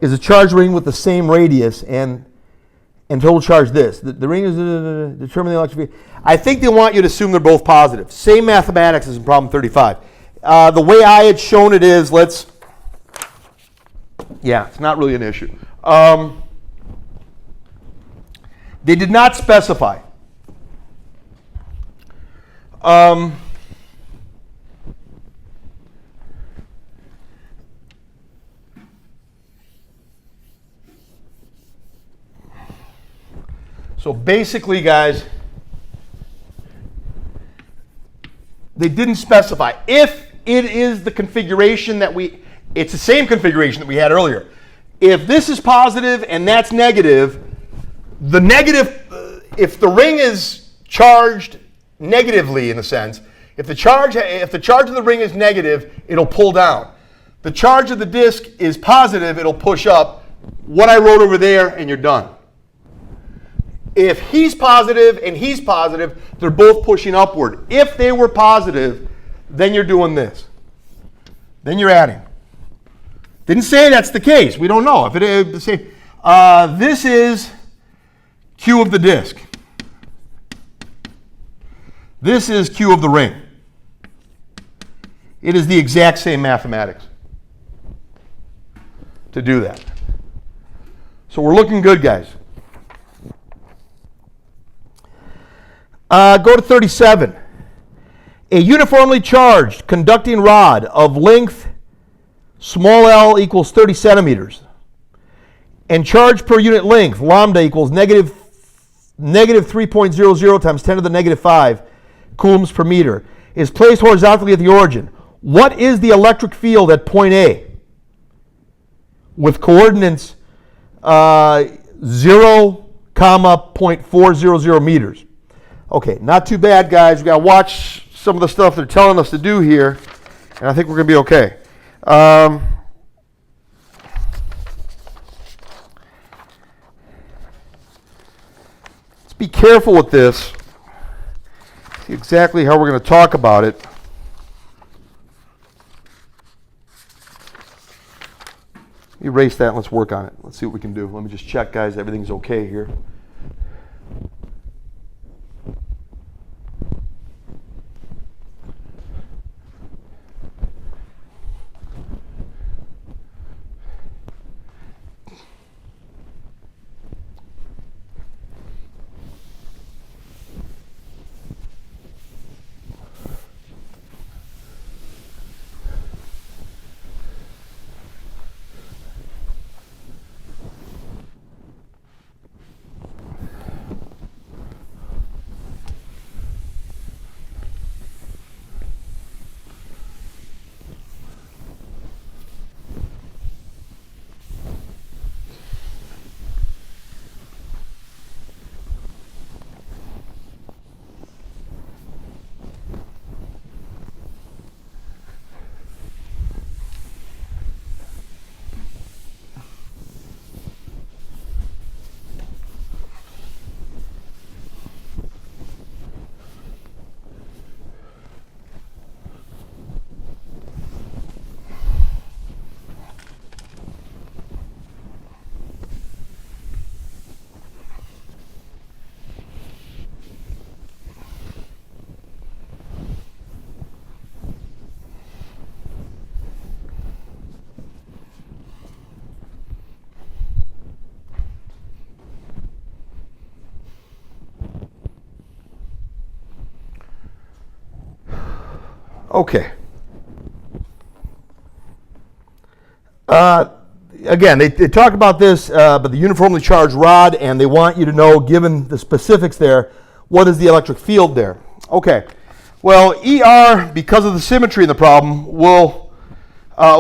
is a charge ring with the same radius and total charge this. The ring is determine the electric field. I think they want you to assume they're both positive. Same mathematics as in problem 35. The way I had shown it is, yeah, it's not really an issue. They did not specify. So basically, guys, they didn't specify. If it is the configuration it's the same configuration that we had earlier. If this is positive and that's negative, if the ring is charged negatively in a sense, if the charge of the ring is negative, it'll pull down. The charge of the disc is positive, it'll push up. What I wrote over there, and you're done. If he's positive and he's positive, they're both pushing upward. If they were positive, then you're doing this. Then you're adding. Didn't say that's the case. We don't know. If it is the same. This is Q of the disc. This is Q of the ring. It is the exact same mathematics to do that. So we're looking good, guys. Go to 37. A uniformly charged conducting rod of length small l equals 30 centimeters and charge per unit length lambda equals negative 3.00 times 10 to the negative 5 coulombs per meter is placed horizontally at the origin. What is the electric field at point A with coordinates 0,0.400 meters? Okay, not too bad, guys. We got to watch some of the stuff they're telling us to do here, and I think we're going to be okay. Let's be careful with this. See exactly how we're going to talk about it. Erase that and let's work on it. Let's see what we can do. Let me just check, guys. Everything's okay here. Okay. Again, they talk about this, but the uniformly charged rod, and they want you to know, given the specifics there, what is the electric field there? Okay. Well, ER, because of the symmetry in the problem, will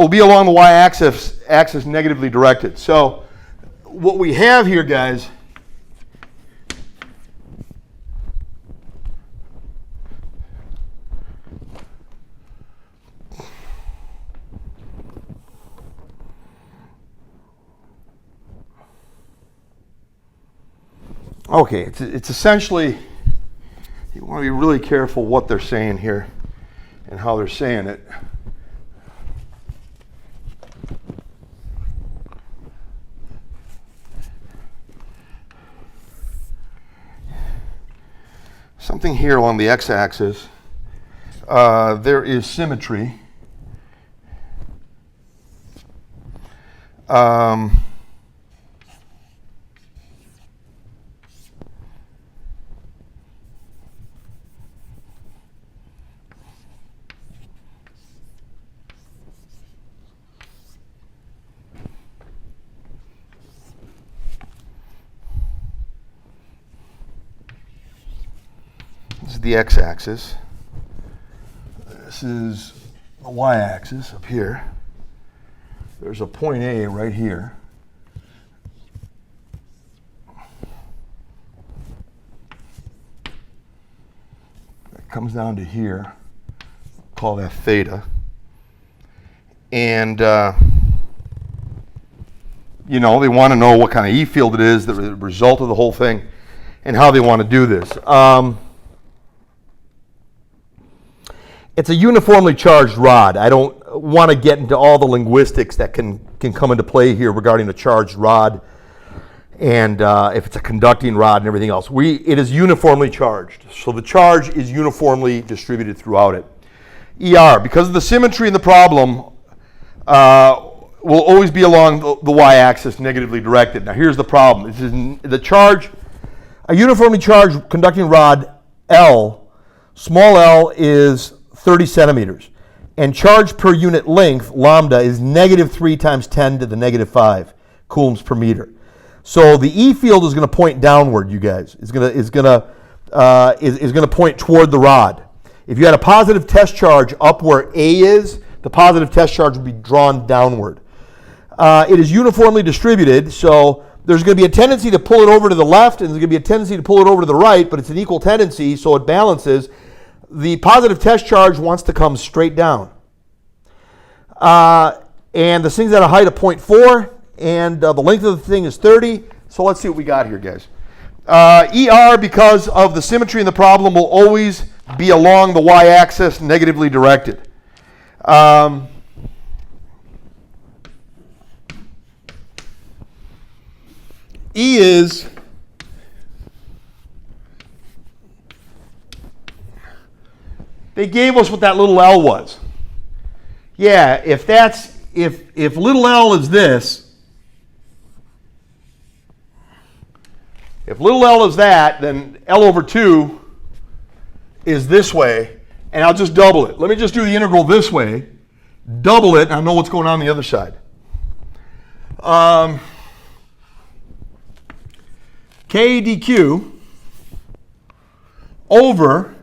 be along the y-axis negatively directed. So what we have here, guys, okay, it's essentially, you want to be really careful what they're saying here and how they're saying it. Something here along the x-axis, there is symmetry. This is the x-axis. This is the y-axis up here. There's a point A right here. That comes down to here. Call that theta. And, you know, they want to know what kind of E field it is, the result of the whole thing, and how they want to do this. It's a uniformly charged rod. I don't want to get into all the linguistics that can come into play here regarding a charged rod and if it's a conducting rod and everything else. It is uniformly charged, so the charge is uniformly distributed throughout it. ER, because of the symmetry in the problem, will always be along the y-axis negatively directed. Now here's the problem. This is the charge, a uniformly charged conducting rod L, small l is 30 centimeters, and charge per unit length, lambda, is -3 times 10 to the -5 coulombs per meter. So the E field is going to point downward, you guys. Is going to point toward the rod. If you had a positive test charge up where A is, the positive test charge would be drawn downward. It is uniformly distributed, so there's going to be a tendency to pull it over to the left, and there's going to be a tendency to pull it over to the right, but it's an equal tendency, so it balances. The positive test charge wants to come straight down. And this thing's at a height of 0.4, and the length of the thing is 30. So let's see what we got here, guys. ER, because of the symmetry in the problem, will always be along the y-axis negatively directed. E is they gave us what that little L was. Yeah, if little L is this, if little L is that, then L over 2 is this way, and I'll just double it. Let me just do the integral this way, double it, and I know what's going on the other side. K dq over,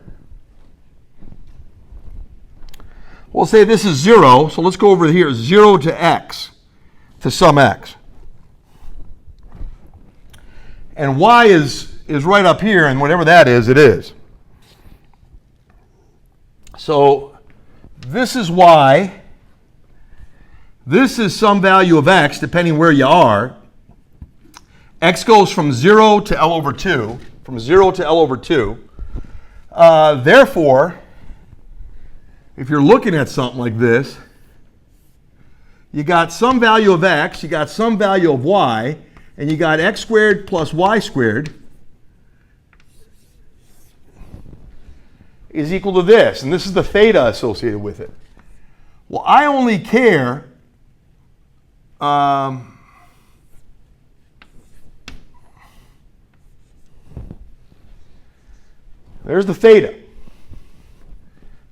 we'll say this is 0, so let's go over here, 0 to x, to some x. And y is right up here, and whatever that is, it is. So this is y, this is some value of x, depending where you are. X goes from 0 to L over 2, from 0 to L over 2. Therefore, if you're looking at something like this, you got some value of x, you got some value of y, and you got x squared plus y squared is equal to this, and this is the theta associated with it. Well, I only care there's the theta.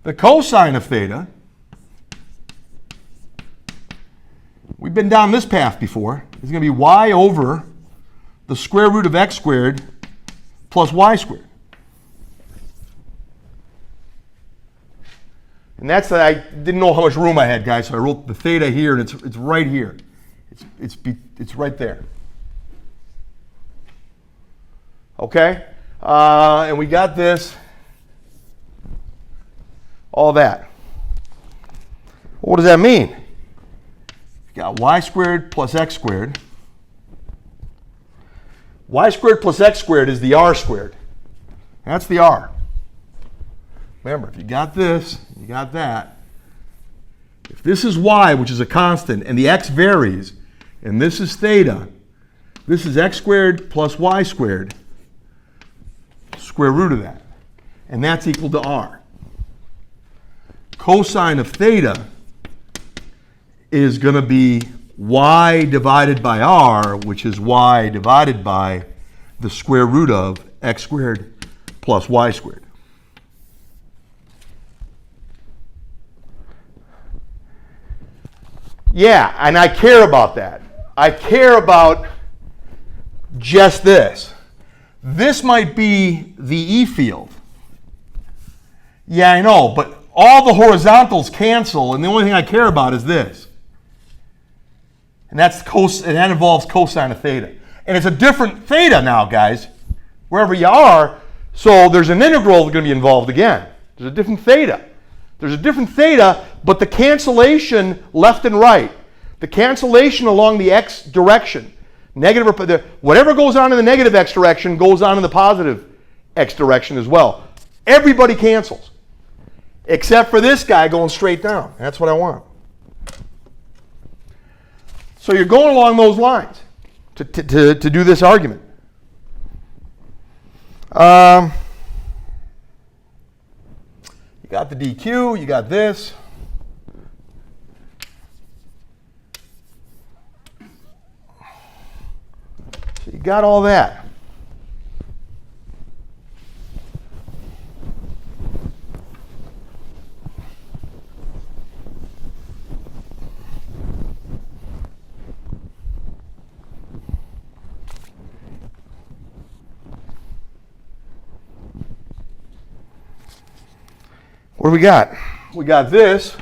The cosine of theta, we've been down this path before. It's going to be y over the square root of x squared plus y squared. And that's that. I didn't know how much room I had, guys, so I wrote the theta here, and it's right here. It's right there. Okay? And we got this, all that. Well, what does that mean? You got y squared plus x squared. Y squared plus x squared is the r squared. That's the r. Remember, if you got this, you got that. If this is y, which is a constant, and the x varies, and this is theta, this is x squared plus y squared, square root of that. And that's equal to r. Cosine of theta is going to be y divided by r, which is y divided by the square root of x squared plus y squared. Yeah, and I care about that. I care about just this. This might be the E field. Yeah, I know, but all the horizontals cancel, and the only thing I care about is this. And that involves cosine of theta. And it's a different theta now, guys, wherever you are. So there's an integral that's going to be involved again. There's a different theta. There's a different theta, but the cancellation left and right, the cancellation along the x direction, whatever goes on in the negative x direction goes on in the positive x direction as well. Everybody cancels, except for this guy going straight down. That's what I want. So you're going along those lines to do this argument. You got the dq, you got this. So you got all that. What do we got? We got this,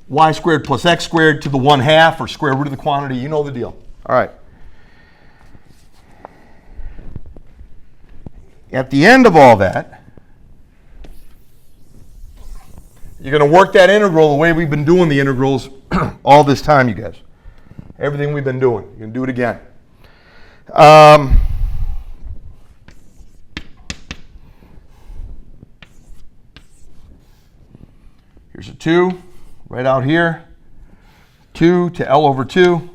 y squared plus x squared to the 1/2 or square root of the quantity. You know the deal. All right. At the end of all that, you're going to work that integral the way we've been doing the integrals all this time, you guys. Everything we've been doing. You're going to do it again. Here's a 2 right out here. 2 to L over 2.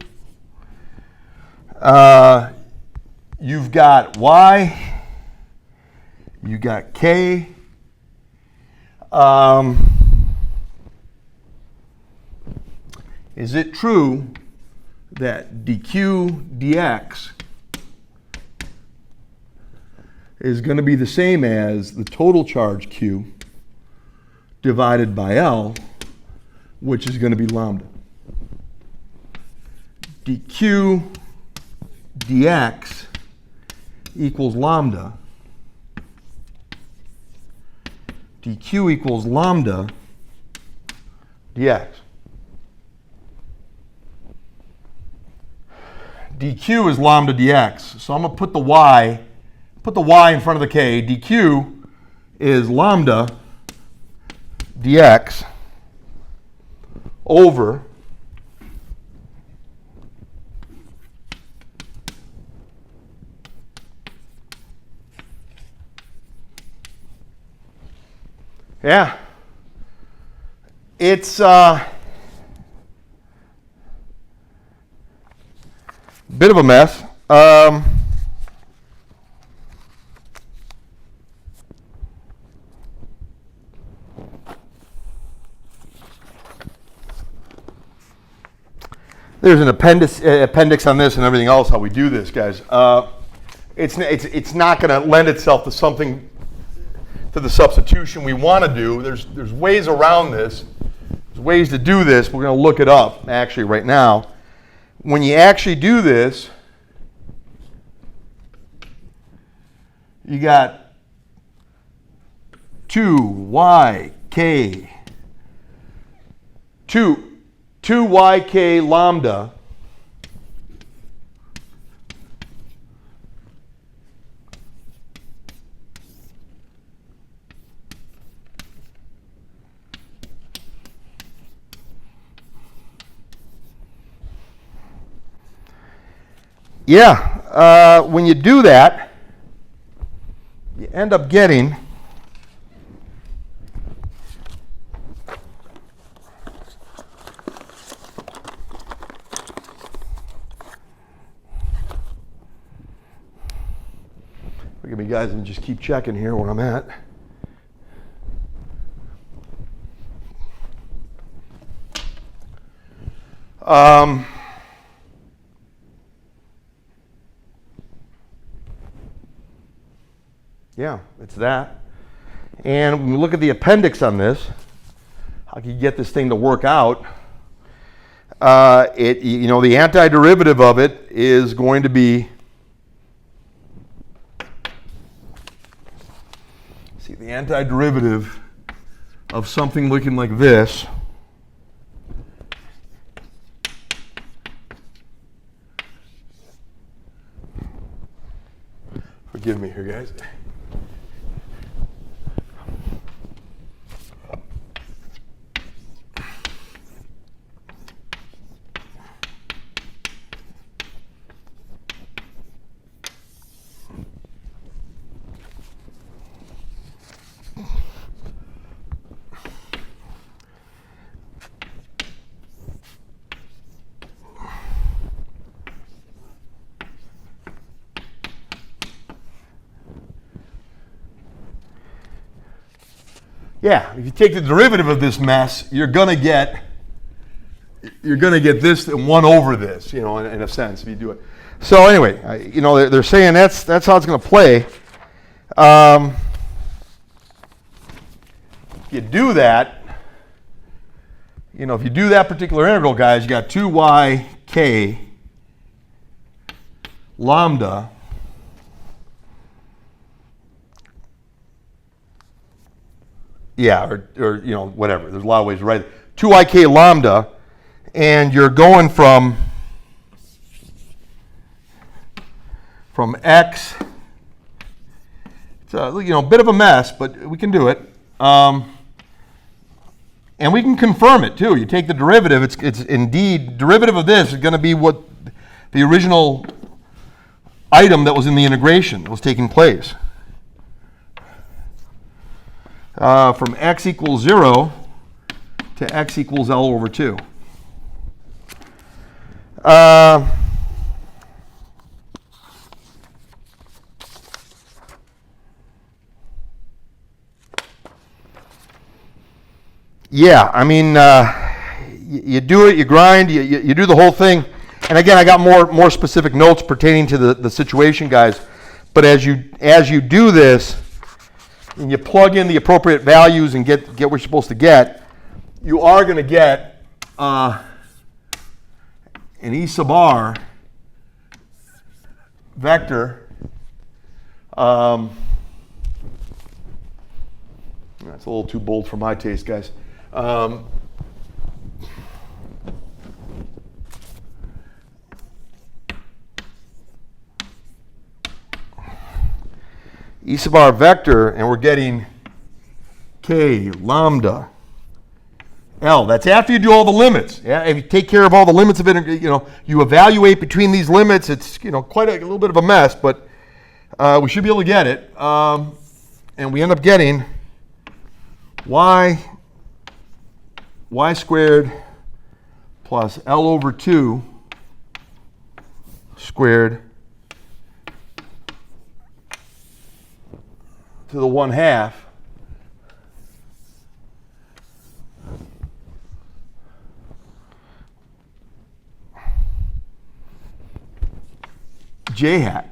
You've got y. You got k. Is it true that dq dx is going to be the same as the total charge q divided by L, which is going to be lambda? dq dx equals lambda. dq equals lambda dx. dq is lambda dx. So I'm going to put the y in front of the k. dq is lambda dx over it's a bit of a mess. There's an appendix on this and everything else, how we do this, guys. It's not going to lend itself to something, to the substitution we want to do. There's ways around this. There's ways to do this. We're going to look it up, actually, right now. When you actually do this, you got 2yk, 2yk lambda when you do that, you end up getting forgive me, guys, and just keep checking here where I'm at. Yeah, it's that. And when we look at the appendix on this, how can you get this thing to work out? The antiderivative of it is going to be, the antiderivative of something looking like this forgive me here, guys. Yeah, if you take the derivative of this mess, you're gonna get this and 1 over this, in a sense, if you do it. So anyway, they're saying that's how it's gonna play. If you do that, if you do that particular integral, guys, you got 2yk lambda or whatever. There's a lot of ways to write it. 2yk lambda, and you're going from x. It's a bit of a mess, but we can do it. And we can confirm it too. You take the derivative. It's indeed derivative of this is going to be what the original item that was in the integration that was taking place. From x equals 0 to x equals L over 2. Yeah, I mean, you do it, you grind, you do the whole thing. And again, I got more specific notes pertaining to the situation, guys. But as you do this, and you plug in the appropriate values and get what you're supposed to get, you are going to get an E sub r vector. That's a little too bold for my taste, guys. E sub r vector, and we're getting k lambda L. That's after you do all the limits. Yeah, if you take care of all the limits of it, you evaluate between these limits. It's quite a little bit of a mess, but we should be able to get it. And we end up getting y squared plus L over 2 squared to the 1/2 j hat.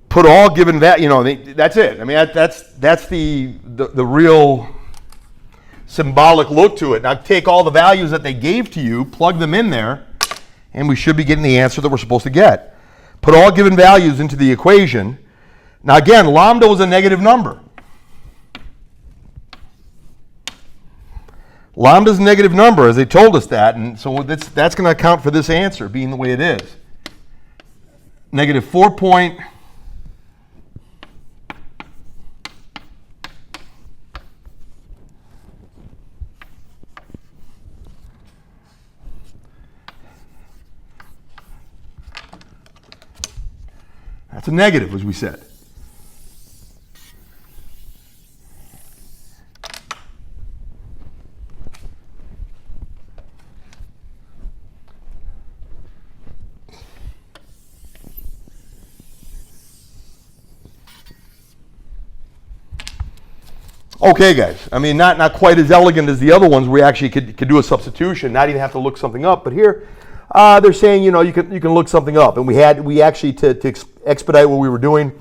Put all given that, that's it. I mean, that's the real symbolic look to it. Now take all the values that they gave to you, plug them in there, and we should be getting the answer that we're supposed to get. Put all given values into the equation. Now again, lambda was a negative number. Lambda's a negative number, as they told us that, and so that's going to account for this answer being the way it is. Negative 4 point. That's a negative, as we said. Okay, guys. I mean, not quite as elegant as the other ones. We actually could do a substitution, not even have to look something up. But here, they're saying you can look something up, and we actually to expedite what we were doing.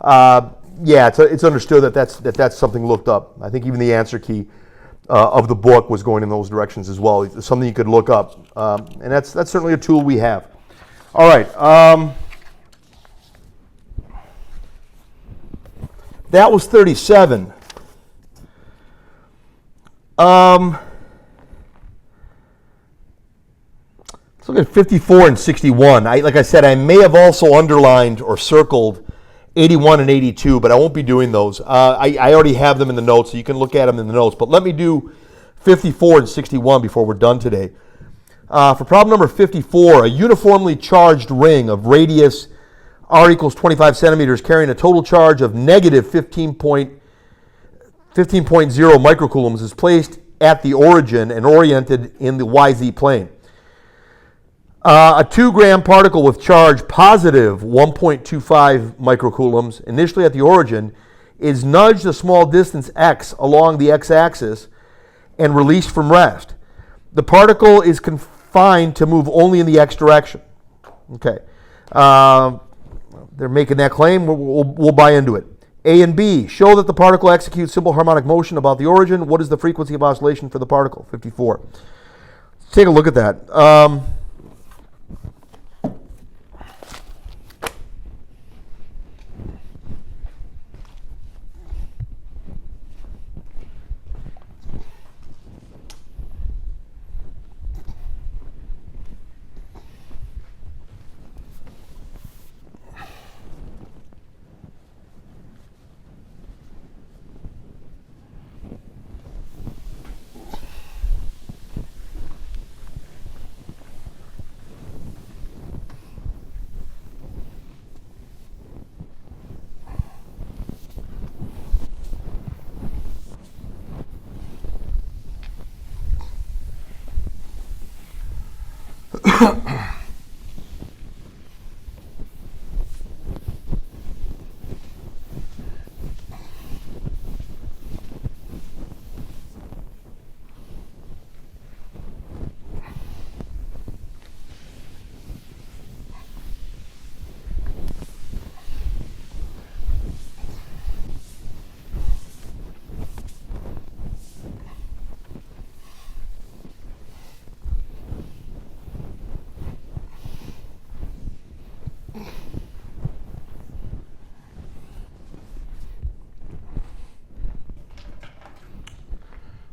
Yeah, it's understood that that's something looked up. I think even the answer key of the book was going in those directions as well. It's something you could look up, and that's certainly a tool we have. All right. That was 37. Let's look at 54 and 61. Like I said, I may have also underlined or circled 81 and 82, but I won't be doing those. I already have them in the notes, so you can look at them in the notes. But let me do 54 and 61 before we're done today. For problem number 54, a uniformly charged ring of radius r equals 25 centimeters carrying a total charge of negative 15.0 microcoulombs is placed at the origin and oriented in the YZ plane. A 2-gram particle with charge positive 1.25 microcoulombs initially at the origin is nudged a small distance x along the x-axis and released from rest. The particle is confined to move only in the x direction. Okay. They're making that claim. We'll buy into it. A and B, show that the particle executes simple harmonic motion about the origin. What is the frequency of oscillation for the particle? 54. Let's take a look at that.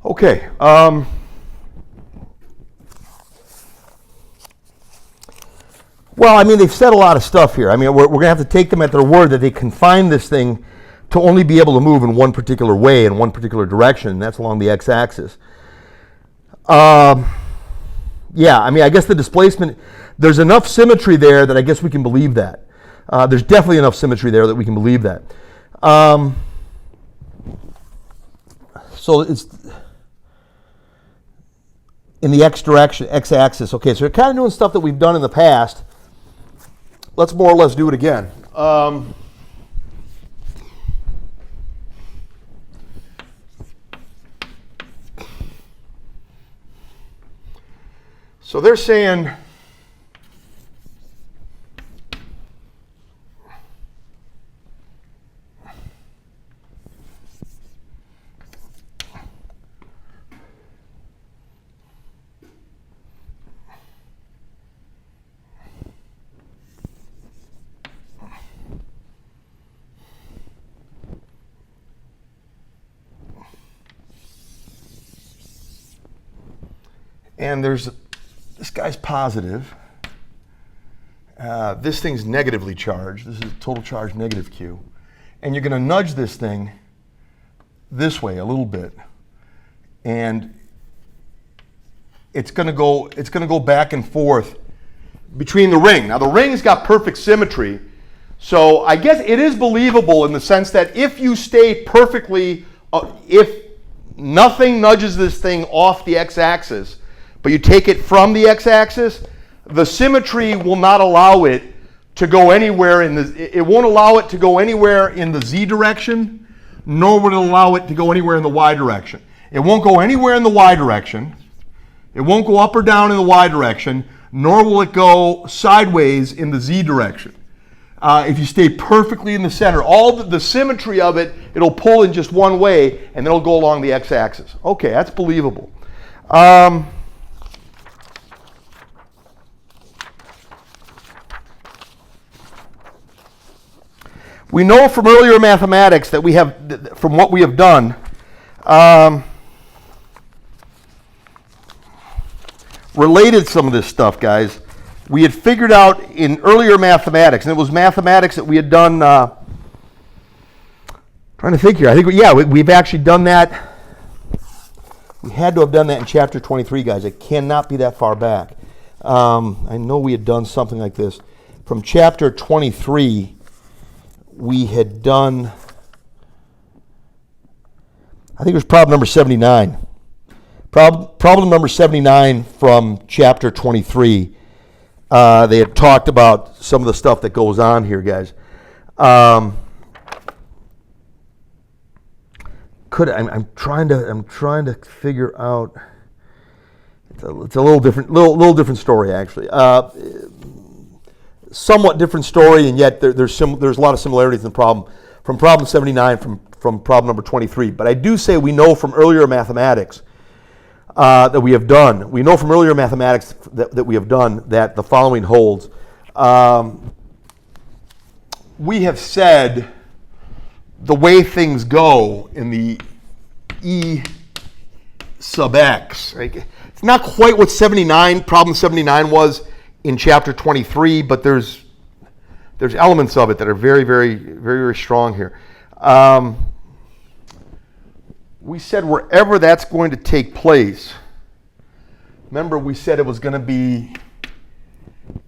Okay. Well, I mean, they've said a lot of stuff here. I mean, we're going to have to take them at their word that they confine this thing to only be able to move in one particular way, in one particular direction, and that's along the x-axis. Yeah, I mean, I guess the displacement, there's enough symmetry there that I guess we can believe that. There's definitely enough symmetry there that we can believe that. So it's in the x direction, x-axis. Okay, so we're kind of doing stuff that we've done in the past. Let's more or less do it again. So they're saying and there's this guy's positive. This thing's negatively charged. This is total charge negative Q. And you're going to nudge this thing this way a little bit. And it's going to go back and forth between the ring. Now the ring's got perfect symmetry. So I guess it is believable in the sense that if you stay perfectly, if nothing nudges this thing off the x-axis, but you take it from the x-axis, the symmetry will not allow it to go anywhere it won't allow it to go anywhere in the z direction, nor would it allow it to go anywhere in the y direction. It won't go anywhere in the y direction. It won't go up or down in the y direction, nor will it go sideways in the z direction. If you stay perfectly in the center, all the symmetry of it, it'll pull in just one way, and then it'll go along the x-axis. Okay, that's believable. We know from earlier mathematics that we have, from what we have done, related some of this stuff, guys. We had figured out in earlier mathematics, and it was mathematics that we had done, trying to think here. I think, we've actually done that. We had to have done that in chapter 23, guys. It cannot be that far back. I know we had done something like this. From chapter 23, we had done, I think it was problem number 79. Problem number 79 from chapter 23. They had talked about some of the stuff that goes on here, guys. I'm trying to figure out. It's a little different story, actually. Somewhat different story, and yet there's a lot of similarities in the problem from problem 79 from problem number 23. But I do say we know from earlier mathematics that we have done. We know from earlier mathematics that we have done that the following holds. We have said the way things go in the E sub x, right? It's not quite what problem 79 was in chapter 23, but there's elements of it that are very, very, very, very strong here. We said wherever that's going to take place, remember we said it was going to be,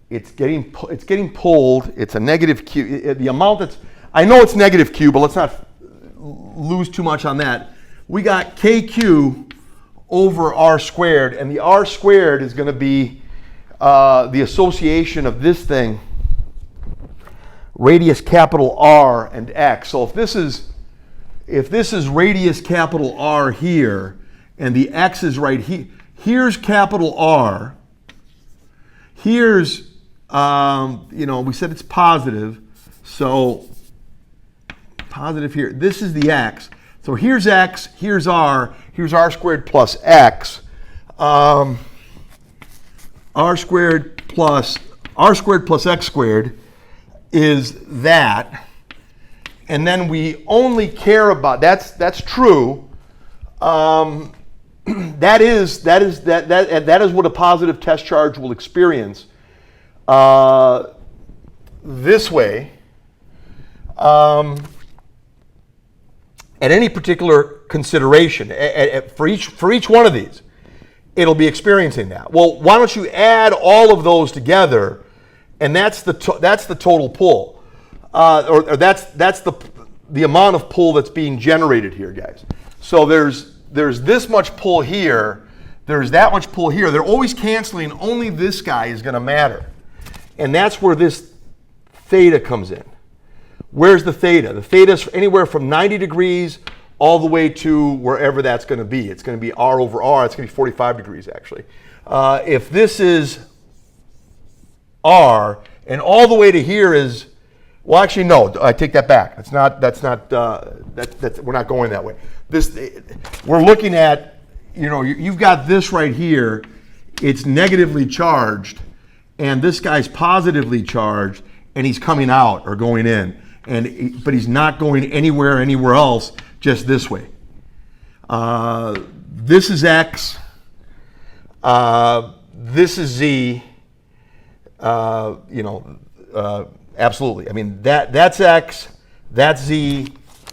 it's getting pulled, it's a negative q, the amount that's, I know it's negative q, but let's not lose too much on that. We got kq over r squared, and the r squared is going to be the association of this thing, radius capital R and x. So if this is radius capital R here, and the x is right here, here's capital R. Here's, we said it's positive, so positive here. This is the x. So here's x, here's r squared plus x. R squared plus x squared is that. And then we only care about, that's true. That is what a positive test charge will experience this way at any particular consideration. For each one of these, it'll be experiencing that. Well, why don't you add all of those together, and that's the total pull, or that's the amount of pull that's being generated here, guys. So there's this much pull here, there's that much pull here. They're always canceling. Only this guy is going to matter, and that's where this theta comes in. Where's the theta? The theta is anywhere from 90 degrees all the way to wherever that's going to be. It's going to be r over r. It's going to be 45 degrees, actually. If this is r, and all the way to here is, well, actually, no, I take that back. We're not going that way. We're looking at, you've got this right here. It's negatively charged, and this guy's positively charged, and he's coming out or going in. But he's not going anywhere else, just this way. This is x. This is z. Absolutely. I mean, that's x. That's z.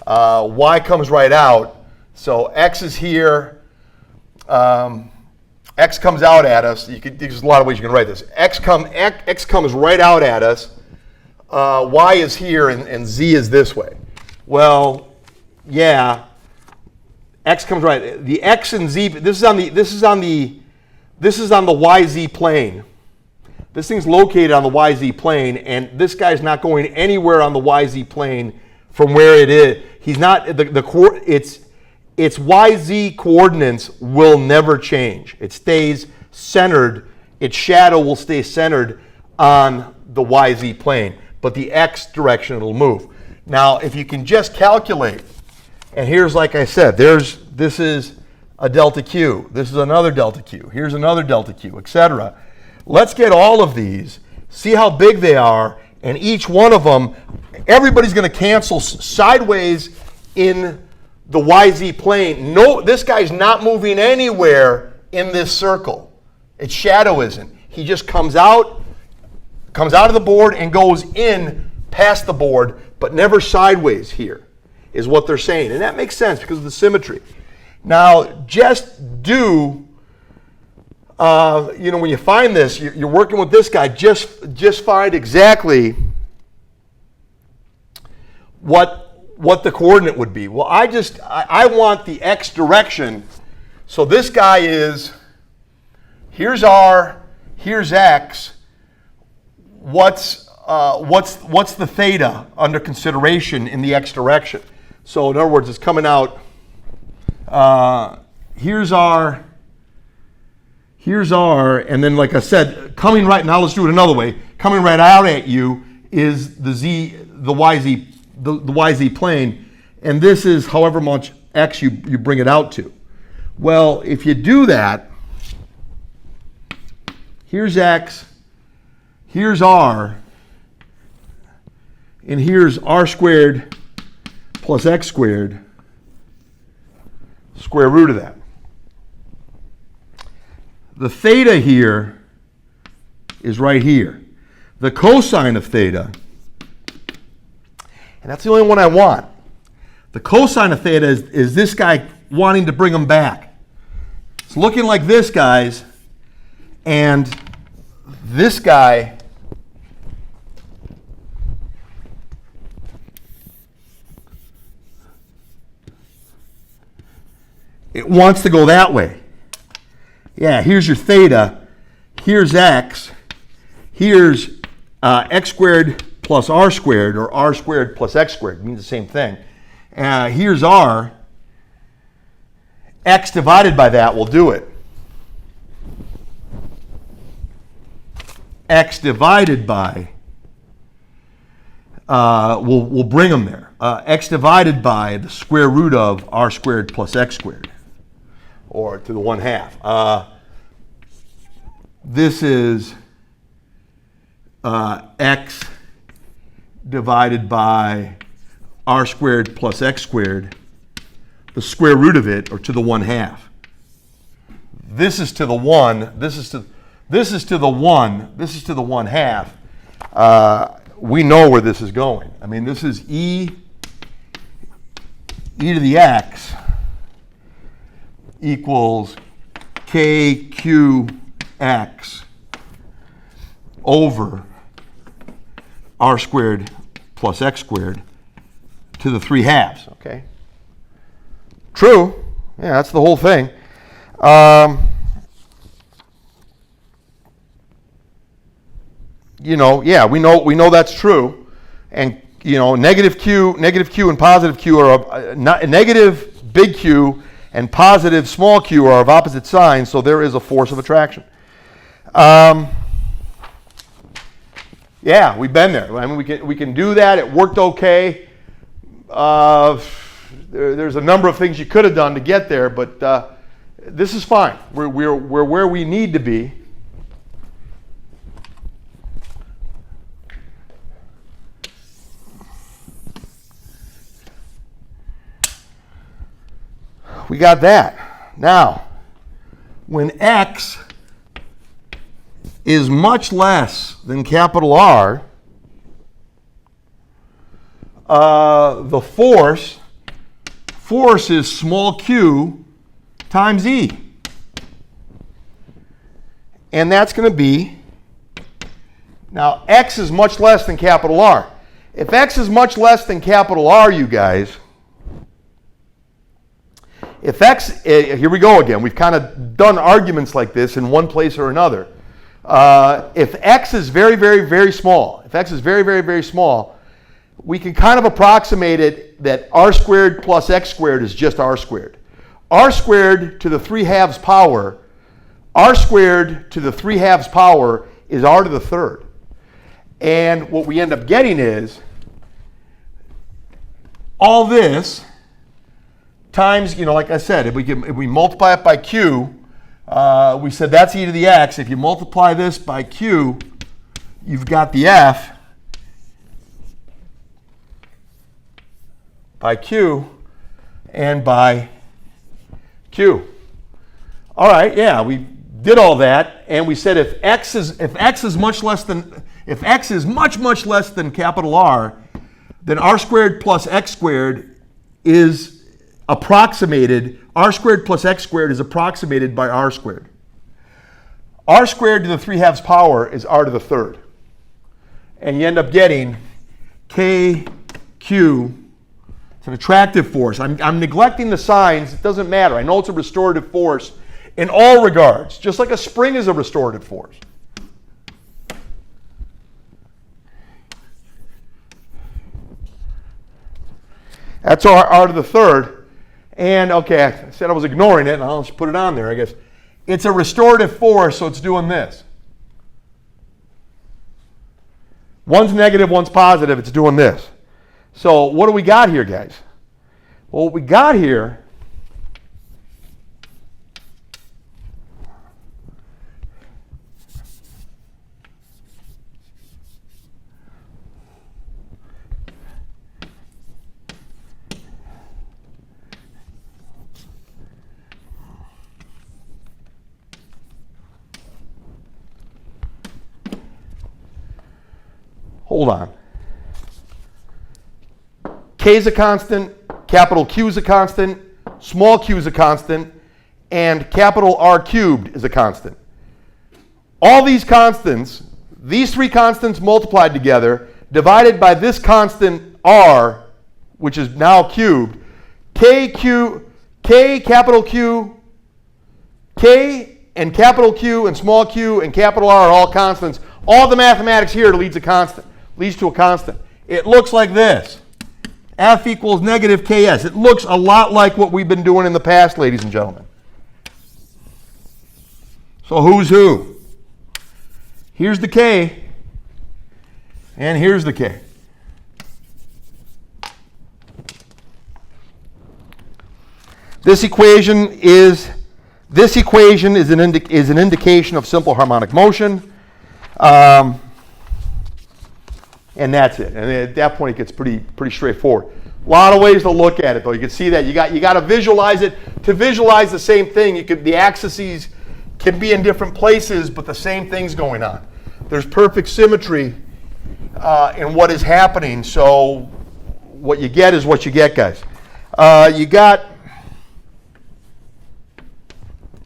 Y comes right out. So x is here. X comes out at us. There's a lot of ways you can write this. X comes right out at us. Y is here and z is this way. Well, yeah, x comes right. The x and z. This is on the yz plane. This thing's located on the yz plane, and this guy's not going anywhere on the yz plane from where it is. He's not, its YZ coordinates will never change. It stays centered, its shadow will stay centered on the YZ plane, but the X direction it'll move. Now, if you can just calculate, and here's, like I said, this is a delta Q, this is another delta Q, here's another delta Q, etc. Let's get all of these, see how big they are, and each one of them, everybody's going to cancel sideways in the YZ plane. No, this guy's not moving anywhere in this circle. Its shadow isn't. He just comes out of the board and goes in past the board, but never sideways here, is what they're saying. And that makes sense because of the symmetry. Now, just do, when you find this, you're working with this guy, just find exactly what the coordinate would be. Well, I want the X direction. So this guy is, here's R, here's X. What's the theta under consideration in the X direction? So in other words, it's coming out, here's R, and then like I said, coming right, now let's do it another way. Coming right out at you is the YZ plane, and this is however much X you bring it out to. Well, if you do that, here's X, here's R, and here's R squared plus X squared, square root of that. The theta here is right here. The cosine of theta, and that's the only one I want. The cosine of theta is this guy wanting to bring them back. It's looking like this, guys, and this guy it wants to go that way. Yeah, here's your theta, here's X, here's X squared plus R squared, or R squared plus X squared, it means the same thing. Here's R, X divided by that will do it. X divided by, we'll bring them there. X divided by the square root of R squared plus X squared, or to the 1/2. This is X divided by R squared plus X squared, the square root of it, or to the 1/2. This is to the 1, this is to the 1, this is to the 1/2. We know where this is going. I mean, this is e to the x equals kqx over R squared plus X squared to the 3/2, okay? True. Yeah, that's the whole thing. Yeah, we know that's true. And, negative Q and positive Q are negative big Q and positive small q are of opposite signs, so there is a force of attraction. Yeah, we've been there. I mean, we can do that. It worked okay. There's a number of things you could have done to get there, but this is fine. We're where we need to be. We got that. Now, when X is much less than capital R, the force is small q times E. And that's going to be, now X is much less than capital R. If X is much less than capital R, you guys, if X, here we go again, we've kind of done arguments like this in one place or another. If X is very, very, very small, if X is very, very, very small, we can kind of approximate it that r squared plus x squared is just r squared. R squared to the 3/2 power, r squared to the 3/2 power is r to the third. And what we end up getting is all this times, like I said, if we multiply it by q, we said that's e to the x. If you multiply this by q, you've got the f by q and by q. All right, yeah, we did all that, and we said if x is much less than capital R, then r squared plus x squared is approximated. R squared plus x squared is approximated by r squared. R squared to the 3/2 power is r to the third, and you end up getting kq. It's an attractive force. I'm neglecting the signs. It doesn't matter. I know it's a restorative force in all regards, just like a spring is a restorative force. That's r to the third. And okay, I said I was ignoring it, and I'll just put it on there, I guess. It's a restorative force, so it's doing this. One's negative, one's positive, it's doing this. So what do we got here, guys? Well, what we got here hold on. K is a constant, capital Q is a constant, small q is a constant, and capital R cubed is a constant. All these constants, these three constants multiplied together, divided by this constant R, which is now cubed, K, capital Q, K and capital Q and small q and capital R are all constants. All the mathematics here leads to a constant. It looks like this. F equals negative Ks. It looks a lot like what we've been doing in the past, ladies and gentlemen. So who's who? Here's the K, and here's the K. This equation is an indication of simple harmonic motion. And that's it. And at that point, it gets pretty straightforward. A lot of ways to look at it, though. You can see that you got to visualize it. To visualize the same thing, the axes can be in different places, but the same thing's going on. There's perfect symmetry in what is happening. So what you get is what you get, guys. You got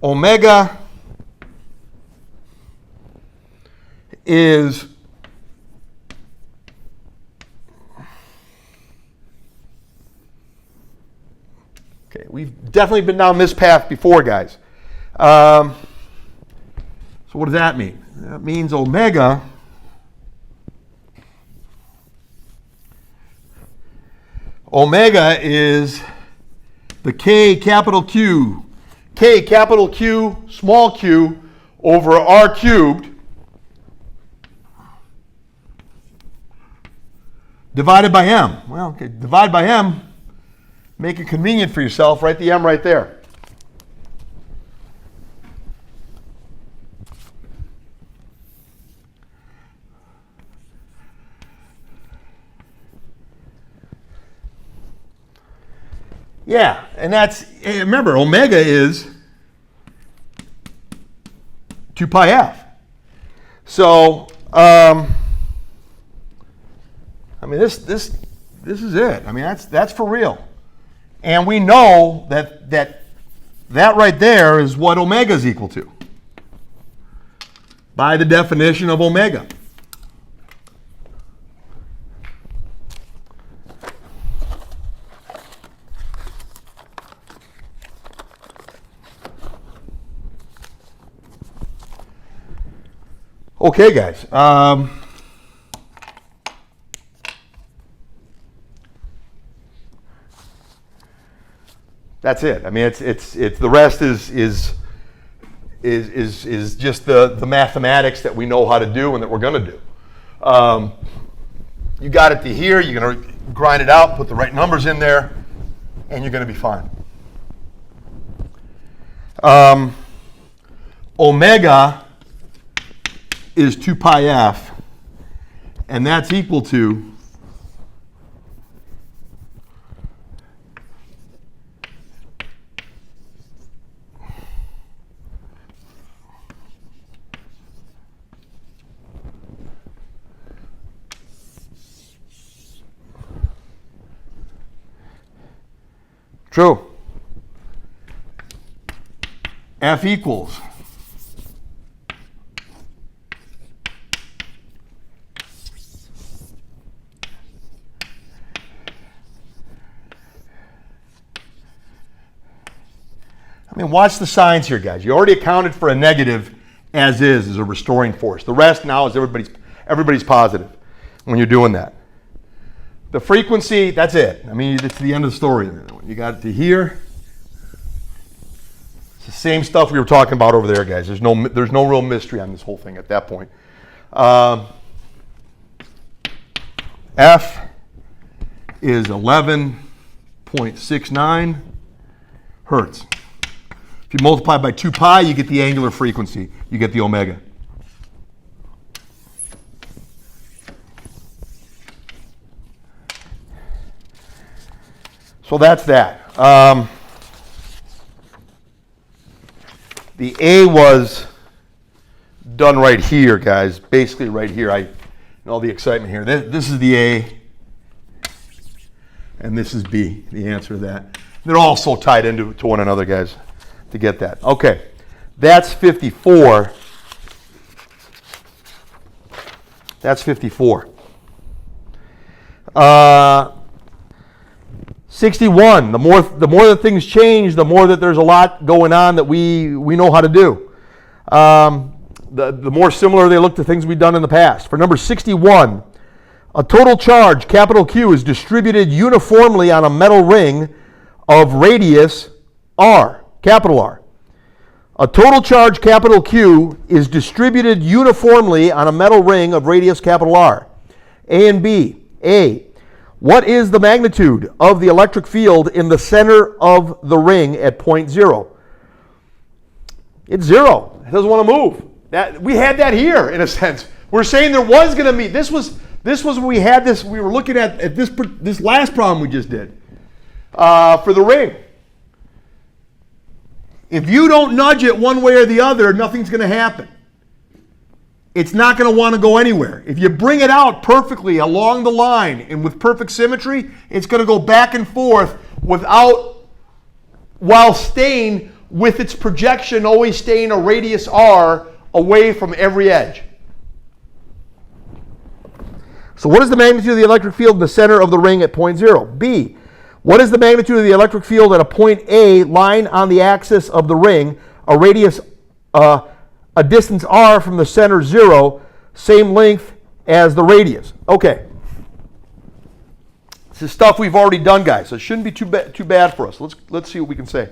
omega is okay, we've definitely been down this path before, guys. So what does that mean? That means omega is the K capital Q small q over R cubed divided by M. Well, okay, divide by M. Make it convenient for yourself. Write the M right there. Yeah, and that's, remember, omega is 2 pi f. So, I mean, this is it. I mean, that's for real. And we know that right there is what omega is equal to by the definition of omega. Okay, guys. That's it. I mean, it's the rest is just the mathematics that we know how to do and that we're going to do. You got it to here. You're going to grind it out, put the right numbers in there, and you're going to be fine. Omega is 2 pi f, and that's equal to true. F equals watch the signs here, guys. You already accounted for a negative as a restoring force. The rest now is everybody's positive when you're doing that. The frequency, that's it. I mean, it's the end of the story. You got it to here. It's the same stuff we were talking about over there, guys. There's no real mystery on this whole thing at that point. F is 11.69 hertz. If you multiply by 2 pi, you get the angular frequency. You get the omega. So that's that. The A was done right here, guys. Basically right here. And all the excitement here. This is the A, and this is B, the answer to that. They're all so tied into one another, guys, to get that. Okay, that's 54. That's 54. 61. The more that things change, the more that there's a lot going on that we know how to do. The more similar they look to things we've done in the past. For number 61, a total charge, capital Q, is distributed uniformly on a metal ring of radius R, capital R. A total charge, capital Q, is distributed uniformly on a metal ring of radius capital R. A and B. A. What is the magnitude of the electric field in the center of the ring at point 0? It's 0. It doesn't want to move. We had that here, in a sense. We're saying there was going to be. This was when we had this. We were looking at this last problem we just did for the ring. If you don't nudge it one way or the other, nothing's going to happen. It's not going to want to go anywhere. If you bring it out perfectly along the line and with perfect symmetry, it's going to go back and forth while staying with its projection, always staying a radius r away from every edge. So what is the magnitude of the electric field in the center of the ring at point 0? B. What is the magnitude of the electric field at a point A lying on the axis of the ring, a radius a distance r from the center 0, same length as the radius? Okay. This is stuff we've already done, guys, so it shouldn't be too bad for us. Let's see what we can say.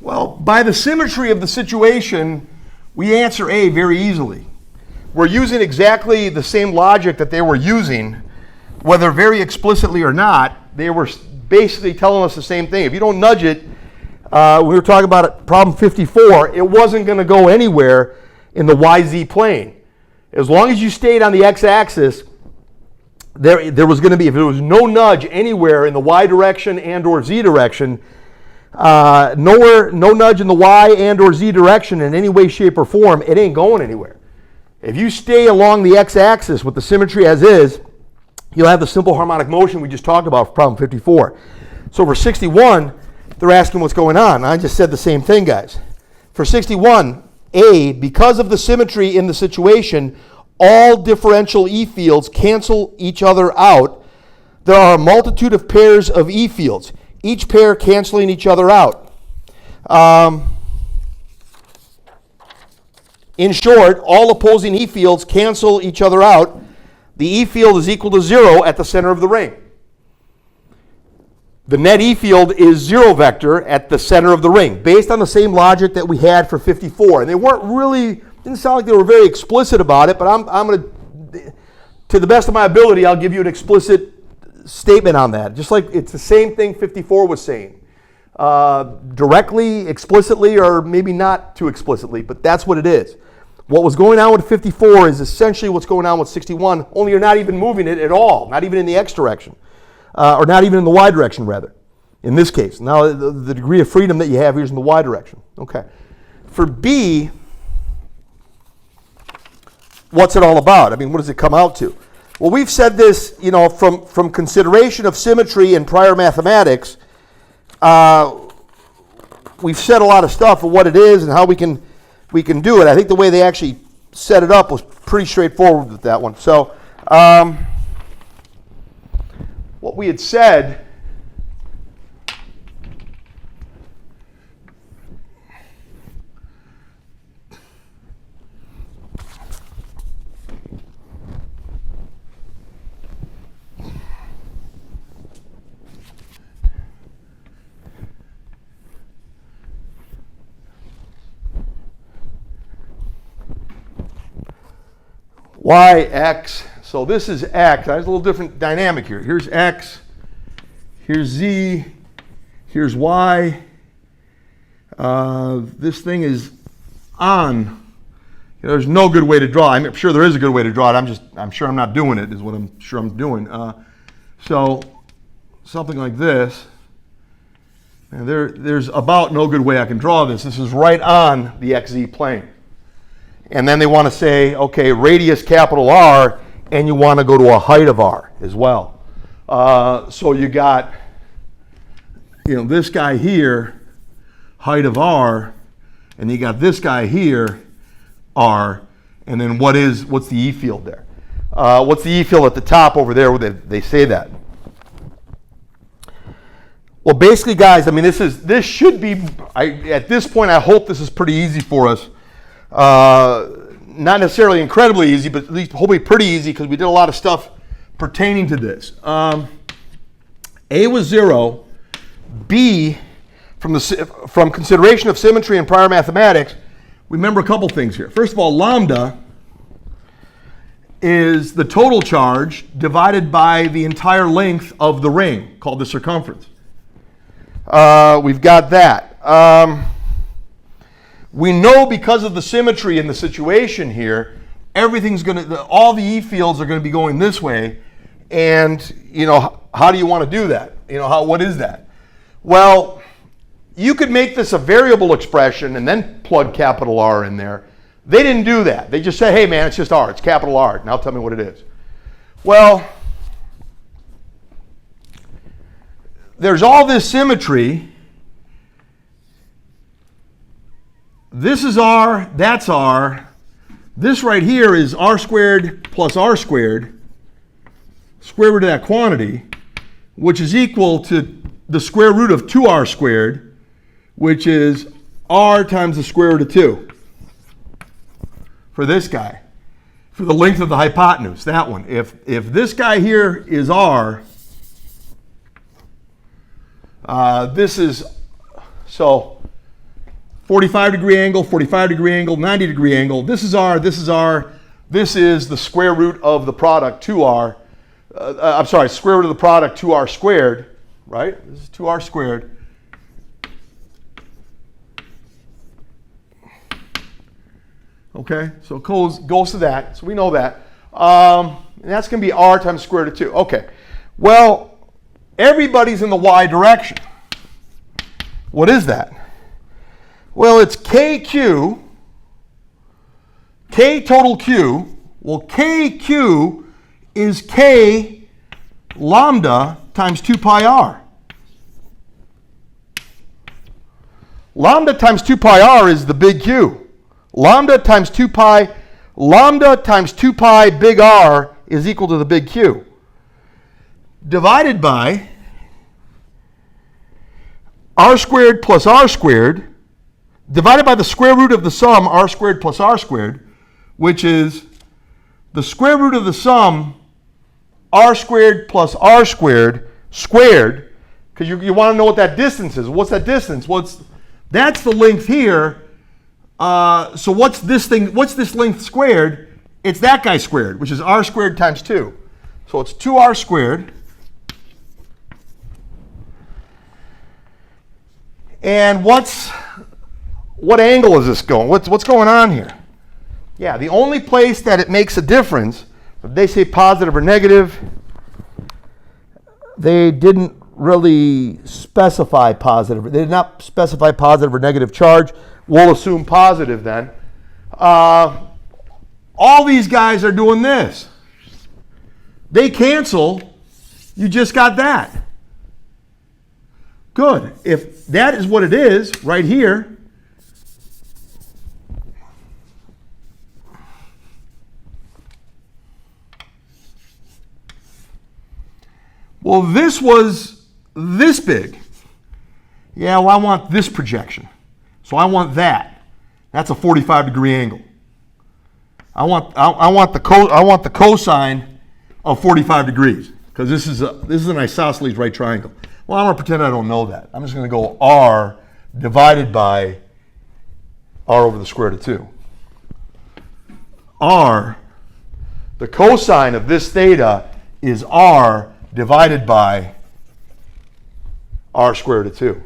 Well, by the symmetry of the situation, we answer A very easily. We're using exactly the same logic that they were using, whether very explicitly or not. They were basically telling us the same thing. If you don't nudge it, we were talking about it, problem 54, it wasn't going to go anywhere in the YZ plane. As long as you stayed on the x-axis, there was going to be, if there was no nudge anywhere in the y direction and or z direction, no nudge in the y and or z direction in any way, shape, or form, it ain't going anywhere. If you stay along the x-axis with the symmetry as is, you'll have the simple harmonic motion we just talked about for problem 54. So for 61, they're asking what's going on. I just said the same thing, guys. For 61, A, because of the symmetry in the situation, all differential E fields cancel each other out. There are a multitude of pairs of E fields, each pair canceling each other out. In short, all opposing E fields cancel each other out. The E field is equal to 0 at the center of the ring. The net E field is 0 vector at the center of the ring, based on the same logic that we had for 54. And they weren't really, didn't sound like they were very explicit about it, but I'm going to the best of my ability, I'll give you an explicit statement on that. Just like it's the same thing 54 was saying. Directly, explicitly, or maybe not too explicitly, but that's what it is. What was going on with 54 is essentially what's going on with 61, only you're not even moving it at all, not even in the x direction, or not even in the y direction, rather, in this case. Now, the degree of freedom that you have here is in the y direction. Okay. For B, what's it all about? I mean, what does it come out to? Well, we've said this, you know, from consideration of symmetry in prior mathematics. We've said a lot of stuff of what it is and how we can do it. I think the way they actually set it up was pretty straightforward with that one. So, what we had said y, x, so this is x. There's a little different dynamic here. Here's x, here's z, here's y. This thing is on. You know, there's no good way to draw. I'm sure there is a good way to draw it. I'm sure I'm not doing it, is what I'm sure I'm doing. So something like this. And there's about no good way I can draw this. This is right on the xz plane. And then they want to say, okay, radius capital R, and you want to go to a height of R as well. So you got, you know, this guy here, height of R, and you got this guy here, R, and then what's the E field there? What's the E field at the top over there where they say that? Well, basically, guys, I mean, this should be, at this point, I hope this is pretty easy for us. Not necessarily incredibly easy, but at least hopefully pretty easy because we did a lot of stuff pertaining to this. A was 0. B, from consideration of symmetry in prior mathematics, remember a couple things here. First of all, lambda is the total charge divided by the entire length of the ring, called the circumference. We've got that. We know because of the symmetry in the situation here, all the E fields are going to be going this way. And, you know, how do you want to do that? You know, what is that? Well, you could make this a variable expression and then plug capital R in there. They didn't do that. They just said, hey, man, it's just R. It's capital R. Now tell me what it is. Well, there's all this symmetry. This is R, that's R. This right here is R squared plus R squared, square root of that quantity, which is equal to the square root of 2R squared, which is R times the square root of 2. For this guy, for the length of the hypotenuse, that one. If this guy here is R, this is, so 45 degree angle, 45 degree angle, 90 degree angle. This is R, this is R. This is the square root of the product 2R. I'm sorry, square root of the product 2R squared, right? This is 2R squared. Okay, so it goes to that. So we know that. And that's going to be R times square root of 2. Okay, well, everybody's in the Y direction. What is that? Well, it's KQ, K total Q. Well, KQ is K lambda times 2 pi r. Lambda times 2 pi r is the big Q. Lambda times 2 pi big R is equal to the big Q. Divided by R squared plus R squared, divided by the square root of the sum R squared plus R squared, which is the square root of the sum R squared plus R squared squared, because you want to know what that distance is. What's that distance? That's the length here. So what's this thing? What's this length squared? It's that guy squared, which is R squared times 2. So it's 2R squared. And what angle is this going? What's going on here? Yeah, the only place that it makes a difference, if they say positive or negative, they didn't really specify positive. They did not specify positive or negative charge. We'll assume positive then. All these guys are doing this. They cancel. You just got that. Good. If that is what it is right here, well, this was this big. Yeah, well, I want this projection. So I want that. That's a 45-degree angle. I want the cosine of 45 degrees because this is an isosceles right triangle. Well, I'm going to pretend I don't know that. I'm just going to go R divided by R over the square root of 2. R, the cosine of this theta is R divided by R square root of 2.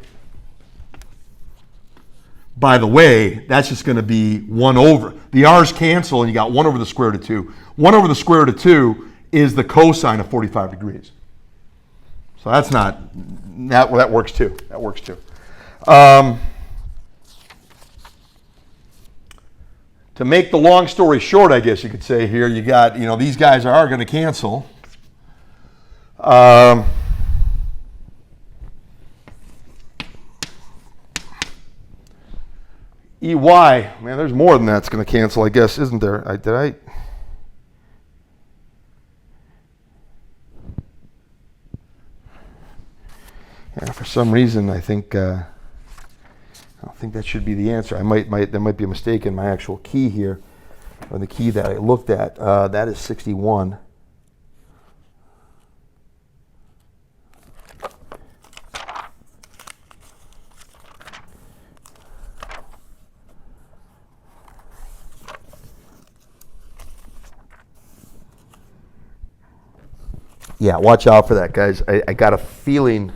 By the way, that's just going to be 1 over. The R's cancel and you got 1 over the square root of 2. 1 over the square root of 2 is the cosine of 45 degrees. So that's not, that works too. That works too. To make the long story short, I guess you could say here, you got, these guys are going to cancel. EY, man, there's more than that's going to cancel, I guess, isn't there? Yeah, for some reason, I don't think that should be the answer. There might be a mistake in my actual key here, or the key that I looked at. That is 61. Yeah, watch out for that, guys. I got a feeling.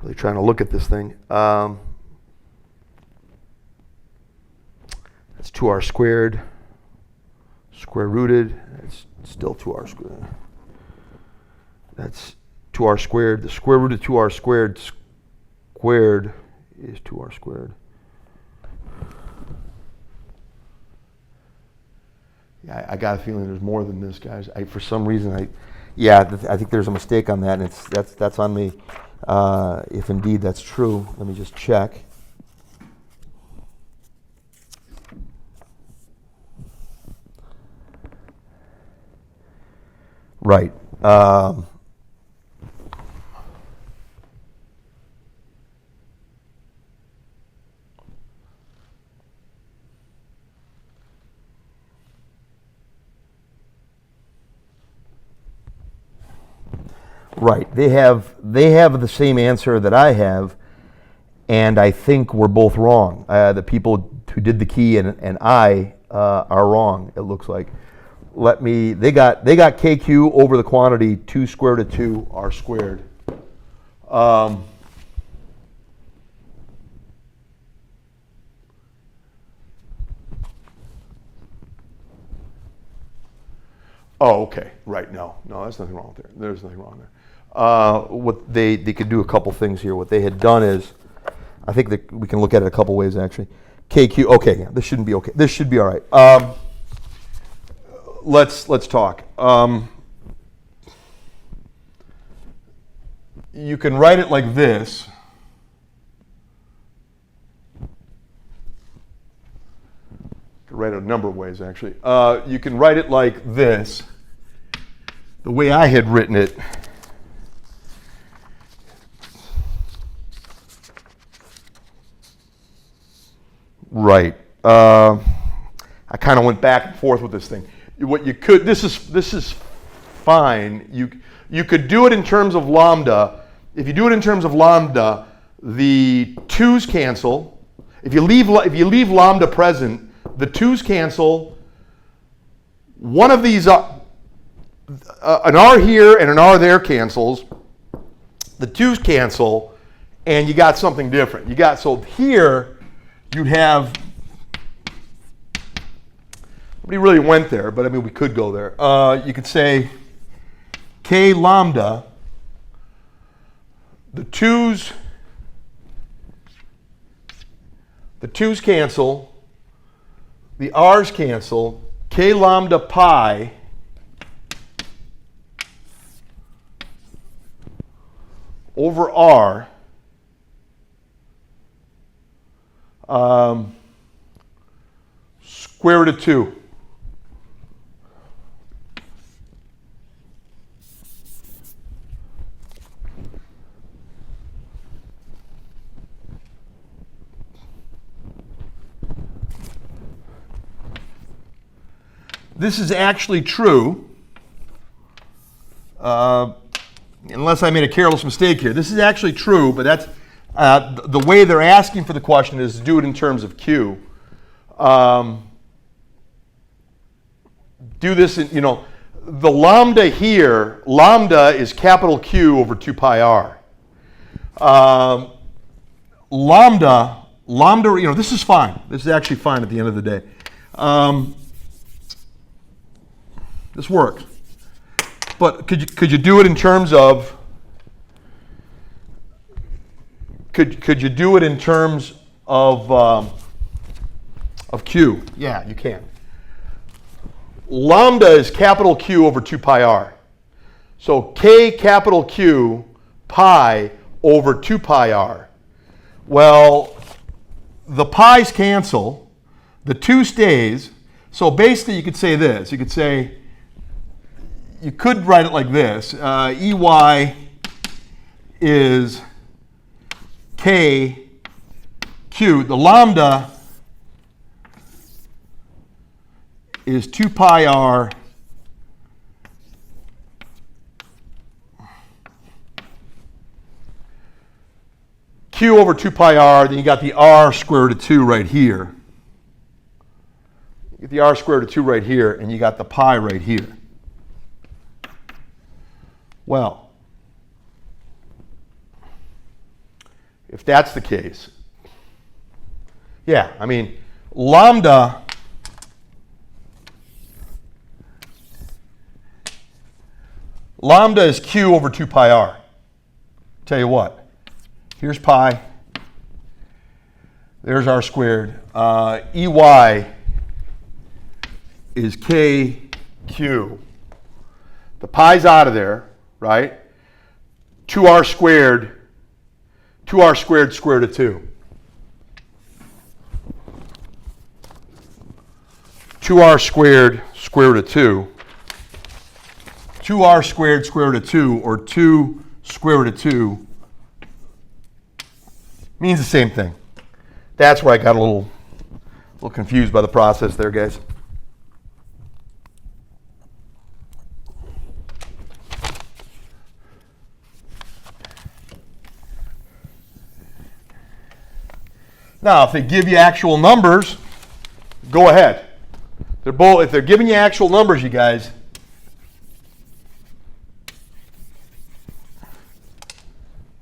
Really trying to look at this thing. That's 2R squared, square rooted. That's still 2R squared. That's 2R squared. The square root of 2R squared is 2R squared. Yeah, I got a feeling there's more than this, guys. For some reason, I think there's a mistake on that, and that's on me. If indeed that's true, let me just check. Right. Right. They have the same answer that I have, and I think we're both wrong. The people who did the key and I are wrong, it looks like. They got KQ over the quantity 2 square root of 2 R squared. Oh, okay. Right. No, there's nothing wrong there. There's nothing wrong there. What they could do a couple things here. What they had done is, I think that we can look at it a couple ways actually. KQ. Okay, yeah, this shouldn't be okay. This should be all right. Let's talk. You can write it like this. Write it a number of ways, actually. You can write it like this. The way I had written it. Right. I kind of went back and forth with this thing. What you could, this is fine. You could do it in terms of lambda. If you do it in terms of lambda, the 2's cancel. If you leave lambda present, the 2's cancel. One of these, an R here and an R there cancels. The 2's cancel, and you got something different. So here, you'd have, nobody really went there, but I mean, we could go there. You could say K lambda, the 2's cancel, the R's cancel, K lambda pi over R square root of 2. This is actually true, unless I made a careless mistake here. This is actually true, but that's the way they're asking for the question is to do it in terms of Q. Do this in, the lambda here, lambda is capital Q over 2 pi r. Lambda, this is fine. This is actually fine at the end of the day. This works. But could you do it in terms of, could you do it in terms of Q? Yeah, you can. Lambda is capital Q over 2 pi r. So K capital Q pi over 2 pi r. Well, the pi's cancel, the 2 stays. So basically you could say this. You could write it like this. EY is K Q. The lambda is 2 pi r Q over 2 pi r. Then you got the R square root of 2 right here. You get the R square root of 2 right here, and you got the pi right here. Well, if that's the case, yeah, I mean, lambda is Q over 2 pi r. Tell you what, here's pi, there's R squared. EY is KQ. The pi's out of there, right? 2R squared square root of 2. 2R squared square root of 2. 2R squared square root of 2, or 2 square root of 2, means the same thing. That's where I got a little confused by the process there, guys. Now, if they give you actual numbers, go ahead. If they're giving you actual numbers, you guys,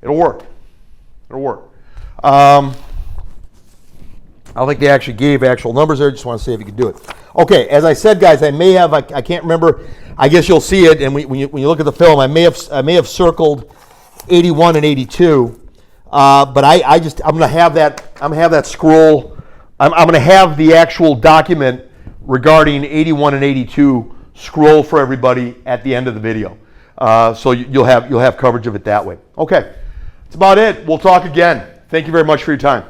it'll work. It'll work. I don't think they actually gave actual numbers there. I just want to see if you can do it. Okay, as I said, guys, I may have, I can't remember, I guess you'll see it, and when you look at the film, I may have circled 81 and 82, but I'm going to have that scroll, I'm going to have the actual document regarding 81 and 82 scroll for everybody at the end of the video. So you'll have coverage of it that way. Okay, that's about it. We'll talk again. Thank you very much for your time.